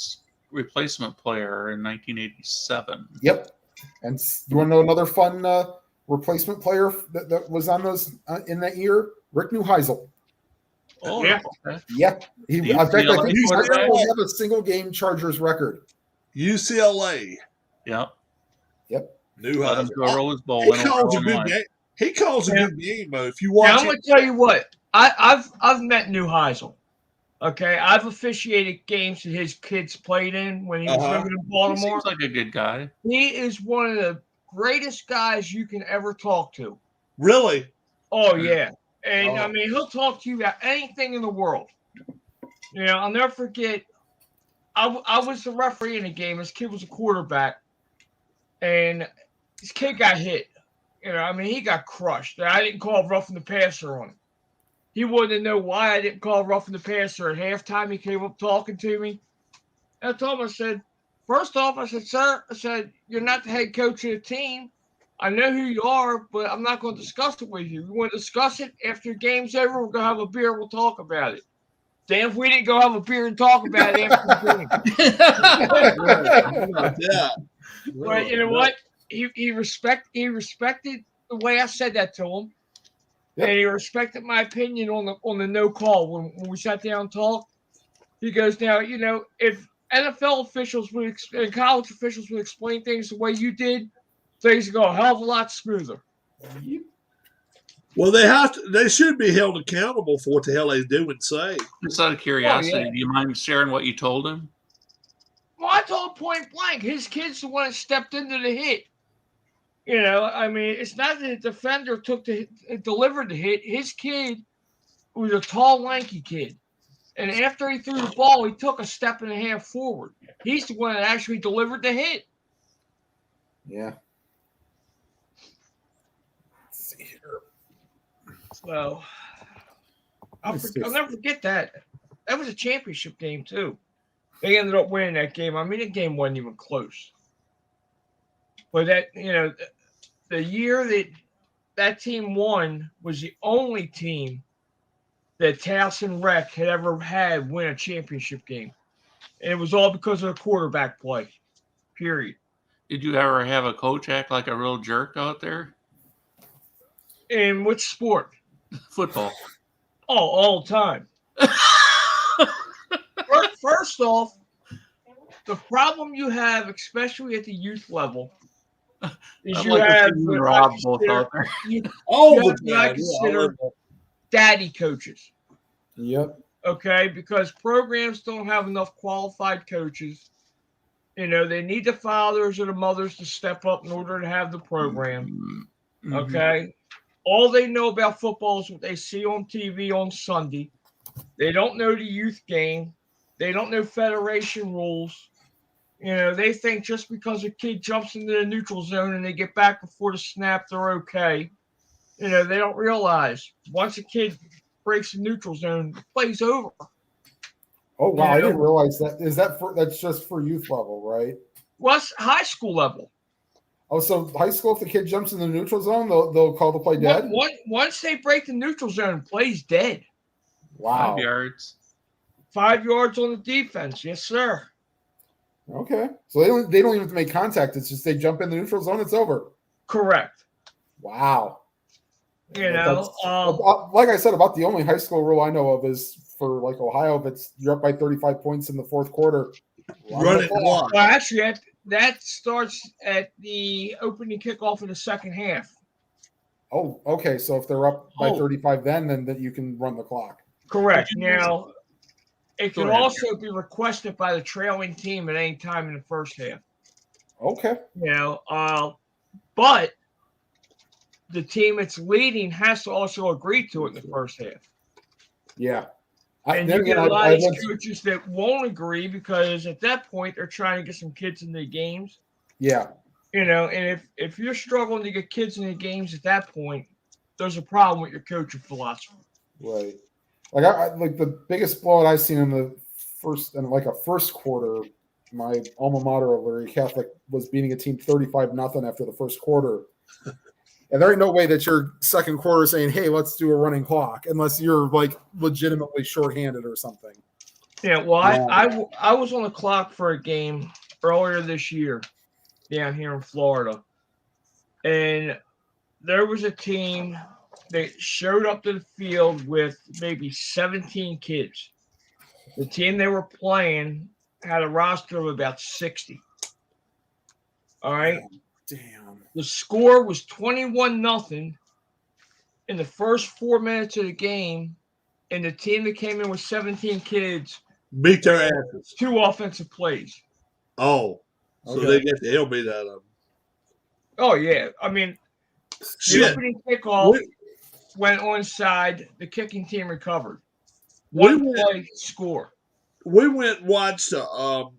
replacement player in 1987. Yep. And you want to know another fun replacement player that was on those in that year? Rick Neuheisel. Oh, Yeah. okay. Yeah, in fact, I UCLA think he's quarterback? will have a single game Chargers record. UCLA. Yeah. Yep. New Let him Heisel. go roll his bowl. He Went over calls a all good night. game. He calls a Yeah. good game, though. If you Now, watch I'm it, going to tell you what. I've met Neuheisel. Okay, I've officiated games that his kids played in when he was living in He Baltimore. seems like a good guy. He is one of the greatest guys you can ever talk to. really, Oh yeah, and I Oh. mean he'll talk to you about anything in the world. You know, I'll never forget. I was the referee in a game. His kid was a quarterback, and his kid got hit. You know, I mean he got crushed. I didn't call roughing the passer on him. He wanted to know why I didn't call roughing the passer. At halftime, he came up talking to me. And I told him, I said, first off, I said, sir, I said, you're not the head coach of the team. I know who you are, but I'm not going to discuss it with you. We want to discuss it after the game's over. We're going to have a beer. We'll talk about it. Damn, if we didn't go have a beer and talk about it after the game. yeah. But you know what? He respected the way I said that to him. Yep. And he respected my opinion on the no call when we sat down and talked. He goes, now, you know, if NFL officials and college officials would explain things the way you did, things would go a hell of a lot smoother. Well, they should be held accountable for what the hell they do and say. Just out of curiosity, Oh, yeah. do you mind sharing what you told him? Well, I told him point blank, his kid's the one that stepped into the hit. You know, I mean, it's not that the defender delivered the hit. His kid was a tall, lanky kid. And after he threw the ball, he took a step and a half forward. He's the one that actually delivered the hit. Yeah. Let's see here. So I'll never forget that. That was a championship game, too. They ended up winning that game. I mean, the game wasn't even close. But that, you know, the year that team won was the only team that Towson Rec had ever had win a championship game. And it was all because of the quarterback play, period. Did you ever have a coach act like a real jerk out there? In which sport? Football. Oh, all the time. First off, the problem you have, especially at the youth level, is I'm you like have you what and I Rob both consider- out there. All you the have what I time. consider daddy coaches. Yep. Okay, because programs don't have enough qualified coaches. You know, they need the fathers or the mothers to step up in order to have the program. Mhm. Okay. All they know about football is what they see on TV on Sunday. They don't know the youth game. They don't know federation rules. You know, they think just because a kid jumps into the neutral zone and they get back before the snap, they're okay. You know, they don't realize once a kid breaks the neutral zone, the play's over. Oh wow, Yeah. I didn't realize that. That's just for youth level, right? Well, it's high school level. Oh, so high school, if the kid jumps in the neutral zone, they'll call the play dead. Once they break the neutral zone, play's dead. Wow. 5 yards. 5 yards on the defense, yes, sir. Okay, so they don't even have to make contact. It's just they jump in the neutral zone, it's over. Correct. Wow. You know, like I said, about the only high school rule I know of is for like Ohio. If it's you're up by 35 points in the fourth quarter, Run it block. well, actually, that starts at the opening kickoff of the second half. Oh, okay. So if they're up by Oh. 35, then that you can run the clock. Correct. Did you guys- Now, it Go can ahead. also be requested by the trailing team at any time in the first half. Okay. You know, but the team that's leading has to also agree to it in the first half. Yeah. And you get a lot of these coaches that won't agree because at that point they're trying to get some kids in the games. Yeah. You know, and if you're struggling to get kids in the games at that point, there's a problem with your coaching philosophy. Right. Like I like the biggest blowout I've seen in the first quarter. My alma mater over at Catholic was beating a team 35-0 after the first quarter. And there ain't no way that your second quarter is saying, hey, let's do a running clock, unless you're like legitimately shorthanded or something. Yeah, well, I was on the clock for a game earlier this year, down here in Florida. And there was a team that showed up to the field with maybe 17 kids. The team they were playing had a roster of about 60. All right. Damn. The score was 21-0 in the first 4 minutes of the game, and the team that came in with 17 kids Beat their asses. 2 offensive plays. Oh, so Okay. they get the hell beat out of them. Oh yeah, I mean, the Shit. opening kickoff We- went onside. The kicking team recovered. We One went- play, score. We went and watched a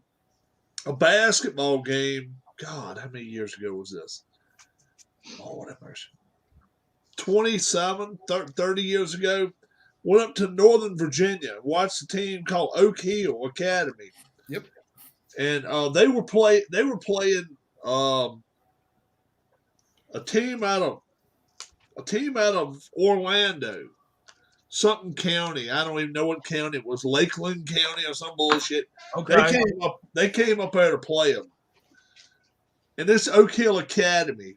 basketball game. God, how many years ago was this? Oh, what have mercy. 27, 30 years ago. Went up to Northern Virginia, watched a team called Oak Hill Academy. Yep. And they were playing a team out of Orlando, something county. I don't even know what county it was, Lakeland County or some bullshit. Okay. They came up there to play them. And this Oak Hill Academy,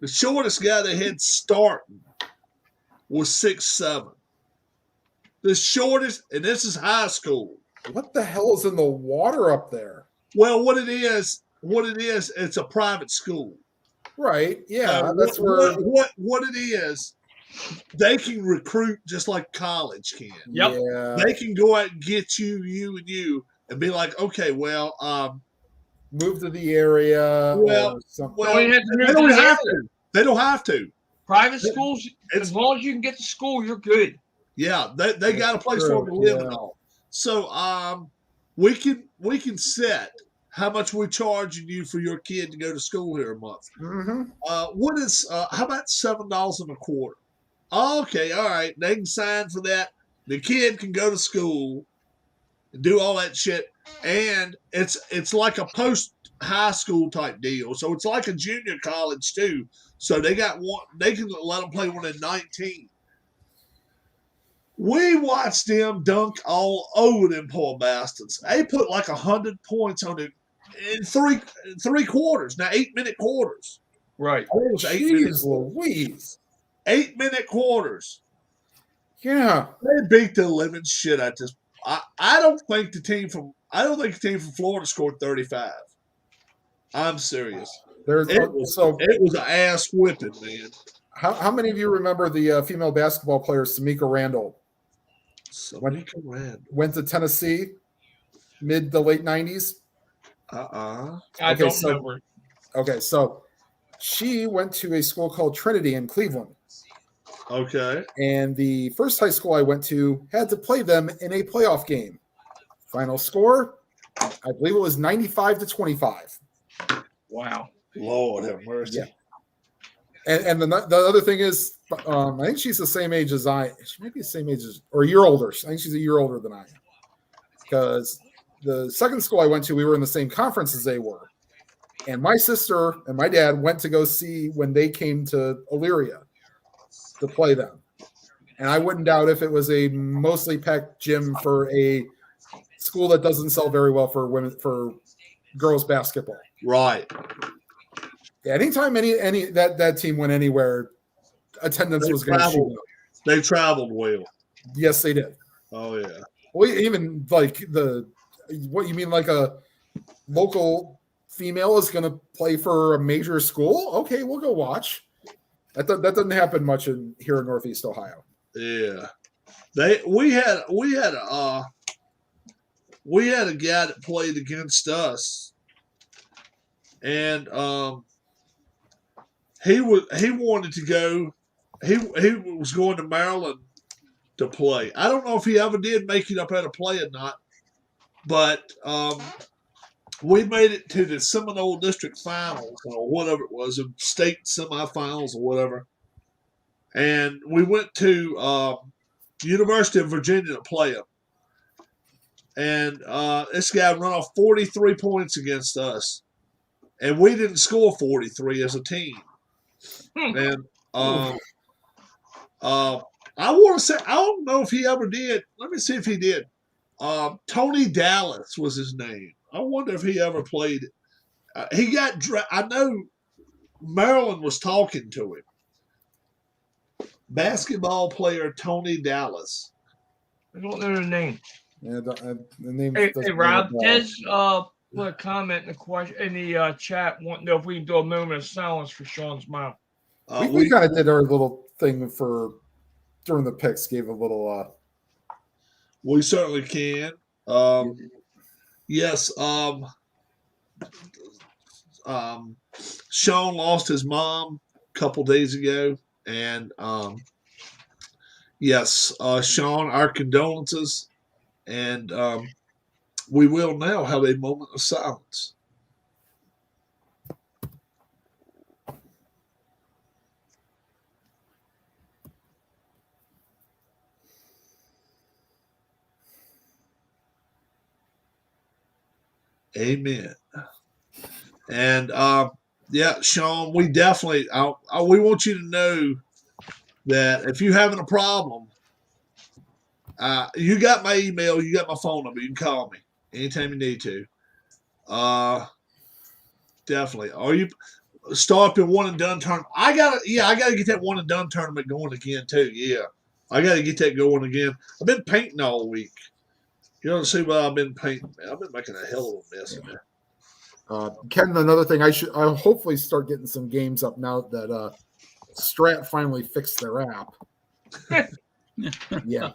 the shortest guy they had starting was 6'7". The shortest, and this is high school. What the hell is in the water up there? Well, what it is, it's a private school. Right. Yeah. So that's where. what it is, they can recruit just like college can. Yep. Yeah. They can go out and get you, and be like, okay, well, Move to the area. Well, or something. well, Don't even have to move they to don't the have area. to. They don't have to. Private schools, It's- as long as you can get to school, you're good. Yeah, they got a place true, for them to live and yeah. all. So we can set how much we're charging you for your kid to go to school here a month. Mm-hmm. What is how about $7 a quarter? Okay, all right. They can sign for that. The kid can go to school and do all that shit. And it's like a post high school type deal. So it's like a junior college too. So they got one, they can let them play one at 19. We watched them dunk all over them poor bastards. They put like 100 points on it in three quarters. Now 8-minute quarters. Right. I think it was 8-minute Jeez Louise. 8-minute quarters. Yeah. They beat the living shit out this. I don't think the team from Florida scored 35. I'm serious. There's It was an ass whipping, man. how many of you remember the female basketball player Samika Randall? Somebody come around. Went to Tennessee, mid to late 90s. Uh-uh. I Okay, don't so- remember. Okay, so she went to a school called Trinity in Cleveland. Okay. And the first high school I went to had to play them in a playoff game. Final score, I believe it was 95-25. Wow. Lord have mercy. Yeah. And the other thing is, I think she's the same age as I. She might be the same age as, or a year older. I think she's a year older than I am. Because the second school I went to, we were in the same conference as they were. And my sister and my dad went to go see when they came to Elyria to play them. And I wouldn't doubt if it was a mostly packed gym for a school that doesn't sell very well for women, for girls basketball. Right. Yeah, anytime any that team went anywhere, attendance They was going to shoot traveled. up. They traveled well. Yes, they did. Oh yeah. Well, even like what you mean, like a local female is going to play for a major school? Okay, we'll go watch. That doesn't happen much here in Northeast Ohio. Yeah. We had a guy that played against us, and he wanted to go. He was going to Maryland to play. I don't know if he ever did make it up there to play or not, but we made it to the Seminole District Finals or whatever it was, state semifinals or whatever. And we went to University of Virginia to play him. And this guy ran off 43 points against us. And we didn't score 43 as a team. And I want to say, I don't know if he ever did. Let me see if he did. Tony Dallas was his name. I wonder if he ever played He got. I know Maryland was talking to him. Basketball player Tony Dallas. I don't know the name. Yeah, the name. Hey, doesn't Rob, ring a bell. Des put a comment in the question in the chat. Want to know if we can do a moment of silence for Sean's mom. We kind of did our little thing for during the picks. Gave a little. We certainly can. Yes. Sean lost his mom a couple days ago, and yes, Sean, our condolences, and we will now have a moment of silence. Amen. And yeah, Sean, we definitely we want you to know that if you're having a problem, you got my email, you got my phone number, you can call me anytime you need to. Definitely. Are you start up your one and done tournament? I gotta get that one and done tournament going again too. Yeah, I gotta get that going again. I've been painting all week. You don't see what I've been painting, man. I've been making a hell of a mess of that. Ken, another thing, I'll hopefully start getting some games up now that Strat finally fixed their app. Yeah.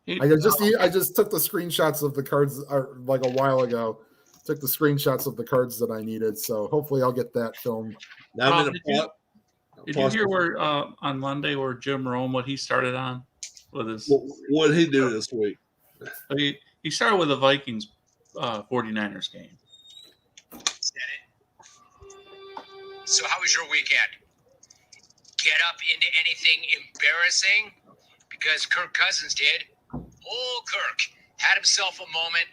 I just took the screenshots of the cards like a while ago. Took the screenshots of the cards that I needed, so hopefully I'll get that filmed. Did you hear where on Monday where Jim Rome what he started on with his? What did he do this week? He started with the Vikings 49ers game. So how was your weekend? Get up into anything embarrassing? Because Kirk Cousins did. Old Kirk had himself a moment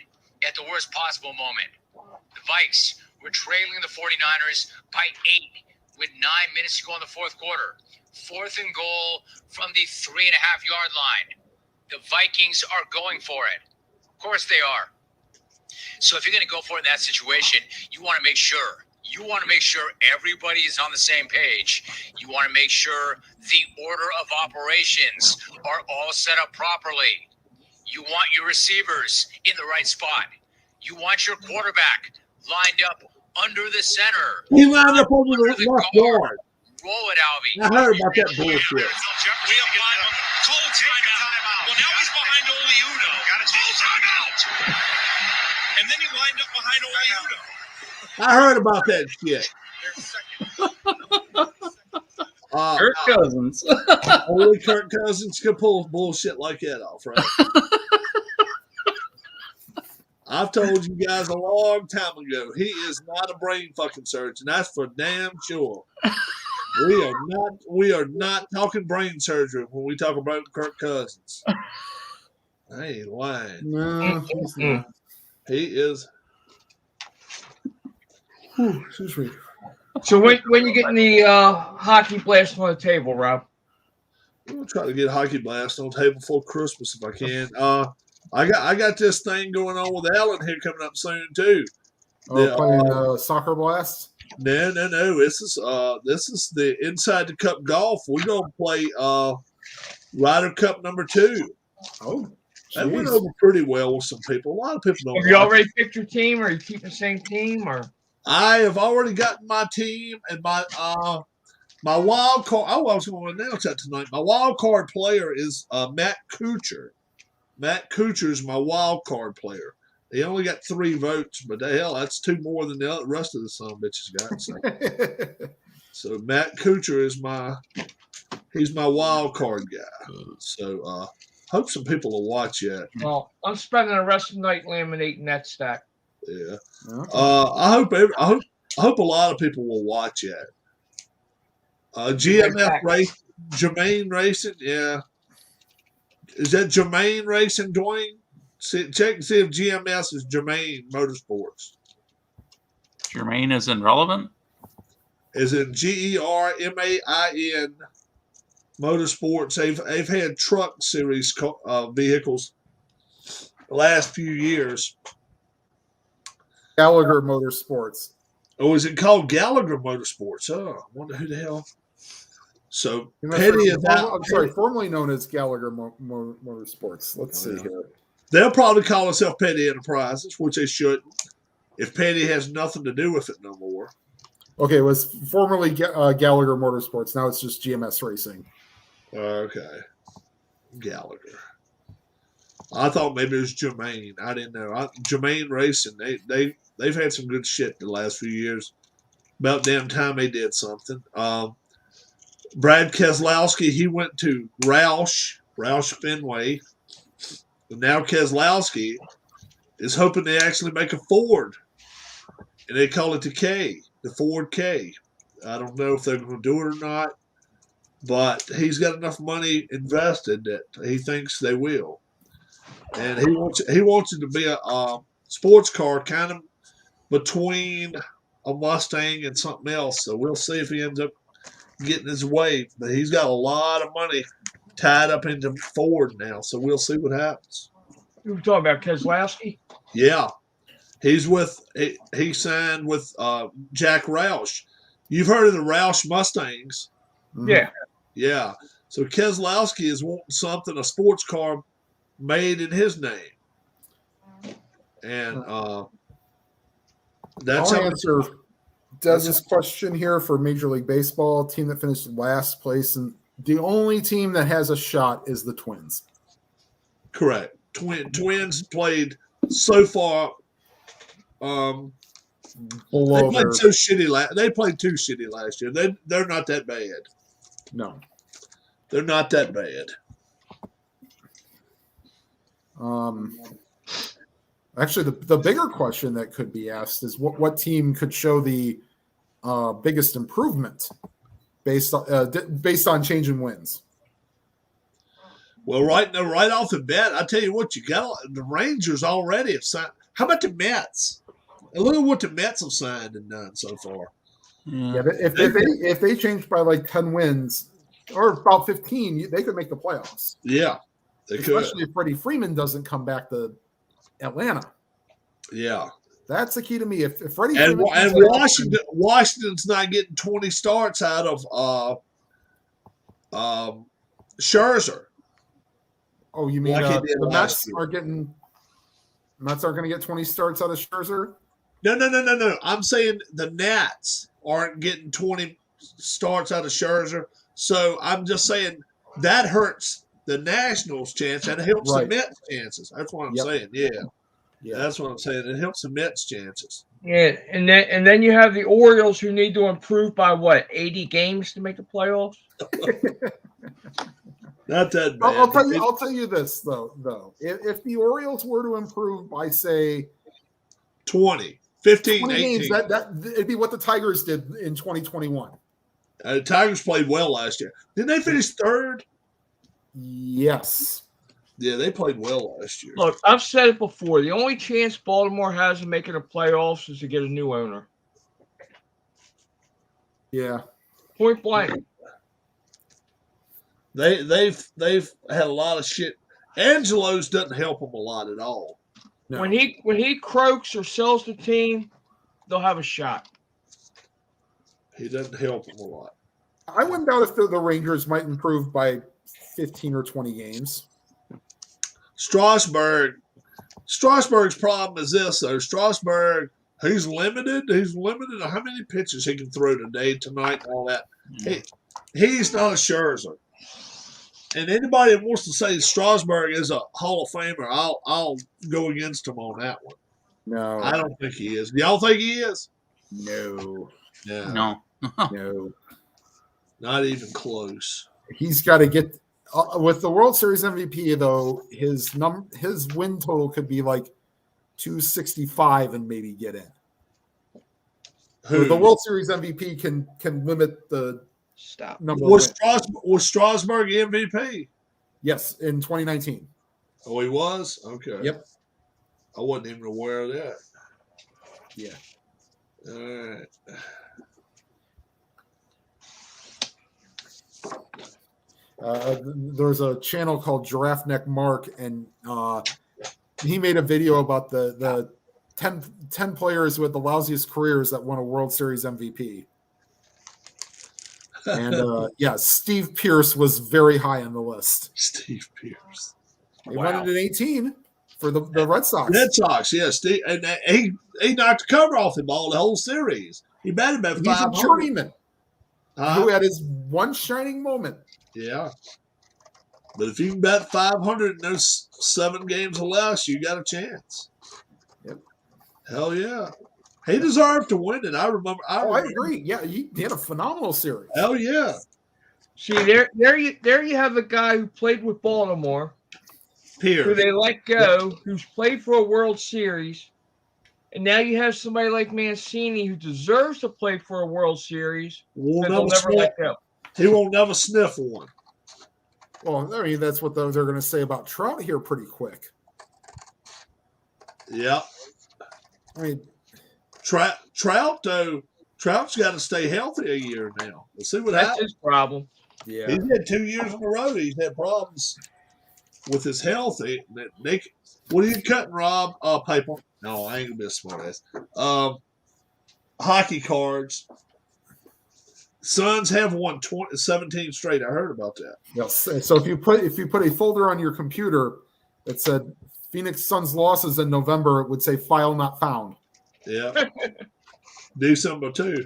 at the worst possible moment. The Vikes were trailing the 49ers by 8 with 9 minutes to go in the fourth quarter. 4th and goal from the 3.5-yard line. The Vikings are going for it. Of course they are. So if you're going to go for it in that situation, you want to make sure. You want to make sure everybody is on the same page. You want to make sure the order of operations are all set up properly. You want your receivers in the right spot. You want your quarterback lined up under the center. He lined up over the left guard. Roll it, Alvy. I heard about that bullshit. Well, now he's behind Oliudo. Got to take timeout. And then he lined up behind Oliudo. I heard about that shit. Kirk Cousins. Only Kirk Cousins can pull bullshit like that off, right? I've told you guys a long time ago, he is not a brain fucking surgeon. That's for damn sure. We are not talking brain surgery when we talk about Kirk Cousins. I ain't lying. No, he's not. He is. Excuse me. So when you getting the hockey blast on the table, Rob? I'm gonna try to get Hockey Blast on the table before Christmas if I can. I got this thing going on with Alan here coming up soon too. Playing Soccer Blast? No. This is the Inside the Cup golf. We're gonna play Ryder Cup number 2. Oh, that went over pretty well with some people. A lot of people don't. Have you already picked your team, or are you keeping the same team, or? I have already gotten my team and my wild card. I was going to announce that tonight. My wild card player is Matt Kuchar. Matt Kuchar is my wild card player. He only got 3 votes, but hell, that's 2 more than the rest of the son of bitches got. So Matt Kuchar is he's my wild card guy. So hope some people will watch that. Well, I'm spending the rest of the night laminating that stack. Yeah. Okay. I hope a lot of people will watch it. GMF race, Jermaine Racing, yeah. Is that Jermaine Racing, Dwayne? Check and see if GMS is Jermaine Motorsports. Jermaine is irrelevant. Is it GERMAIN Motorsports? They've had truck series vehicles the last few years. Gallagher Motorsports. Oh, is it called Gallagher Motorsports? Oh, I wonder who the hell. So And that's Petty is out. I'm sorry, formerly known as Gallagher Motorsports. Let's see here. They'll probably call themselves Petty Enterprises, which they shouldn't. If Petty has nothing to do with it no more. Okay, it was formerly Gallagher Motorsports. Now it's just GMS Racing. Okay. Gallagher. I thought maybe it was Jermaine. I didn't know. Jermaine Racing, they've had some good shit the last few years. About damn time they did something. Brad Keselowski, he went to Roush Fenway. And now Keselowski is hoping they actually make a Ford. And they call it the Ford K. I don't know if they're going to do it or not. But he's got enough money invested that he thinks they will. And he wants it to be a sports car kind of between a Mustang and something else. So we'll see if he ends up getting his way. But he's got a lot of money tied up into Ford now. So we'll see what happens. You were talking about Keselowski? Yeah. He signed with Jack Roush. You've heard of the Roush Mustangs. Yeah. Yeah. So Keselowski is wanting something, a sports car made in his name. And that's I'll how answer Dez's question here for Major League Baseball. Team that finished last place, and the only team that has a shot is the Twins. correct. Twins played so far. They played so shitty. They played too shitty last year. They're not that bad. No. They're not that bad. Actually, the bigger question that could be asked is what team could show the biggest improvement based on change in wins. Well, right off the bat, I tell you what, you got the Rangers already have signed. How about the Mets? And look at what the Mets have signed and done so far. Yeah, if they change by like 10 wins or about 15, they could make the playoffs. Yeah, they Especially could. if Freddie Freeman doesn't come back to Atlanta. Yeah. That's the key to me. If Freddie And Freeman Washington's not getting 20 starts out of Scherzer. Oh, you mean like he did the last Mets aren't going to get 20 starts out of Scherzer? No. I'm saying the Nats aren't getting 20 starts out of Scherzer. So I'm just saying that hurts the Nationals' chance and it helps the Mets' chances. That's what I'm saying. Yeah. That's what I'm saying. It helps the Mets' chances. Yeah, and then you have the Orioles who need to improve by 80 games to make the playoffs. Not that bad. I'll tell you this though. If the Orioles were to improve by say 20, 15, 20 18 games, that it'd be what the Tigers did in 2021. The Tigers played well last year. Didn't they finish third? Yes. Yeah, they played well last year. Look, I've said it before. The only chance Baltimore has of making the playoffs is to get a new owner. Yeah. Point blank. They've had a lot of shit. Angelo's doesn't help them a lot at all. No. When he croaks or sells the team, they'll have a shot. He doesn't help them a lot. I wouldn't doubt if the Rangers might improve by 15 or 20 games. Strasburg's problem is this, though. Strasburg, he's limited. He's limited to how many pitches he can throw today, tonight, and all that. He's not a Scherzer. And anybody that wants to say Strasburg is a Hall of Famer, I'll go against him on that one. No. I don't think he is. Do y'all think he is? No. Yeah. No. No. Not even close. He's got to get with the World Series MVP though. His win total could be like 265 and maybe get in. Who? The World Series MVP can limit the number. Was Strasburg MVP? Yes, in 2019. Oh, he was? Okay. Yep. I wasn't even aware of that. Yeah. All right. There's a channel called Giraffe Neck Mark, and he made a video about the 10 players with the lousiest careers that won a World Series MVP. And Steve Pearce was very high on the list. Steve Pearce. He won it in 18 for the Red Sox. Red Sox, yes. Steve, and he knocked the cover off him all the whole series. He batted about He's a 500. journeyman who had his one shining moment. Yeah. But if you can bet 500 in those 7 games or less, you got a chance. Yep. Hell yeah. He deserved to win it. I remember. I agree. Yeah, he had a phenomenal series. Hell yeah. See, there you have a guy who played with Baltimore, who Pierce. they let go, who's played for a World Series, and now you have somebody like Mancini who deserves to play for a World Series, We'll and they'll never let go. He won't never sniff one. Well, I mean, that's what they're going to say about Trout here pretty quick. Yeah. I mean, Trout, though, Trout's got to stay healthy a year now. We'll see what That's happens. his problem. yeah. He's had 2 years in a row. He's had problems with his health. Nick, what are you cutting, Rob? Paper. No, I ain't going to be a smart ass. Hockey cards. Suns have won 17 straight. I heard about that. Yes. So if you put a folder on your computer that said Phoenix Suns losses in November, it would say file not found. Yeah. December, too.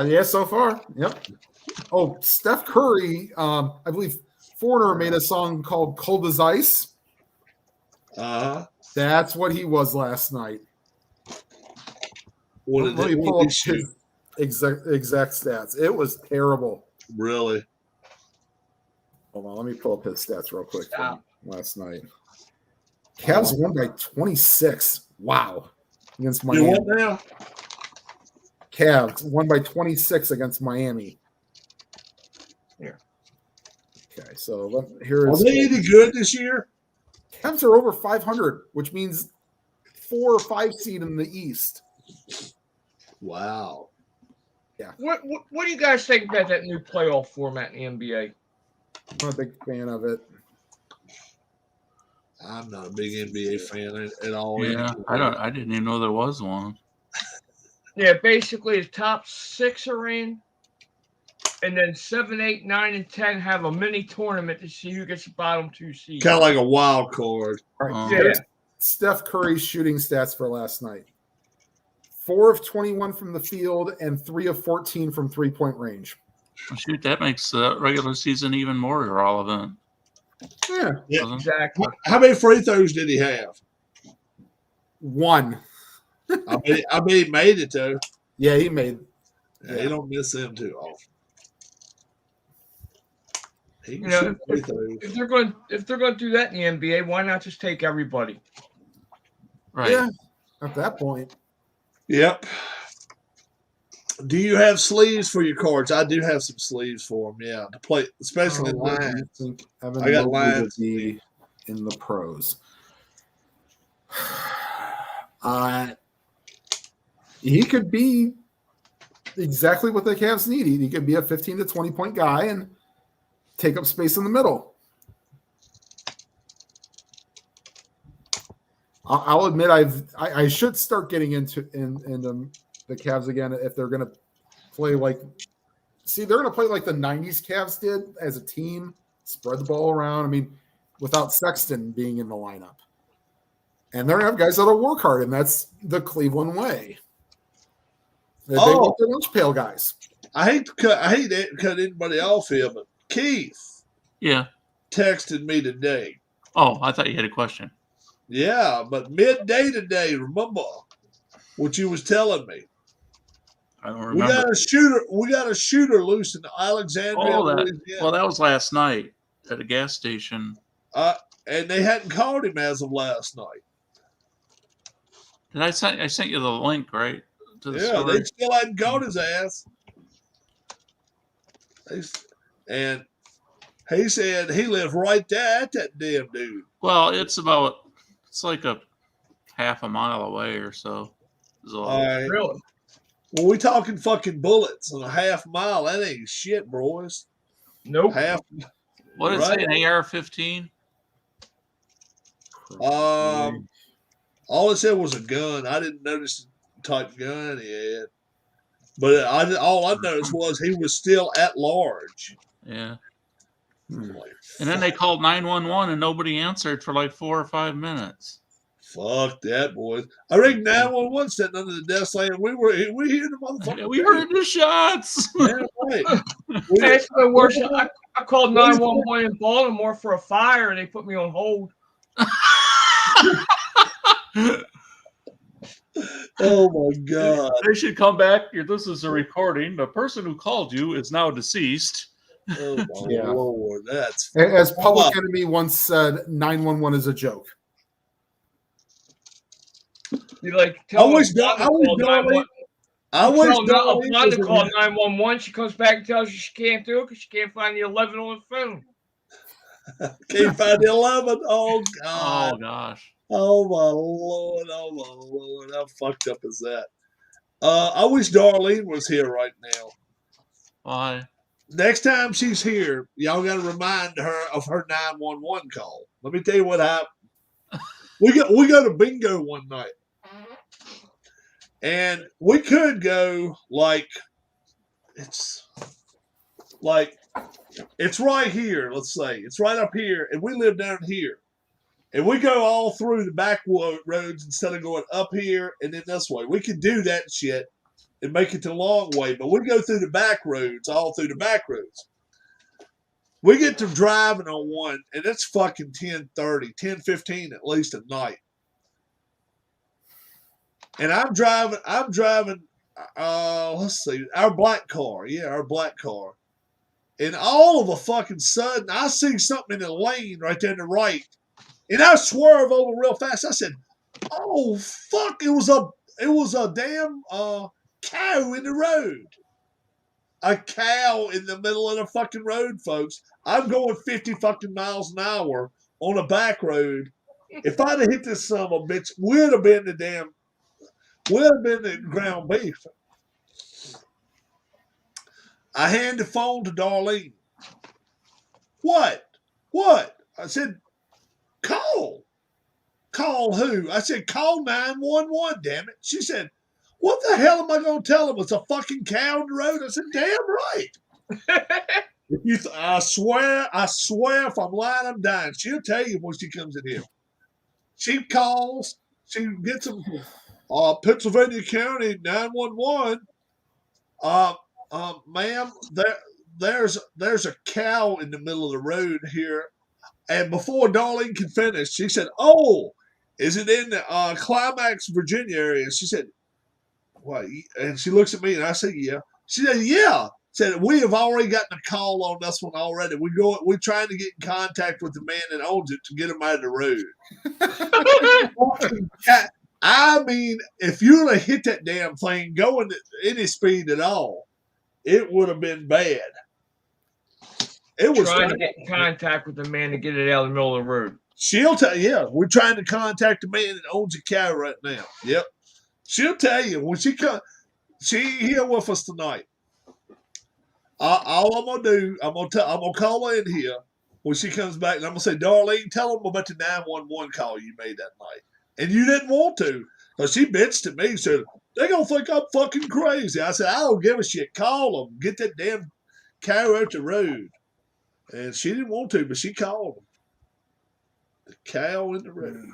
Yeah, so far. Yep. Oh, Steph Curry, I believe Foreigner made a song called Cold as Ice. That's what he was last night. What Let me pull up his exact stats. It was terrible. Really? Hold on, let me pull up his stats real quick from Stop. last night. Cavs won by 26. Wow. Against You Miami. what now? Cavs won by 26 against Miami. Here. Okay, so here Are is they any good this year? Cavs are over 500, which means 4 or 5 seed in the East. Wow. What do you guys think about that new playoff format in the NBA? I'm not a big fan of it. I'm not a big NBA fan at all. Yeah, I didn't even know there was one. Yeah, basically the top 6 are in, and then 7, 8, 9, and 10 have a mini tournament to see who gets the bottom 2 seeds. Kind of like a wild card. All right, Yeah. here's Steph Curry's shooting stats for last night. 4 of 21 from the field and 3 of 14 from 3-point range. Well, shoot, that makes the regular season even more irrelevant. Yeah. Yeah. Exactly. How many free throws did he have? 1. I bet he made it, though. Yeah, he made. Yeah, he don't miss them too often. He can You know, shoot free throws. if they're going to do that in the NBA, why not just take everybody? Right. Yeah. At that point. Yep. Do you have sleeves for your cards? I do have some sleeves for them. Yeah, to play, especially in Where do you lines. think Evan I got Mobley would lines. be in the pros. He could be exactly what the Cavs need. He could be a 15 to 20 point guy and take up space in the middle. I'll admit I should start getting into the Cavs again if they're going to play like. See, they're going to play like the 90s Cavs did as a team, spread the ball around. I mean, without Sexton being in the lineup. And they're going to have guys that'll work hard, and that's the Cleveland way. They want the lunch pail guys. I hate to cut anybody off here, but Keith Yeah. texted me today. Oh, I thought you had a question. Yeah, but midday today, remember what you was telling me. I don't We remember. got a shooter loose in Alexandria, Louisiana. Well, that was last night at a gas station. And they hadn't called him as of last night. Did I sent you the link, right? To the Yeah, story? they still hadn't caught his ass. And he said he lived right there at that damn dude. Well, it's like a half a mile away or so. So, All right. Really? Well, we talking fucking bullets in a half mile. That ain't shit, boys. Nope. Half. what is right. it? An AR-15? All it said was a gun. I didn't notice the type of gun he had. But all I noticed was he was still at large. Yeah. I'm like, And then they called 911 and nobody answered for like 4 or 5 minutes. fuck that, boys. I reckon 911 sitting under the desk saying, we hear the motherfucker. We heard the shots. Yeah, right. It's the worst. I called 911 in Baltimore for a fire, and they put me on hold. Oh my God. They should come back. This is a recording. The person who called you is now deceased. Oh my Lord. That's As Public Enemy once said, 911 is a joke. You like I tell wish Darlene to call 911. She comes back and tells you she can't do it because she can't find the 11 on the phone. Can't find the 11. Oh God. Oh gosh. Oh my Lord. Oh my Lord. How fucked up is that? I wish Darlene was here right now. Why? Next time she's here, y'all got to remind her of her 911 call. Let me tell you what happened. We go to bingo one night, and we could go it's right here. Let's say it's right up here, and we live down here, and we go all through the back roads instead of going up here and then this way. We could do that shit and make it the long way, but we go through the back roads, all through the back roads. We get to driving on one, and it's fucking 10:30, 10:15 at least at night. And I'm driving, let's see, our black car. Yeah, our black car. And all of a fucking sudden, I see something in the lane right there to the right. And I swerve over real fast. I said, oh, fuck, it was a damn cow in the road. A cow in the middle of the fucking road, folks. I'm going 50 fucking miles an hour on a back road. If I'd have hit this son of a bitch, we'd have been the ground beef. I hand the phone to Darlene. What? I said, call. Call who? I said, call 911, damn it. She said, what the hell am I going to tell them? It's a fucking cow in the road. I said, damn right. I swear, if I'm lying, I'm dying. She'll tell you when she comes in here. She calls. She gets them. Pennsylvania County 911. Ma'am, there's a cow in the middle of the road here. And before Darlene could finish, she said, oh, is it in the Climax, Virginia area? She said, what? And she looks at me and I said, yeah. She said, yeah. Said, we have already gotten a call on this one already. We're trying to get in contact with the man that owns it to get him out of the road. I mean, if you would have hit that damn thing going at any speed at all, it would have been bad. It was trying to get in contact with the man to get it out of the middle of the road. She'll tell you, yeah, we're trying to contact the man that owns a cow right now. Yep. She'll tell you when she comes. She ain't here with us tonight. All I'm gonna do, I'm gonna call her in here when she comes back, and I'm gonna say, Darlene, tell them about the 911 call you made that night, and you didn't want to, because she bitched at me, said they gonna think I'm fucking crazy. I said, I don't give a shit. Call them, get that damn cow out the road, and she didn't want to, but she called them. The cow in the road.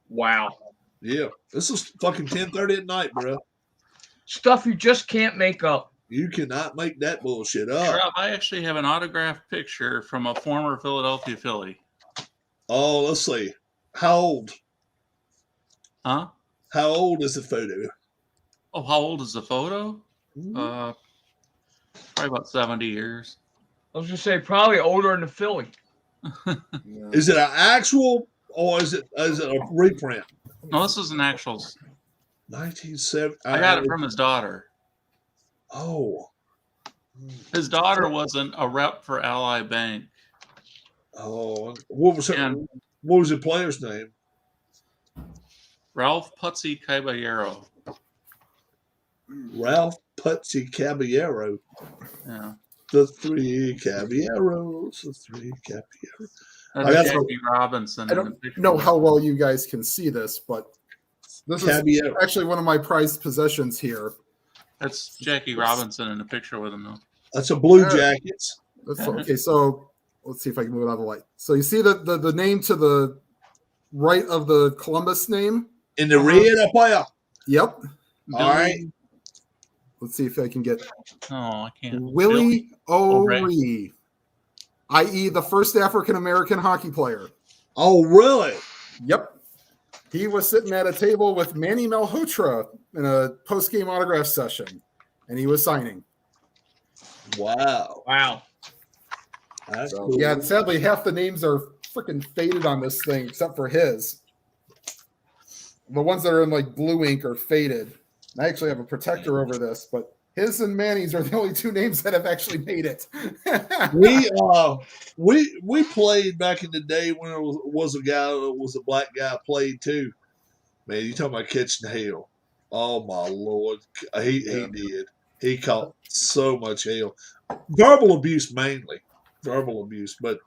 Wow. Yeah, this is fucking 10:30 at night, bro. Stuff you just can't make up. You cannot make that bullshit up. Rob, I actually have an autographed picture from a former Philadelphia Philly. Oh, let's see. How old? Huh? How old is the photo? Oh, how old is the photo? Mm-hmm. Probably about 70 years. I was going to say probably older than the Philly. Is it an actual or is it a reprint? No, this is an actual. 1970. I got it from his daughter. Oh. His daughter wasn't a rep for Ally Bank. Oh, what was the player's name? Ralph Putsy Caballero. Ralph Putsy Caballero. Yeah. The three Caballeros. That's Jackie Robinson. I don't know how well you guys can see this, but This Caballero. is actually one of my prized possessions here. That's Jackie Robinson in the picture with him, though. That's a Blue Jackets. Okay, so let's see if I can move it out of the light. So you see the name to the right of the Columbus name? In the red up there. Yep. All right. Let's see if I can get Oh, I can't. Willie O'Ree. O'Ree, i.e. the first African-American hockey player. Oh, really? Yep. He was sitting at a table with Manny Malhotra in a post-game autograph session, and he was signing. Wow. Wow. That's So, cool. yeah, sadly, half the names are freaking faded on this thing, except for his. The ones that are in like blue ink are faded. I actually have a protector over this, but his and Manny's are the only two names that have actually made it. We played back in the day when it was a guy that was a black guy played too. Man, you talking about catching hell? Oh my Lord, he did. He caught so much hell, verbal abuse mainly, verbal abuse, but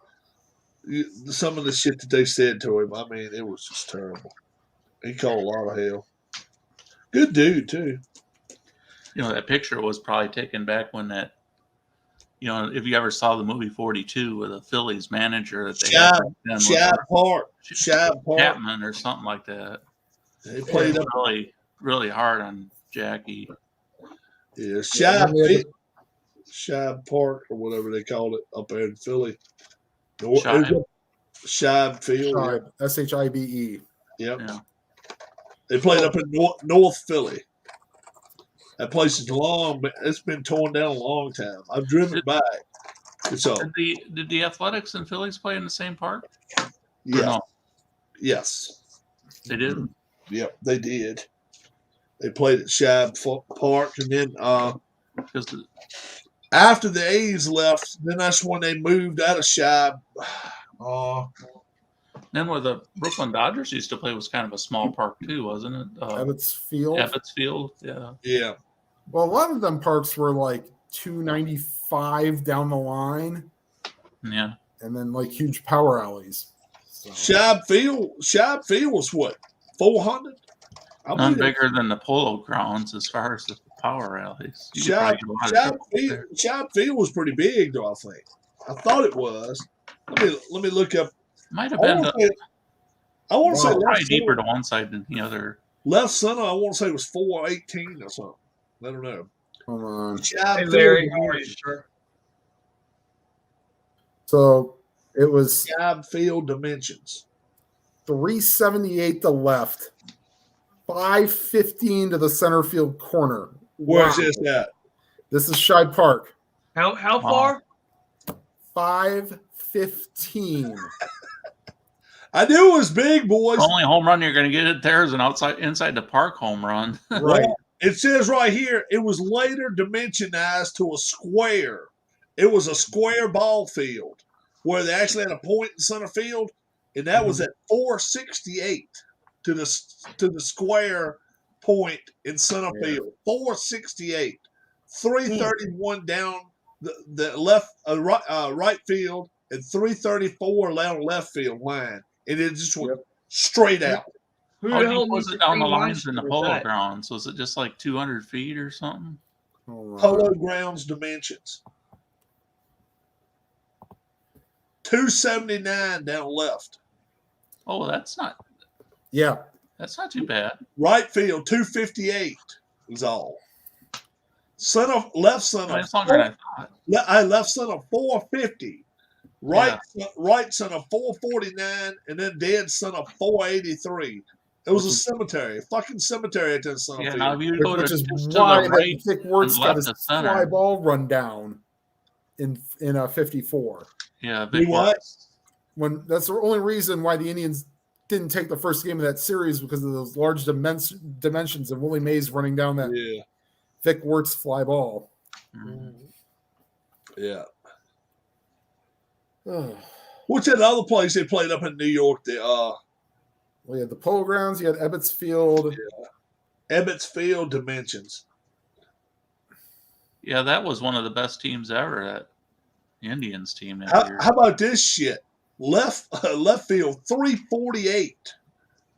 some of the shit that they said to him, I mean, it was just terrible. He caught a lot of hell. Good dude too. You know, that picture was probably taken back when that, you know, if you ever saw the movie 42 with a Phillies manager that they had Shab Park, Chapman or something like that. They played up really, really hard on Jackie. Yeah, Shab Park or whatever they called it up there in Philly. Shibe Field. Shibe, S-H-I-B-E. Yep. Yeah. They played up in North Philly. That place is long. It's been torn down a long time. I've driven by it. So Did the Athletics and Phillies play in the same park? yeah, No? yes, They did. yep, they did. They played at Shab Park, and then Because after the A's left, then that's when they moved out of Shab. then where the Brooklyn Dodgers used to play was kind of a small park too, wasn't it? Ebbets Field. Ebbets Field, yeah. Yeah, Well, a lot of them parks were like 295 down the line, Yeah. and then like huge power alleys. So, Shab Field was what, 400? None bigger than the Polo Grounds as far as the power alleys. You could probably get a lot of trouble there. Shab Field was pretty big, though. I think. I thought it was. Let me look up. Might have been. I want to say probably deeper to one side than the other. left center. I want to say it was 418 or something. I don't know. hold on. Shab Hey, Field, Larry, how are you, sir? So it was Shab Field dimensions. 378 to left, 515 to the center field corner. Where's Wow. this at? This is Shibe Park. How far? 515. I knew it was big, boys. The only home run you're going to get there is an inside the park home run. Right. It says right here, it was later dimensionized to a square. It was a square ball field where they actually had a point in center field, and that was at 468 to the square point in center field. 468, 331 down the left right field, and 334 down left field line, and it just went straight out. Who How the hell deep was needs it to down the clean lines in the lines Polo with that? Grounds? Was it just like 200 feet or something? Hold on. Polo Grounds dimensions. 279 down left. Oh, that's not Yeah. too bad. Right field 258 is all. Left center. It's longer than I thought. Left center 450. Right center 449, and then dead center 483. It was a cemetery, fucking cemetery at that center Yeah, field. now if you go Which to, is just to why the right Vic Wertz and got left his of center. fly ball run down in a 54. Yeah, You Vic what? Wertz. When that's the only reason why the Indians didn't take the first game of that series, because of those large dimensions of Willie Mays running down that Yeah, Vic Wertz fly ball. yeah. Oh. What's that other place they played up in New York? The Well, you had the Polo Grounds, you had Ebbets Field. Ebbets Field dimensions. Yeah, that was one of the best teams ever. That Indians team that year. How about this shit? Left field 348.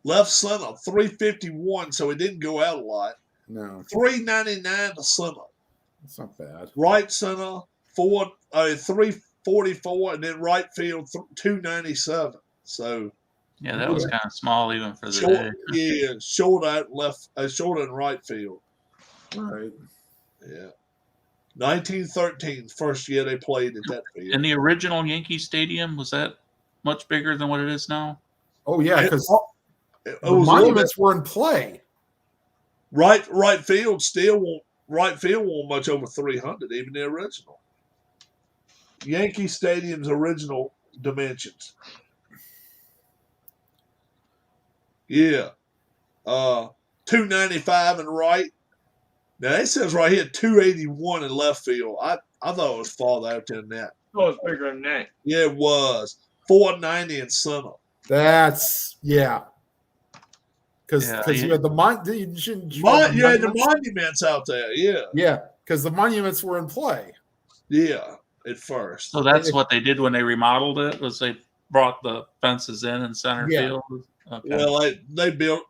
Left center, 351, so he didn't go out a lot. No, 399 to center. it's not bad. Right center, 344, and then right field, 297. So Yeah, that was kind of small even for the short, day. yeah, short out left, short and right field. All right. Yeah. 1913, first year they played at that field. And the original Yankee Stadium, was that much bigger than what it is now? Oh yeah, because It the was monuments were in play. right field won't much over 300, even the original. Yankee Stadium's original dimensions. Yeah. 295 in right. Now it says right here 281 in left field. I thought it was farther out than that. Oh, it's bigger than that. Yeah, it was. 490 in center. That's because you had the The monuments out there. Yeah. because the monuments were in play. Yeah, at first. So that's what they did when they remodeled it, was they brought the fences in center field? Okay. Well, they built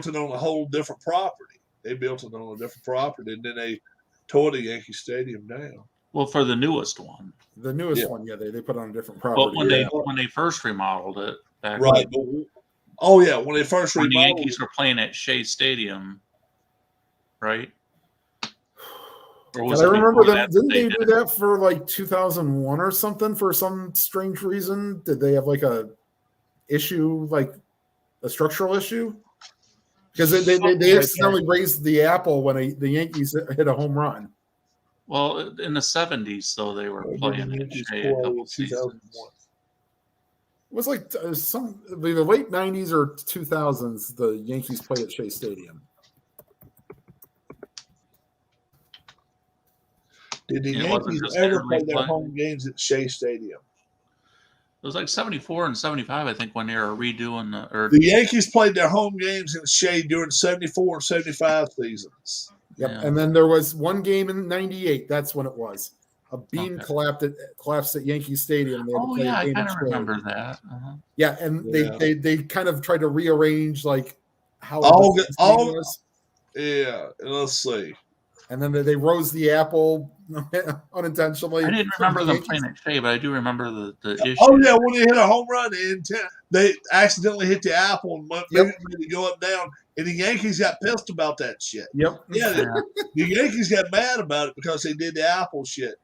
it on a whole different property. They built it on a different property, and then they tore the Yankee Stadium down. Well, for the newest one. The newest one, they put on a different property. But when they first remodeled it, back Right. When they first when the remodeled, Yankees were playing at Shea Stadium, right? Or I remember before them. Didn't they did do that for like 2001 or something for some strange reason? Did they have like a issue, like a structural issue? Because they accidentally raised the apple when the Yankees hit a home run. Well, in the 70s, though, they were playing at Shea a couple seasons. It was like the late 90s or 2000s, the Yankees played at Shea Stadium. Did the It wasn't Yankees just ever everybody play their playing. home games at Shea Stadium? It was like 74 and 75, I think, when they were redoing The Yankees played their home games in Shea during 74 and 75 seasons. Yep. Yeah. And then there was one game in '98. That's when it was. A beam collapsed at Yankee Stadium. They had to Oh, play yeah, a I game kind of of Shea. remember that. Uh-huh. Yeah, and Yeah. they kind of tried to rearrange like how All- the all- stadium was. Yeah, let's see. And then they rose the apple unintentionally. I didn't remember them playing at Shea, but I do remember the issue. Oh yeah, when they hit a home run, they accidentally hit the apple and made it go up down, and the Yankees got pissed about that shit. Yep. Yeah, the Yankees got mad about it because they did the apple shit,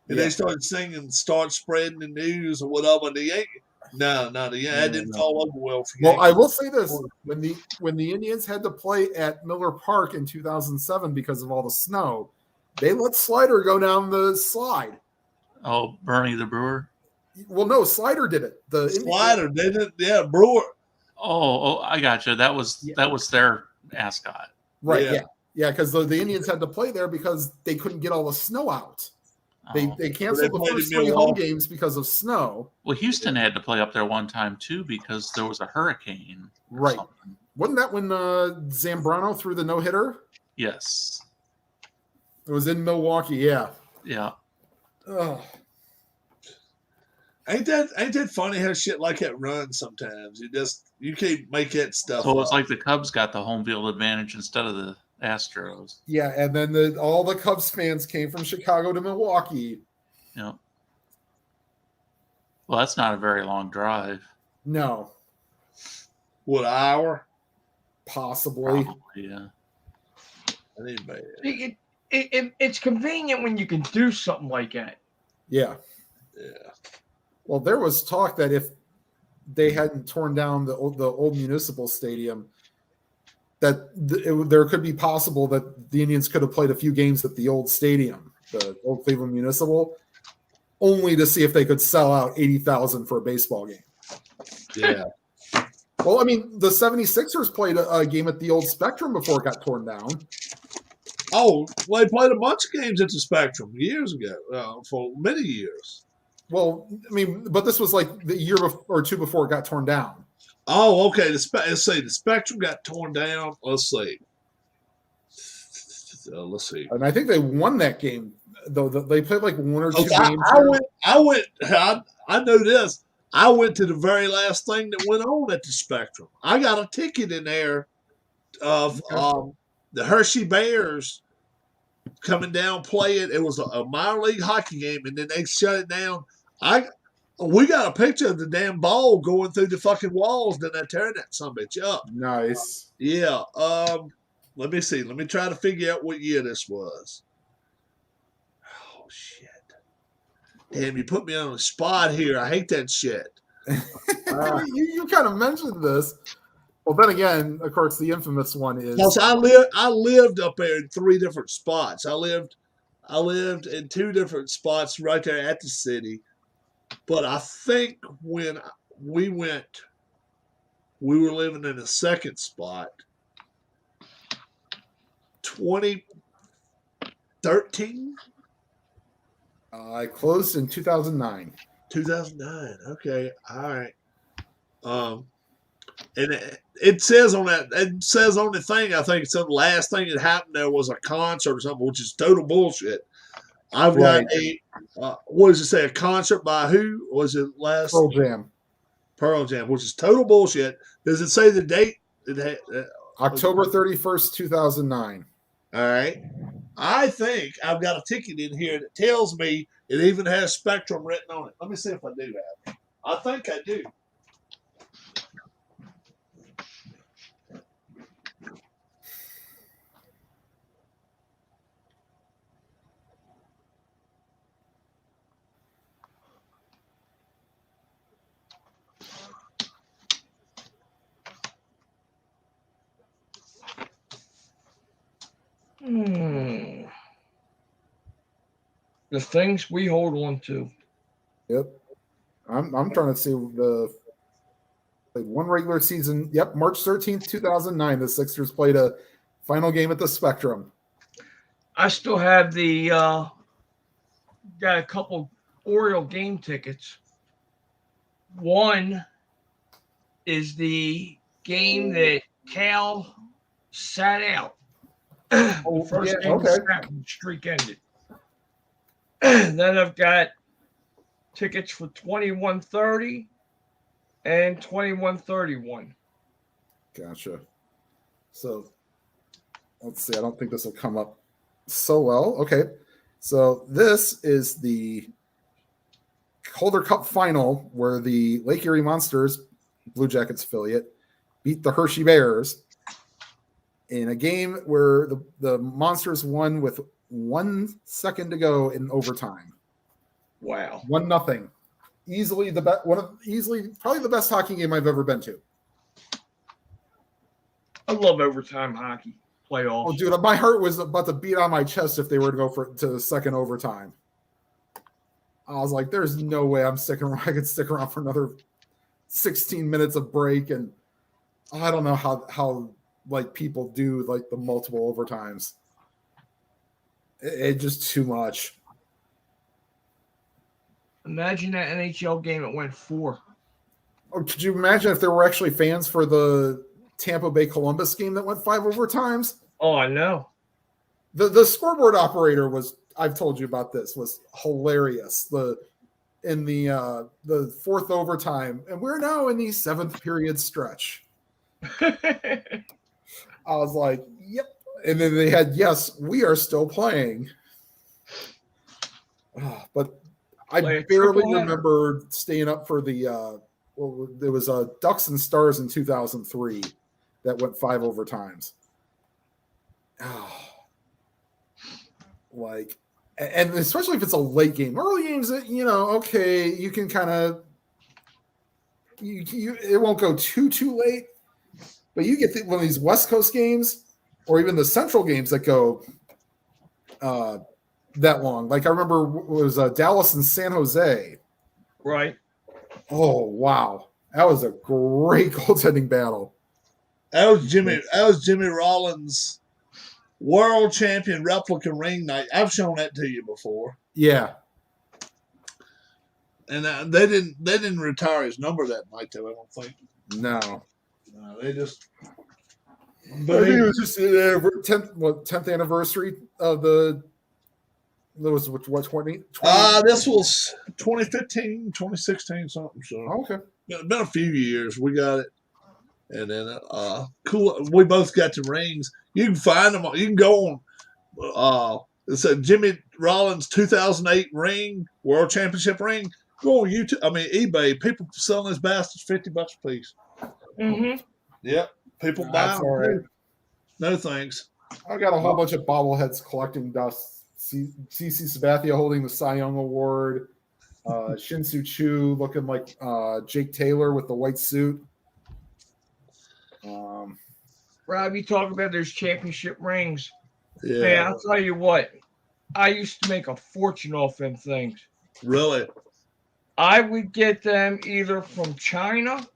and they started singing, start spreading the news or whatever. And the Yankees, that didn't fall over well for Well, Yankees. I will say this: when the Indians had to play at Miller Park in 2007 because of all the snow, they let Slider go down the slide. Oh, Bernie the Brewer. Well, no, Slider did it. The Slider, they did, Brewer. Oh, I got you. That was their mascot. Right? Yeah, because the Indians had to play there because they couldn't get all the snow out. They canceled the first 3 home games because of snow. Well, Houston had to play up there one time too because there was a hurricane. Right? Wasn't that when Zambrano threw the no-hitter? Yes. It was in Milwaukee. Yeah. Yeah. Oh. Ain't that funny how shit like that runs sometimes? You can't make that stuff. So it's up. like the Cubs got the home field advantage instead of the Astros. Yeah, and then all the Cubs fans came from Chicago to Milwaukee. Yeah. Well, that's not a very long drive. No, What, an hour? possibly. Probably, yeah. That ain't bad. It's convenient when you can do something like that. Yeah. Yeah. Well, there was talk that if they hadn't torn down the old municipal stadium, that there could be possible that the Indians could have played a few games at the old stadium, the old Cleveland Municipal, only to see if they could sell out 80,000 for a baseball game. Yeah. Well, I mean, the 76ers played a game at the old Spectrum before it got torn down. Oh, well, they played a bunch of games at the Spectrum years ago, for many years. Well, I mean, but this was like the year or two before it got torn down. Oh, okay. Let's see. The Spectrum got torn down. Let's see. Let's see. And I think they won that game, though. They played like one or two Okay, games. I know this. I went to the very last thing that went on at the Spectrum. I got a ticket in there of the Hershey Bears coming down playing. It was a minor league hockey game, and then they shut it down. We got a picture of the damn ball going through the fucking walls, then they're tearing that son of a bitch up. Nice. Yeah. Let me see. Let me try to figure out what year this was. Oh shit. Damn, you put me on the spot here. I hate that shit. You kind of mentioned this. Well, then again, of course, the infamous one is. Because I lived up there in 3 different spots. I lived in 2 different spots right there at the city. But I think when we went, we were living in the second spot. 2013? I closed in 2009. 2009. Okay. All right. And it says on that. It says on the thing. I think the last thing that happened there was a concert or something, which is total bullshit. I've got a. What does it say? A concert by who? Was it last? Pearl Jam. Pearl Jam, which is total bullshit. Does it say the date? October 31st, 2009. All right. I think I've got a ticket in here that tells me it even has Spectrum written on it. Let me see if I do that. I think I do. The things we hold on to. Yep. I'm trying to see played one regular season. Yep, March 13th, 2009. The Sixers played a final game at the Spectrum. I still have the got a couple Oriole game tickets. One is the game that Cal sat out. The first game okay. the streak ended. Then I've got tickets for 2130 and 2131. Gotcha. So let's see. I don't think this will come up so well. Okay. So this is the Calder Cup final where the Lake Erie Monsters, Blue Jackets affiliate, beat the Hershey Bears in a game where the Monsters won with 1 second to go in overtime. Wow. 1-0. Easily probably the best hockey game I've ever been to. I love overtime hockey playoffs. Oh, dude, my heart was about to beat on my chest if they were to go to the second overtime. I was like, "There's no way I'm sticking around. I could stick around for another 16 minutes of break." And I don't know how like people do like the multiple overtimes. It's just too much. Imagine that NHL game it went 4. Oh, could you imagine if there were actually fans for the Tampa Bay Columbus game that went 5 overtimes? Oh, I know. The scoreboard operator was, I've told you about this, was hilarious. In the 4th overtime, and we're now in the 7th period stretch. I was like, yep. And then they had, yes, we are still playing. But I barely remember staying up for the there was Ducks and Stars in 2003 that went 5 overtimes. Like, and especially if it's a late game. Early games, okay, you can kind of it won't go too late, but you get one of these West Coast games or even the Central games that go that long. Like I remember it was Dallas and San Jose. Right. Oh wow, that was a great goaltending battle. That was Jimmy Rollins' world champion replica ring night. I've shown that to you before. Yeah. And they didn't retire his number that night though. I don't think. No, they just. But I think it was just 10th anniversary of the That was what 20? This was 2015, 2016, something. So Okay. it's been a few years. We got it. And then cool. We both got the rings. You can find them. You can go on. It's a Jimmy Rollins 2008 ring, World Championship ring. Go on YouTube. I mean eBay. People selling those bastards $50 a piece. Mm-hmm. Yep. People buy That's them. all right. No thanks. I got a whole bunch of bobbleheads collecting dust. CC Sabathia holding the Cy Young Award. Shin-Soo Choo looking like Jake Taylor with the white suit. Rob, you talk about those championship rings. Yeah. Man, I'll tell you what. I used to make a fortune off them things. Really? I would get them either from China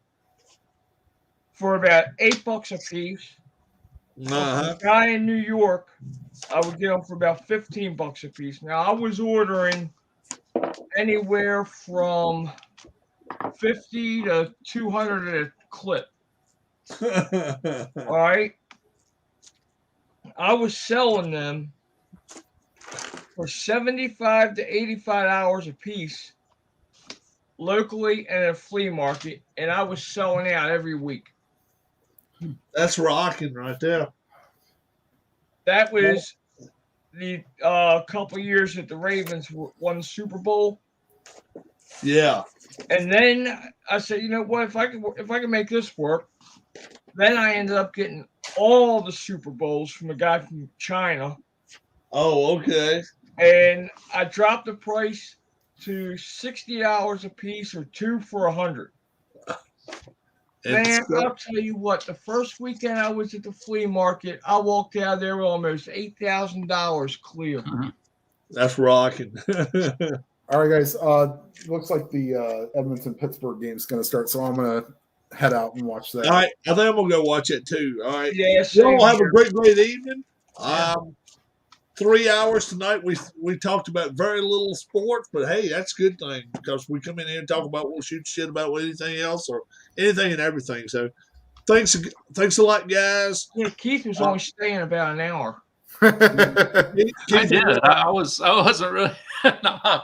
for about $8 a piece. Uh-huh. A guy in New York, I would get them for about $15 a piece. Now I was ordering anywhere from 50 to 200 at a clip. All right. I was selling them for $75 to $85 a piece locally and at a flea market, and I was selling out every week. That's rocking right there. That was the couple years that the Ravens won the Super Bowl. Yeah. And then I said, you know what? If I can make this work, then I ended up getting all the Super Bowls from a guy from China. Oh, okay. And I dropped the price to $60 a piece, or 2 for $100. Man, I'll tell you what. The first weekend I was at the flea market, I walked out of there with almost $8,000 clear. That's rocking. All right, guys. Looks like the Edmonton-Pittsburgh game is going to start, so I'm going to head out and watch that. All right. I think I'm going to go watch it too. All right. Yeah, Y'all have a great evening. Yeah. 3 hours tonight. We talked about very little sports, but hey, that's a good thing because we come in here and talk about, we'll shoot shit about anything else or anything and everything. So thanks a lot, guys. Yeah, Keith was only staying about an hour. I did. I wasn't really. No,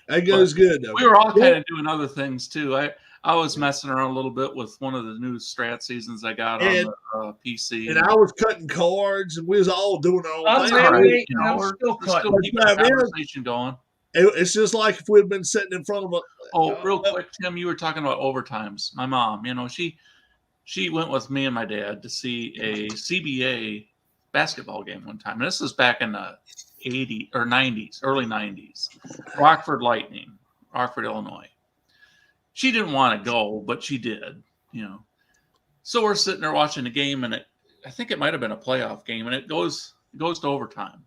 that goes good though. We were all kind of doing other things too. I was messing around a little bit with one of the new strat seasons I got on the PC. And I was cutting cards, and we was all doing our own I'm thing. right. We're still keeping the conversation going. It's just like if we'd been sitting in front of a. Oh, real quick, Tim, you were talking about overtimes. My mom, she went with me and my dad to see a CBA basketball game one time. And this was back in the 80s or 90s, early 90s. Rockford Lightning, Rockford, Illinois. She didn't want to go, but she did, So we're sitting there watching the game, and I think it might have been a playoff game, and it goes to overtime.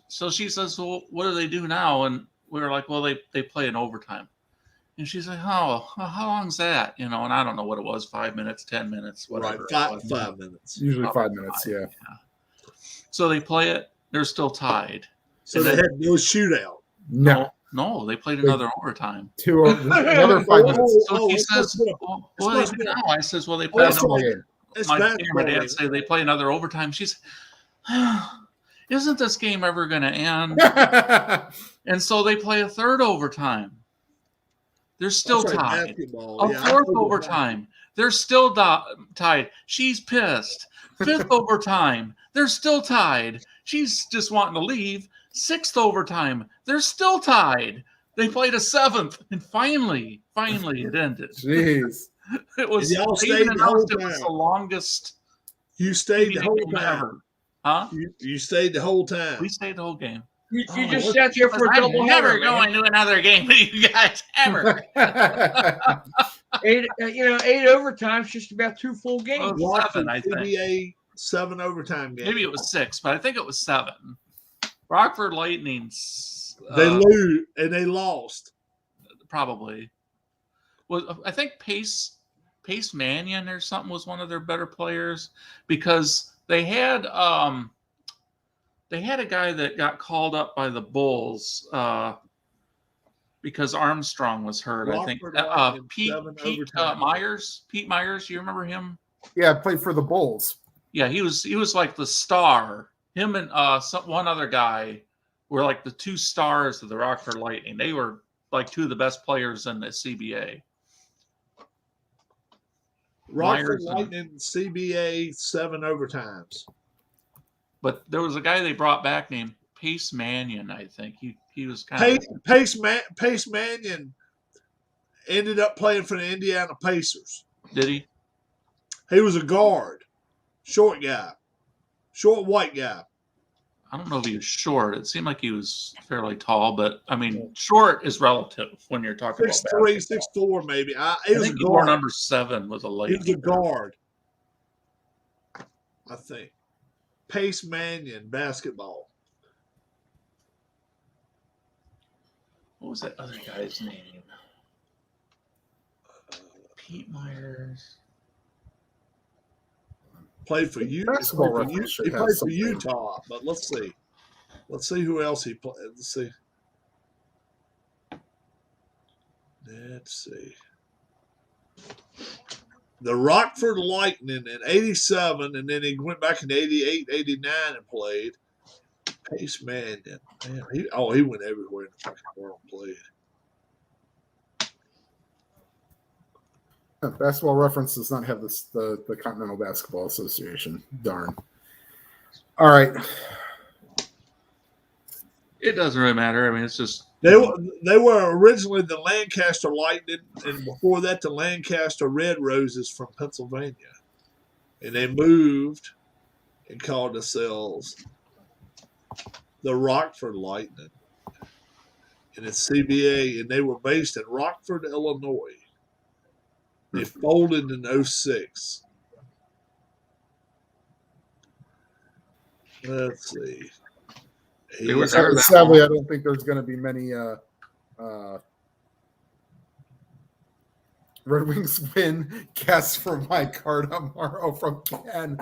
So she says, well, what do they do now? And we were like, well, they play in overtime. And she's like, oh, how long's that? And I don't know what it was, 5 minutes, 10 minutes, whatever. Right, 5 minutes. Usually 5 minutes, yeah. So they play it. They're still tied. So they had no shootout. No, they played another overtime. Another 5 minutes. So she says, well, what do they do now? I says, well, they play another game. My dad say they play another overtime. She's, isn't this game ever going to end? And so they play a third overtime. They're still tied. A fourth overtime. They're still tied. She's pissed. Fifth overtime. They're still tied. She's just wanting to leave. Sixth overtime. They're still tied. They played a seventh, and finally it ended. Jeez. It was. Y'all stayed the whole time. It was the longest. You stayed the whole time. Ever. Huh? You stayed the whole time. We stayed the whole game. You just sat here for a double header. I'm never going to another game with you guys ever. 8 overtimes, just about 2 full games. Well, 7, I think. CBA 7 overtime games. Maybe it was 6, but I think it was 7. Rockford Lightning's. They lose and they lost. Probably. Well, I think Pace Mannion or something was one of their better players because they had a guy that got called up by the Bulls because Armstrong was hurt. Rockford, I think Pete Myers. Pete Myers, you remember him? Yeah, played for the Bulls. Yeah, he was like the star Him and one other guy were like the two stars of the Rockford Lightning. They were like two of the best players in the CBA. Rockford Myers and- Lightning, CBA, 7 overtimes. But there was a guy they brought back named Pace Mannion, I think. He was kind of Pace Mannion ended up playing for the Indiana Pacers. Did he? He was a guard, short white guy. I don't know if he was short. It seemed like he was fairly tall, but I mean, short is relative when you're talking about 6'3", basketball. 6'4", maybe. I He was think a he wore guard. number 7 with a He late. was a guard, I think. Pace Mannion, basketball. What was that other guy's name? Pete Myers. Played for you. Basketball He reference should played have for something. Utah, but let's see. Let's see who else he played. Let's see. The Rockford Lightning in 87, and then he went back in 88, 89 and played. Pace Mannion. Man, he went everywhere in the fucking world and played. Basketball Reference does not have this the Continental Basketball Association. Darn. All right. It doesn't really matter. I mean, it's just They were originally the Lancaster Lightning, and before that, the Lancaster Red Roses from Pennsylvania. And they moved and called themselves the Rockford Lightning. And it's CBA, and they were based in Rockford, Illinois. They folded in 06. Let's see. They were there that Sadly, long. I don't think there's going to be many Red Wings win guess for my card tomorrow from Ken.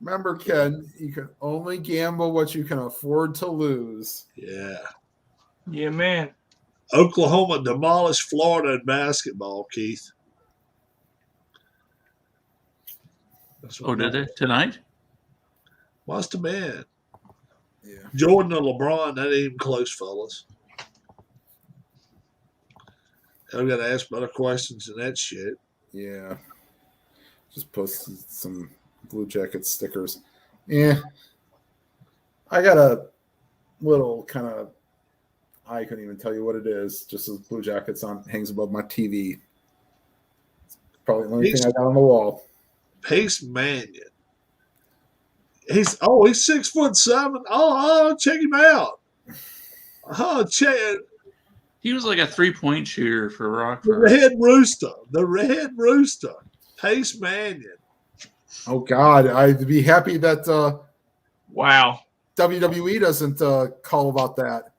Remember, Ken, you can only gamble what you can afford to lose. Yeah. Yeah, man. Oklahoma demolished Florida in basketball, Keith. That's what did they tonight? Must have been. Yeah. Jordan or LeBron, that ain't even close, fellas. I've got to ask better questions than that shit. Yeah. Just posted some Blue Jacket stickers. Yeah. I got a little kind of, I couldn't even tell you what it is. Just as Blue Jackets hangs above my TV. It's probably the only thing I got on the wall. Pace Mannion. He's 6'7". Oh, check him out. Oh, check He was like a 3-point shooter for Rockford. The Red Rooster. Pace Mannion. Oh God, I'd be happy that Wow. WWE doesn't call about that.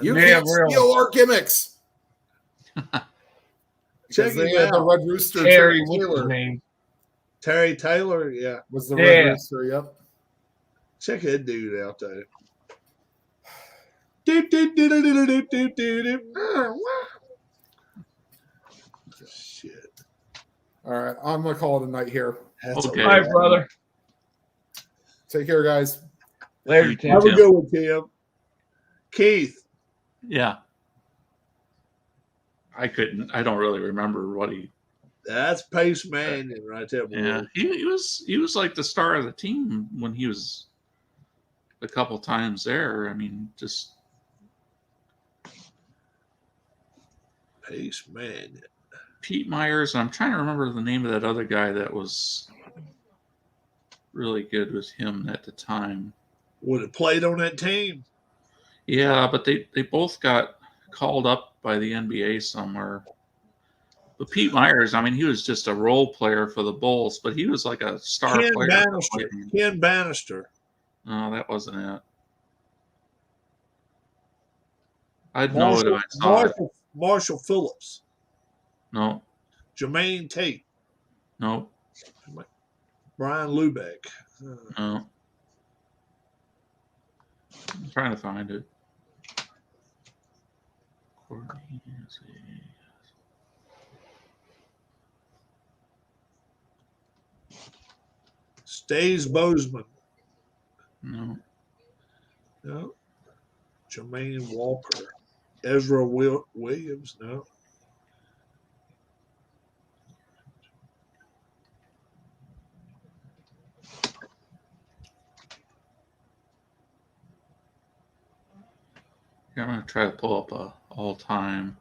You Yeah, can't really. steal our gimmicks. Check Because they him had the out. Red Rooster. Terry, Terry what's his Taylor name? Terry Taylor, yeah. was the Yeah. Red Rooster. Yep. Check that dude out there. Doop, doop, doop, doop, doop, doop, doop, doop. Shit. All right, I'm gonna call it a night here. That's Okay. a Hi, wrap. brother. Take care, guys. Later, Tim. Have a Tim. good one, Tim. Keith. Yeah. I don't really remember what he. That's Pace Mannion right there, boy. Yeah, he was like the star of the team when he was a couple times there. I mean, just Pace Mannion. Pete Myers. I'm trying to remember the name of that other guy that was really good with him at the time. Would have played on that team. Yeah, but they both got called up by the NBA somewhere. But Pete Myers, I mean, he was just a role player for the Bulls, but he was like a star Ken player. Bannister. Ken Bannister. No, that wasn't it. I'd know it if I saw it. Marshall Phillips. No, Jermaine Tate. no, Brian Lubeck. no. I'm trying to find it. Courtney, let's see. Stays Bozeman. No. No. Jermaine Walker. Ezra Williams. No. Here, I'm going to try to pull up a all-time.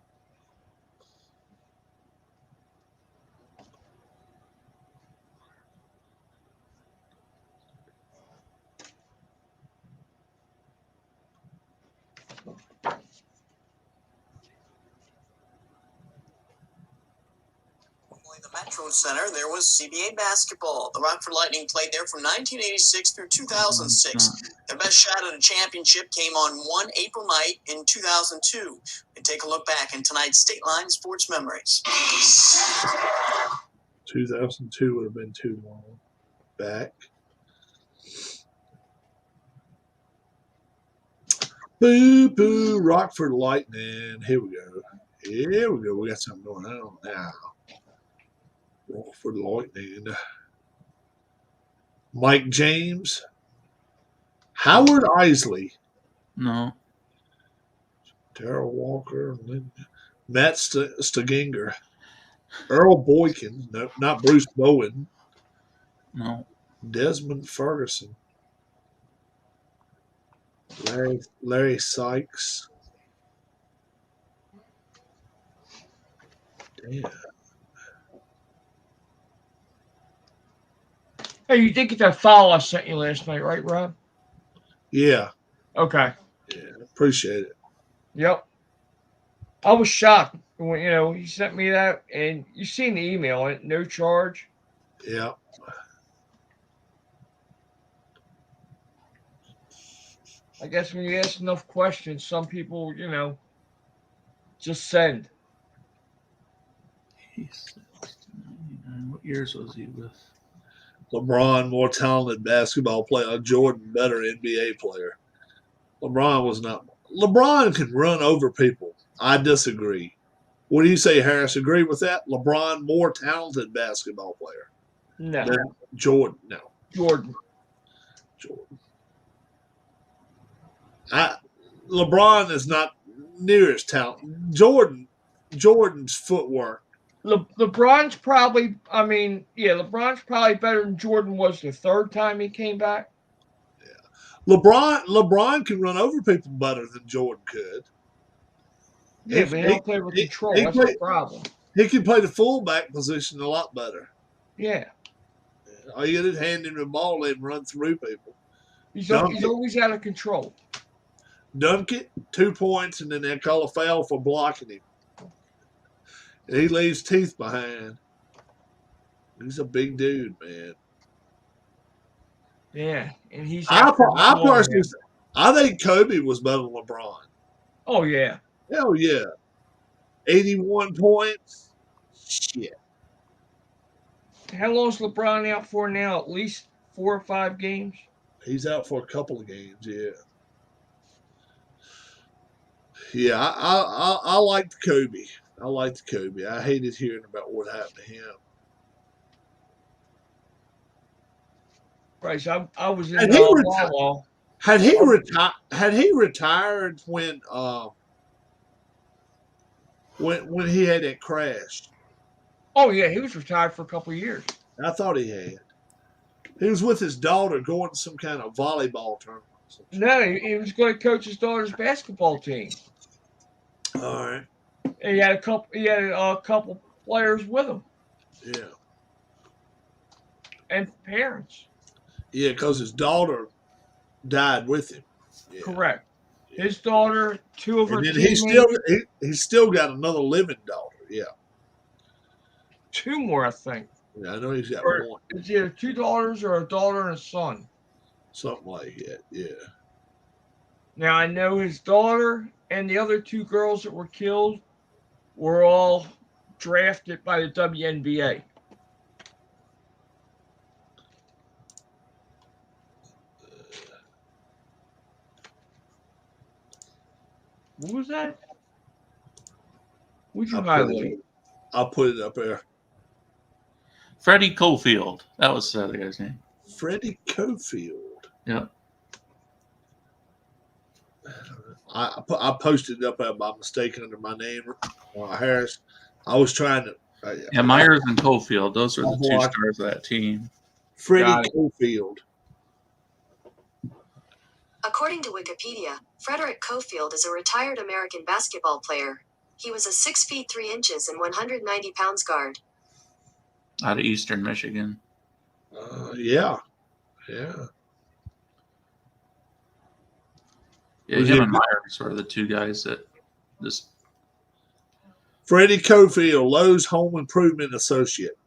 The Metro Center, there was CBA basketball. The Rockford Lightning played there from 1986 through 2006. Their best shot at a championship came on one April night in 2002. We take a look back in tonight's State Line Sports Memories. 2002 would have been too long back. Boo boo, Rockford Lightning. Here we go. Here we go. We got something going on now. Rockford Lightning. Mike James. Howard Isley. No. Darrell Walker. Matt Steginger. Earl Boykin. No, not Bruce Bowen. No. Desmond Ferguson. Larry Sykes. Damn. Hey, you did get that file I sent you last night, right, Rob? Yeah. Okay. Yeah. Appreciate it. Yep. I was shocked when he sent me that, and you seen the email, and no charge. Yeah. I guess when you ask enough questions, some people, just send. What years was he with? LeBron, more talented basketball player. Jordan, better NBA player. LeBron was not. LeBron can run over people. I disagree. What do you say, Harris? Agree with that? LeBron, more talented basketball player. No. Jordan, no. Jordan. LeBron is not near as talented. Jordan's footwork. LeBron's probably, LeBron's probably better than Jordan was the third time he came back. Yeah. LeBron can run over people better than Jordan could. Yeah, but he don't play with control. That's the problem. He can play the fullback position a lot better. Yeah. All you get is hand him the ball and run through people. He's always out of control. Dunk it, 2 points, and then they call a foul for blocking him. And he leaves teeth behind. He's a big dude, man. Yeah, and he's. I think Kobe was better than LeBron. Oh yeah. Hell yeah. 81 points. Shit. How long is LeBron out for now? At least 4 or 5 games? He's out for a couple of games, yeah. Yeah, I liked Kobe. I liked Kobe. I hated hearing about what happened to him. Right, so I was in Wawa. Had he retired when he had that crash? Oh yeah, he was retired for a couple of years. I thought he had. He was with his daughter going to some kind of volleyball tournament. No, he was going to coach his daughter's basketball team. All right. And he had a couple players with him. Yeah. And parents. Yeah, because his daughter died with him. Yeah. Correct. His daughter, 2 of her teammates. He's still got another living daughter. Yeah. 2 more, I think. Yeah, I know he's got one. It's either 2 daughters or a daughter and a son. Something like that, yeah. Now, I know his daughter and the other 2 girls that were killed were all drafted by the WNBA. What was that? What'd you highlight? I'll put it up there. Freddie Cofield. That was the other guy's name. Freddie Cofield. Yeah. I posted it up by mistake under my name, Harris. I was trying to. Yeah, Myers and Cofield. Those are the two Like stars of that team. Freddie Cofield. According to Wikipedia, Frederick Cofield is a retired American basketball player. He was a 6 feet 3 inches and 190 pounds guard. Out of Eastern Michigan. Yeah. Yeah, him and Myers were the two guys that just. Freddie Cofield, Lowe's Home Improvement Associate.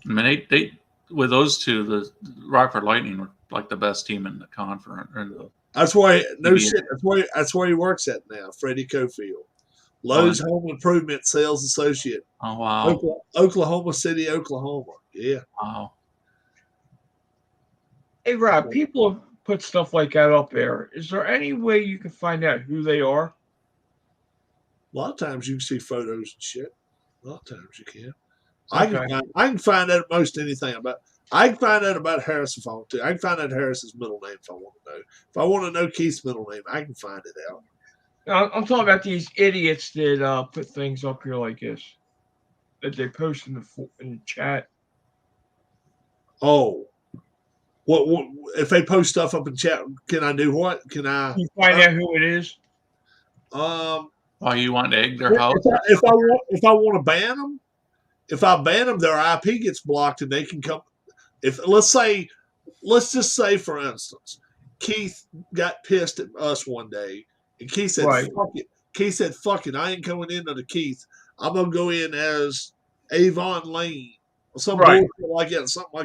I mean, they with those two, the Rockford Lightning were like the best team in the conference. That's why That's where he works at now. Freddie Cofield, Lowe's Home Improvement Sales Associate. Oh wow, Oklahoma City, Oklahoma. Yeah. Wow. Hey Rob, people have put stuff like that up there. Is there any way you can find out who they are? A lot of times you can see photos and shit. A lot of times you can. I can find out most anything about. I can find out about Harris if I want to. I can find out Harris's middle name if I want to know. If I want to know Keith's middle name, I can find it out. I'm talking about these idiots that put things up here like this that they post in the chat. Oh, what if they post stuff up in chat? Can I do what? Can I? Can you find out who it is? Why you want to egg their house? If I want to ban them, if I ban them, their IP gets blocked and they can come. Let's just say, for instance, Keith got pissed at us one day, and Keith said, "Fuck it." Keith said, "Fuck it, I ain't going in under Keith. I'm gonna go in as Avon Lane or something like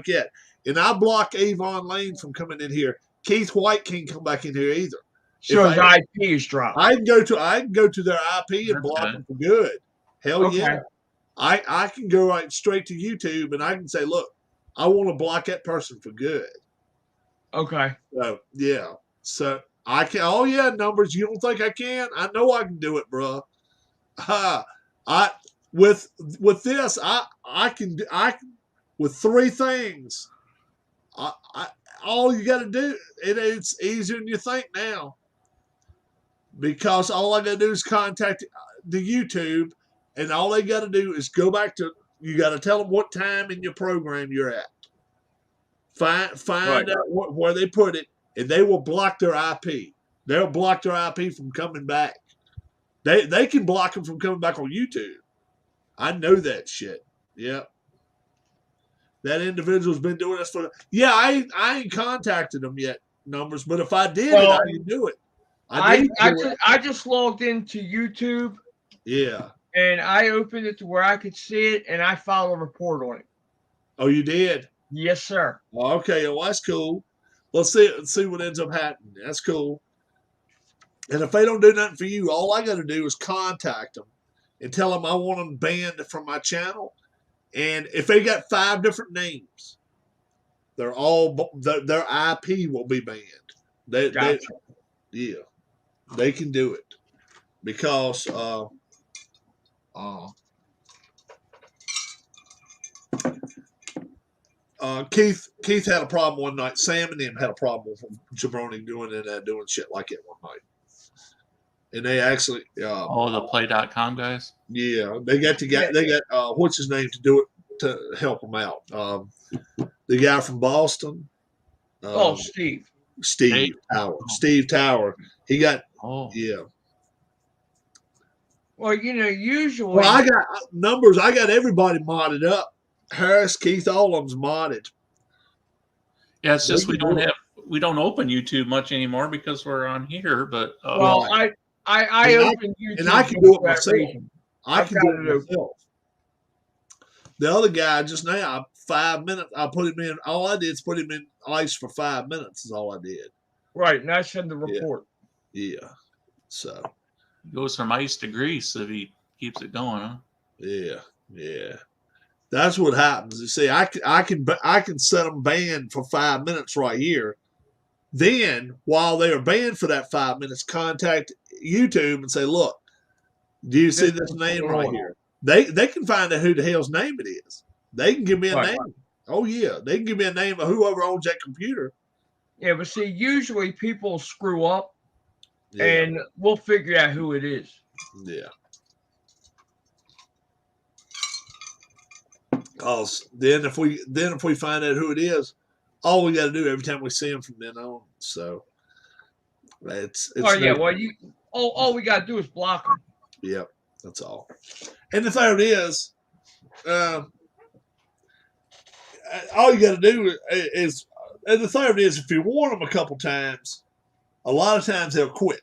that." And I block Avon Lane from coming in here. Keith White can't come back in here either. So his IP is dropped. I can go to their IP and block them for good. Hell yeah. I can go right straight to YouTube and I can say, look, I want to block that person for good. Okay. So yeah. So I can. Oh yeah, numbers. You don't think I can? I know I can do it, bro. With this, I can with three things. All you got to do, it's easier than you think now. Because all I got to do is contact the YouTube, and all they got to do is go back to. You got to tell them what time in your program you're at. Find out where they put it, and they will block their IP. They'll block their IP from coming back. They can block them from coming back on YouTube. I know that shit. Yep. That individual's been doing this for. Yeah, I ain't contacted them yet, numbers. But if I did, I can do it. I just logged into YouTube. Yeah. And I opened it to where I could see it, and I filed a report on it. Oh, you did? Yes, sir. Okay, well, that's cool. Let's see what ends up happening. That's cool. And if they don't do nothing for you, all I got to do is contact them and tell them I want them banned from my channel. And if they got 5 different names, their IP will be banned. They can do it because Keith had a problem one night. Sam and them had a problem with Jabroni doing shit like it one night. And they actually the play.com guys. Yeah, they got what's his name to do it to help them out. The guy from Boston. Steve Tower. Steve Tower. He got yeah. Well, usually. Well, I got numbers. I got everybody modded up. Harris, Keith, all of them's modded. Yeah, it's just we don't open YouTube much anymore because we're on here. But I open YouTube, and I can do it myself. I can do it myself. The other guy just now, 5 minutes. I put him in. All I did is put him in ice for 5 minutes. Is all I did. Right, and I send the report. Yeah. So he goes from ice to grease if he keeps it going, huh? Yeah. That's what happens. You see, I can set them banned for 5 minutes right here. Then, while they are banned for that 5 minutes, contact YouTube and say, "Look, do you see this name right here?" They can find out who the hell's name it is. They can give me a name. Oh yeah, they can give me a name of whoever owns that computer. Yeah, but see, usually people screw up, Yeah, and we'll figure out who it is. yeah. Cause then if we find out who it is, all we got to do every time we see them from then on. So it's Oh yeah, no, well all we gotta do is block them. Yep, that's all. And the third is, all you got to do is, and the third is, if you warn them a couple times, a lot of times they'll quit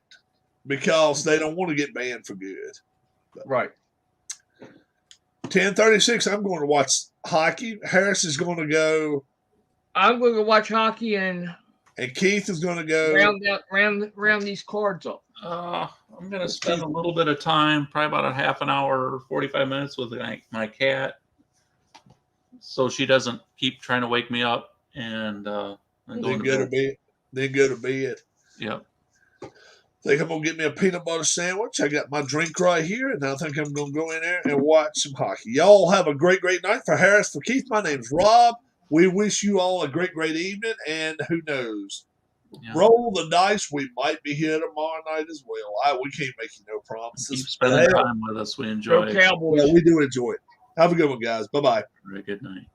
because they don't want to get banned for good. Right. 10:36. I'm going to watch hockey. Harris is going to go, I'm going to watch hockey and Keith is going to go. round these cards up. I'm going to spend a little bit of time, probably about a half an hour, 45 minutes with my cat, so she doesn't keep trying to wake me up and Then go to bed. Then go to bed. Yep. Think I'm gonna get me a peanut butter sandwich. I got my drink right here, and I think I'm gonna go in there and watch some hockey. Y'all have a great night. For Harris, for Keith, my name's Rob. We wish you all a great evening, and who knows? Yeah. Roll the dice. We might be here tomorrow night as well. We can't make you no promises. Keep spending time with us. We enjoy it. Cowboys. Yeah, we do enjoy it. Have a good one, guys. Bye-bye. Very good night.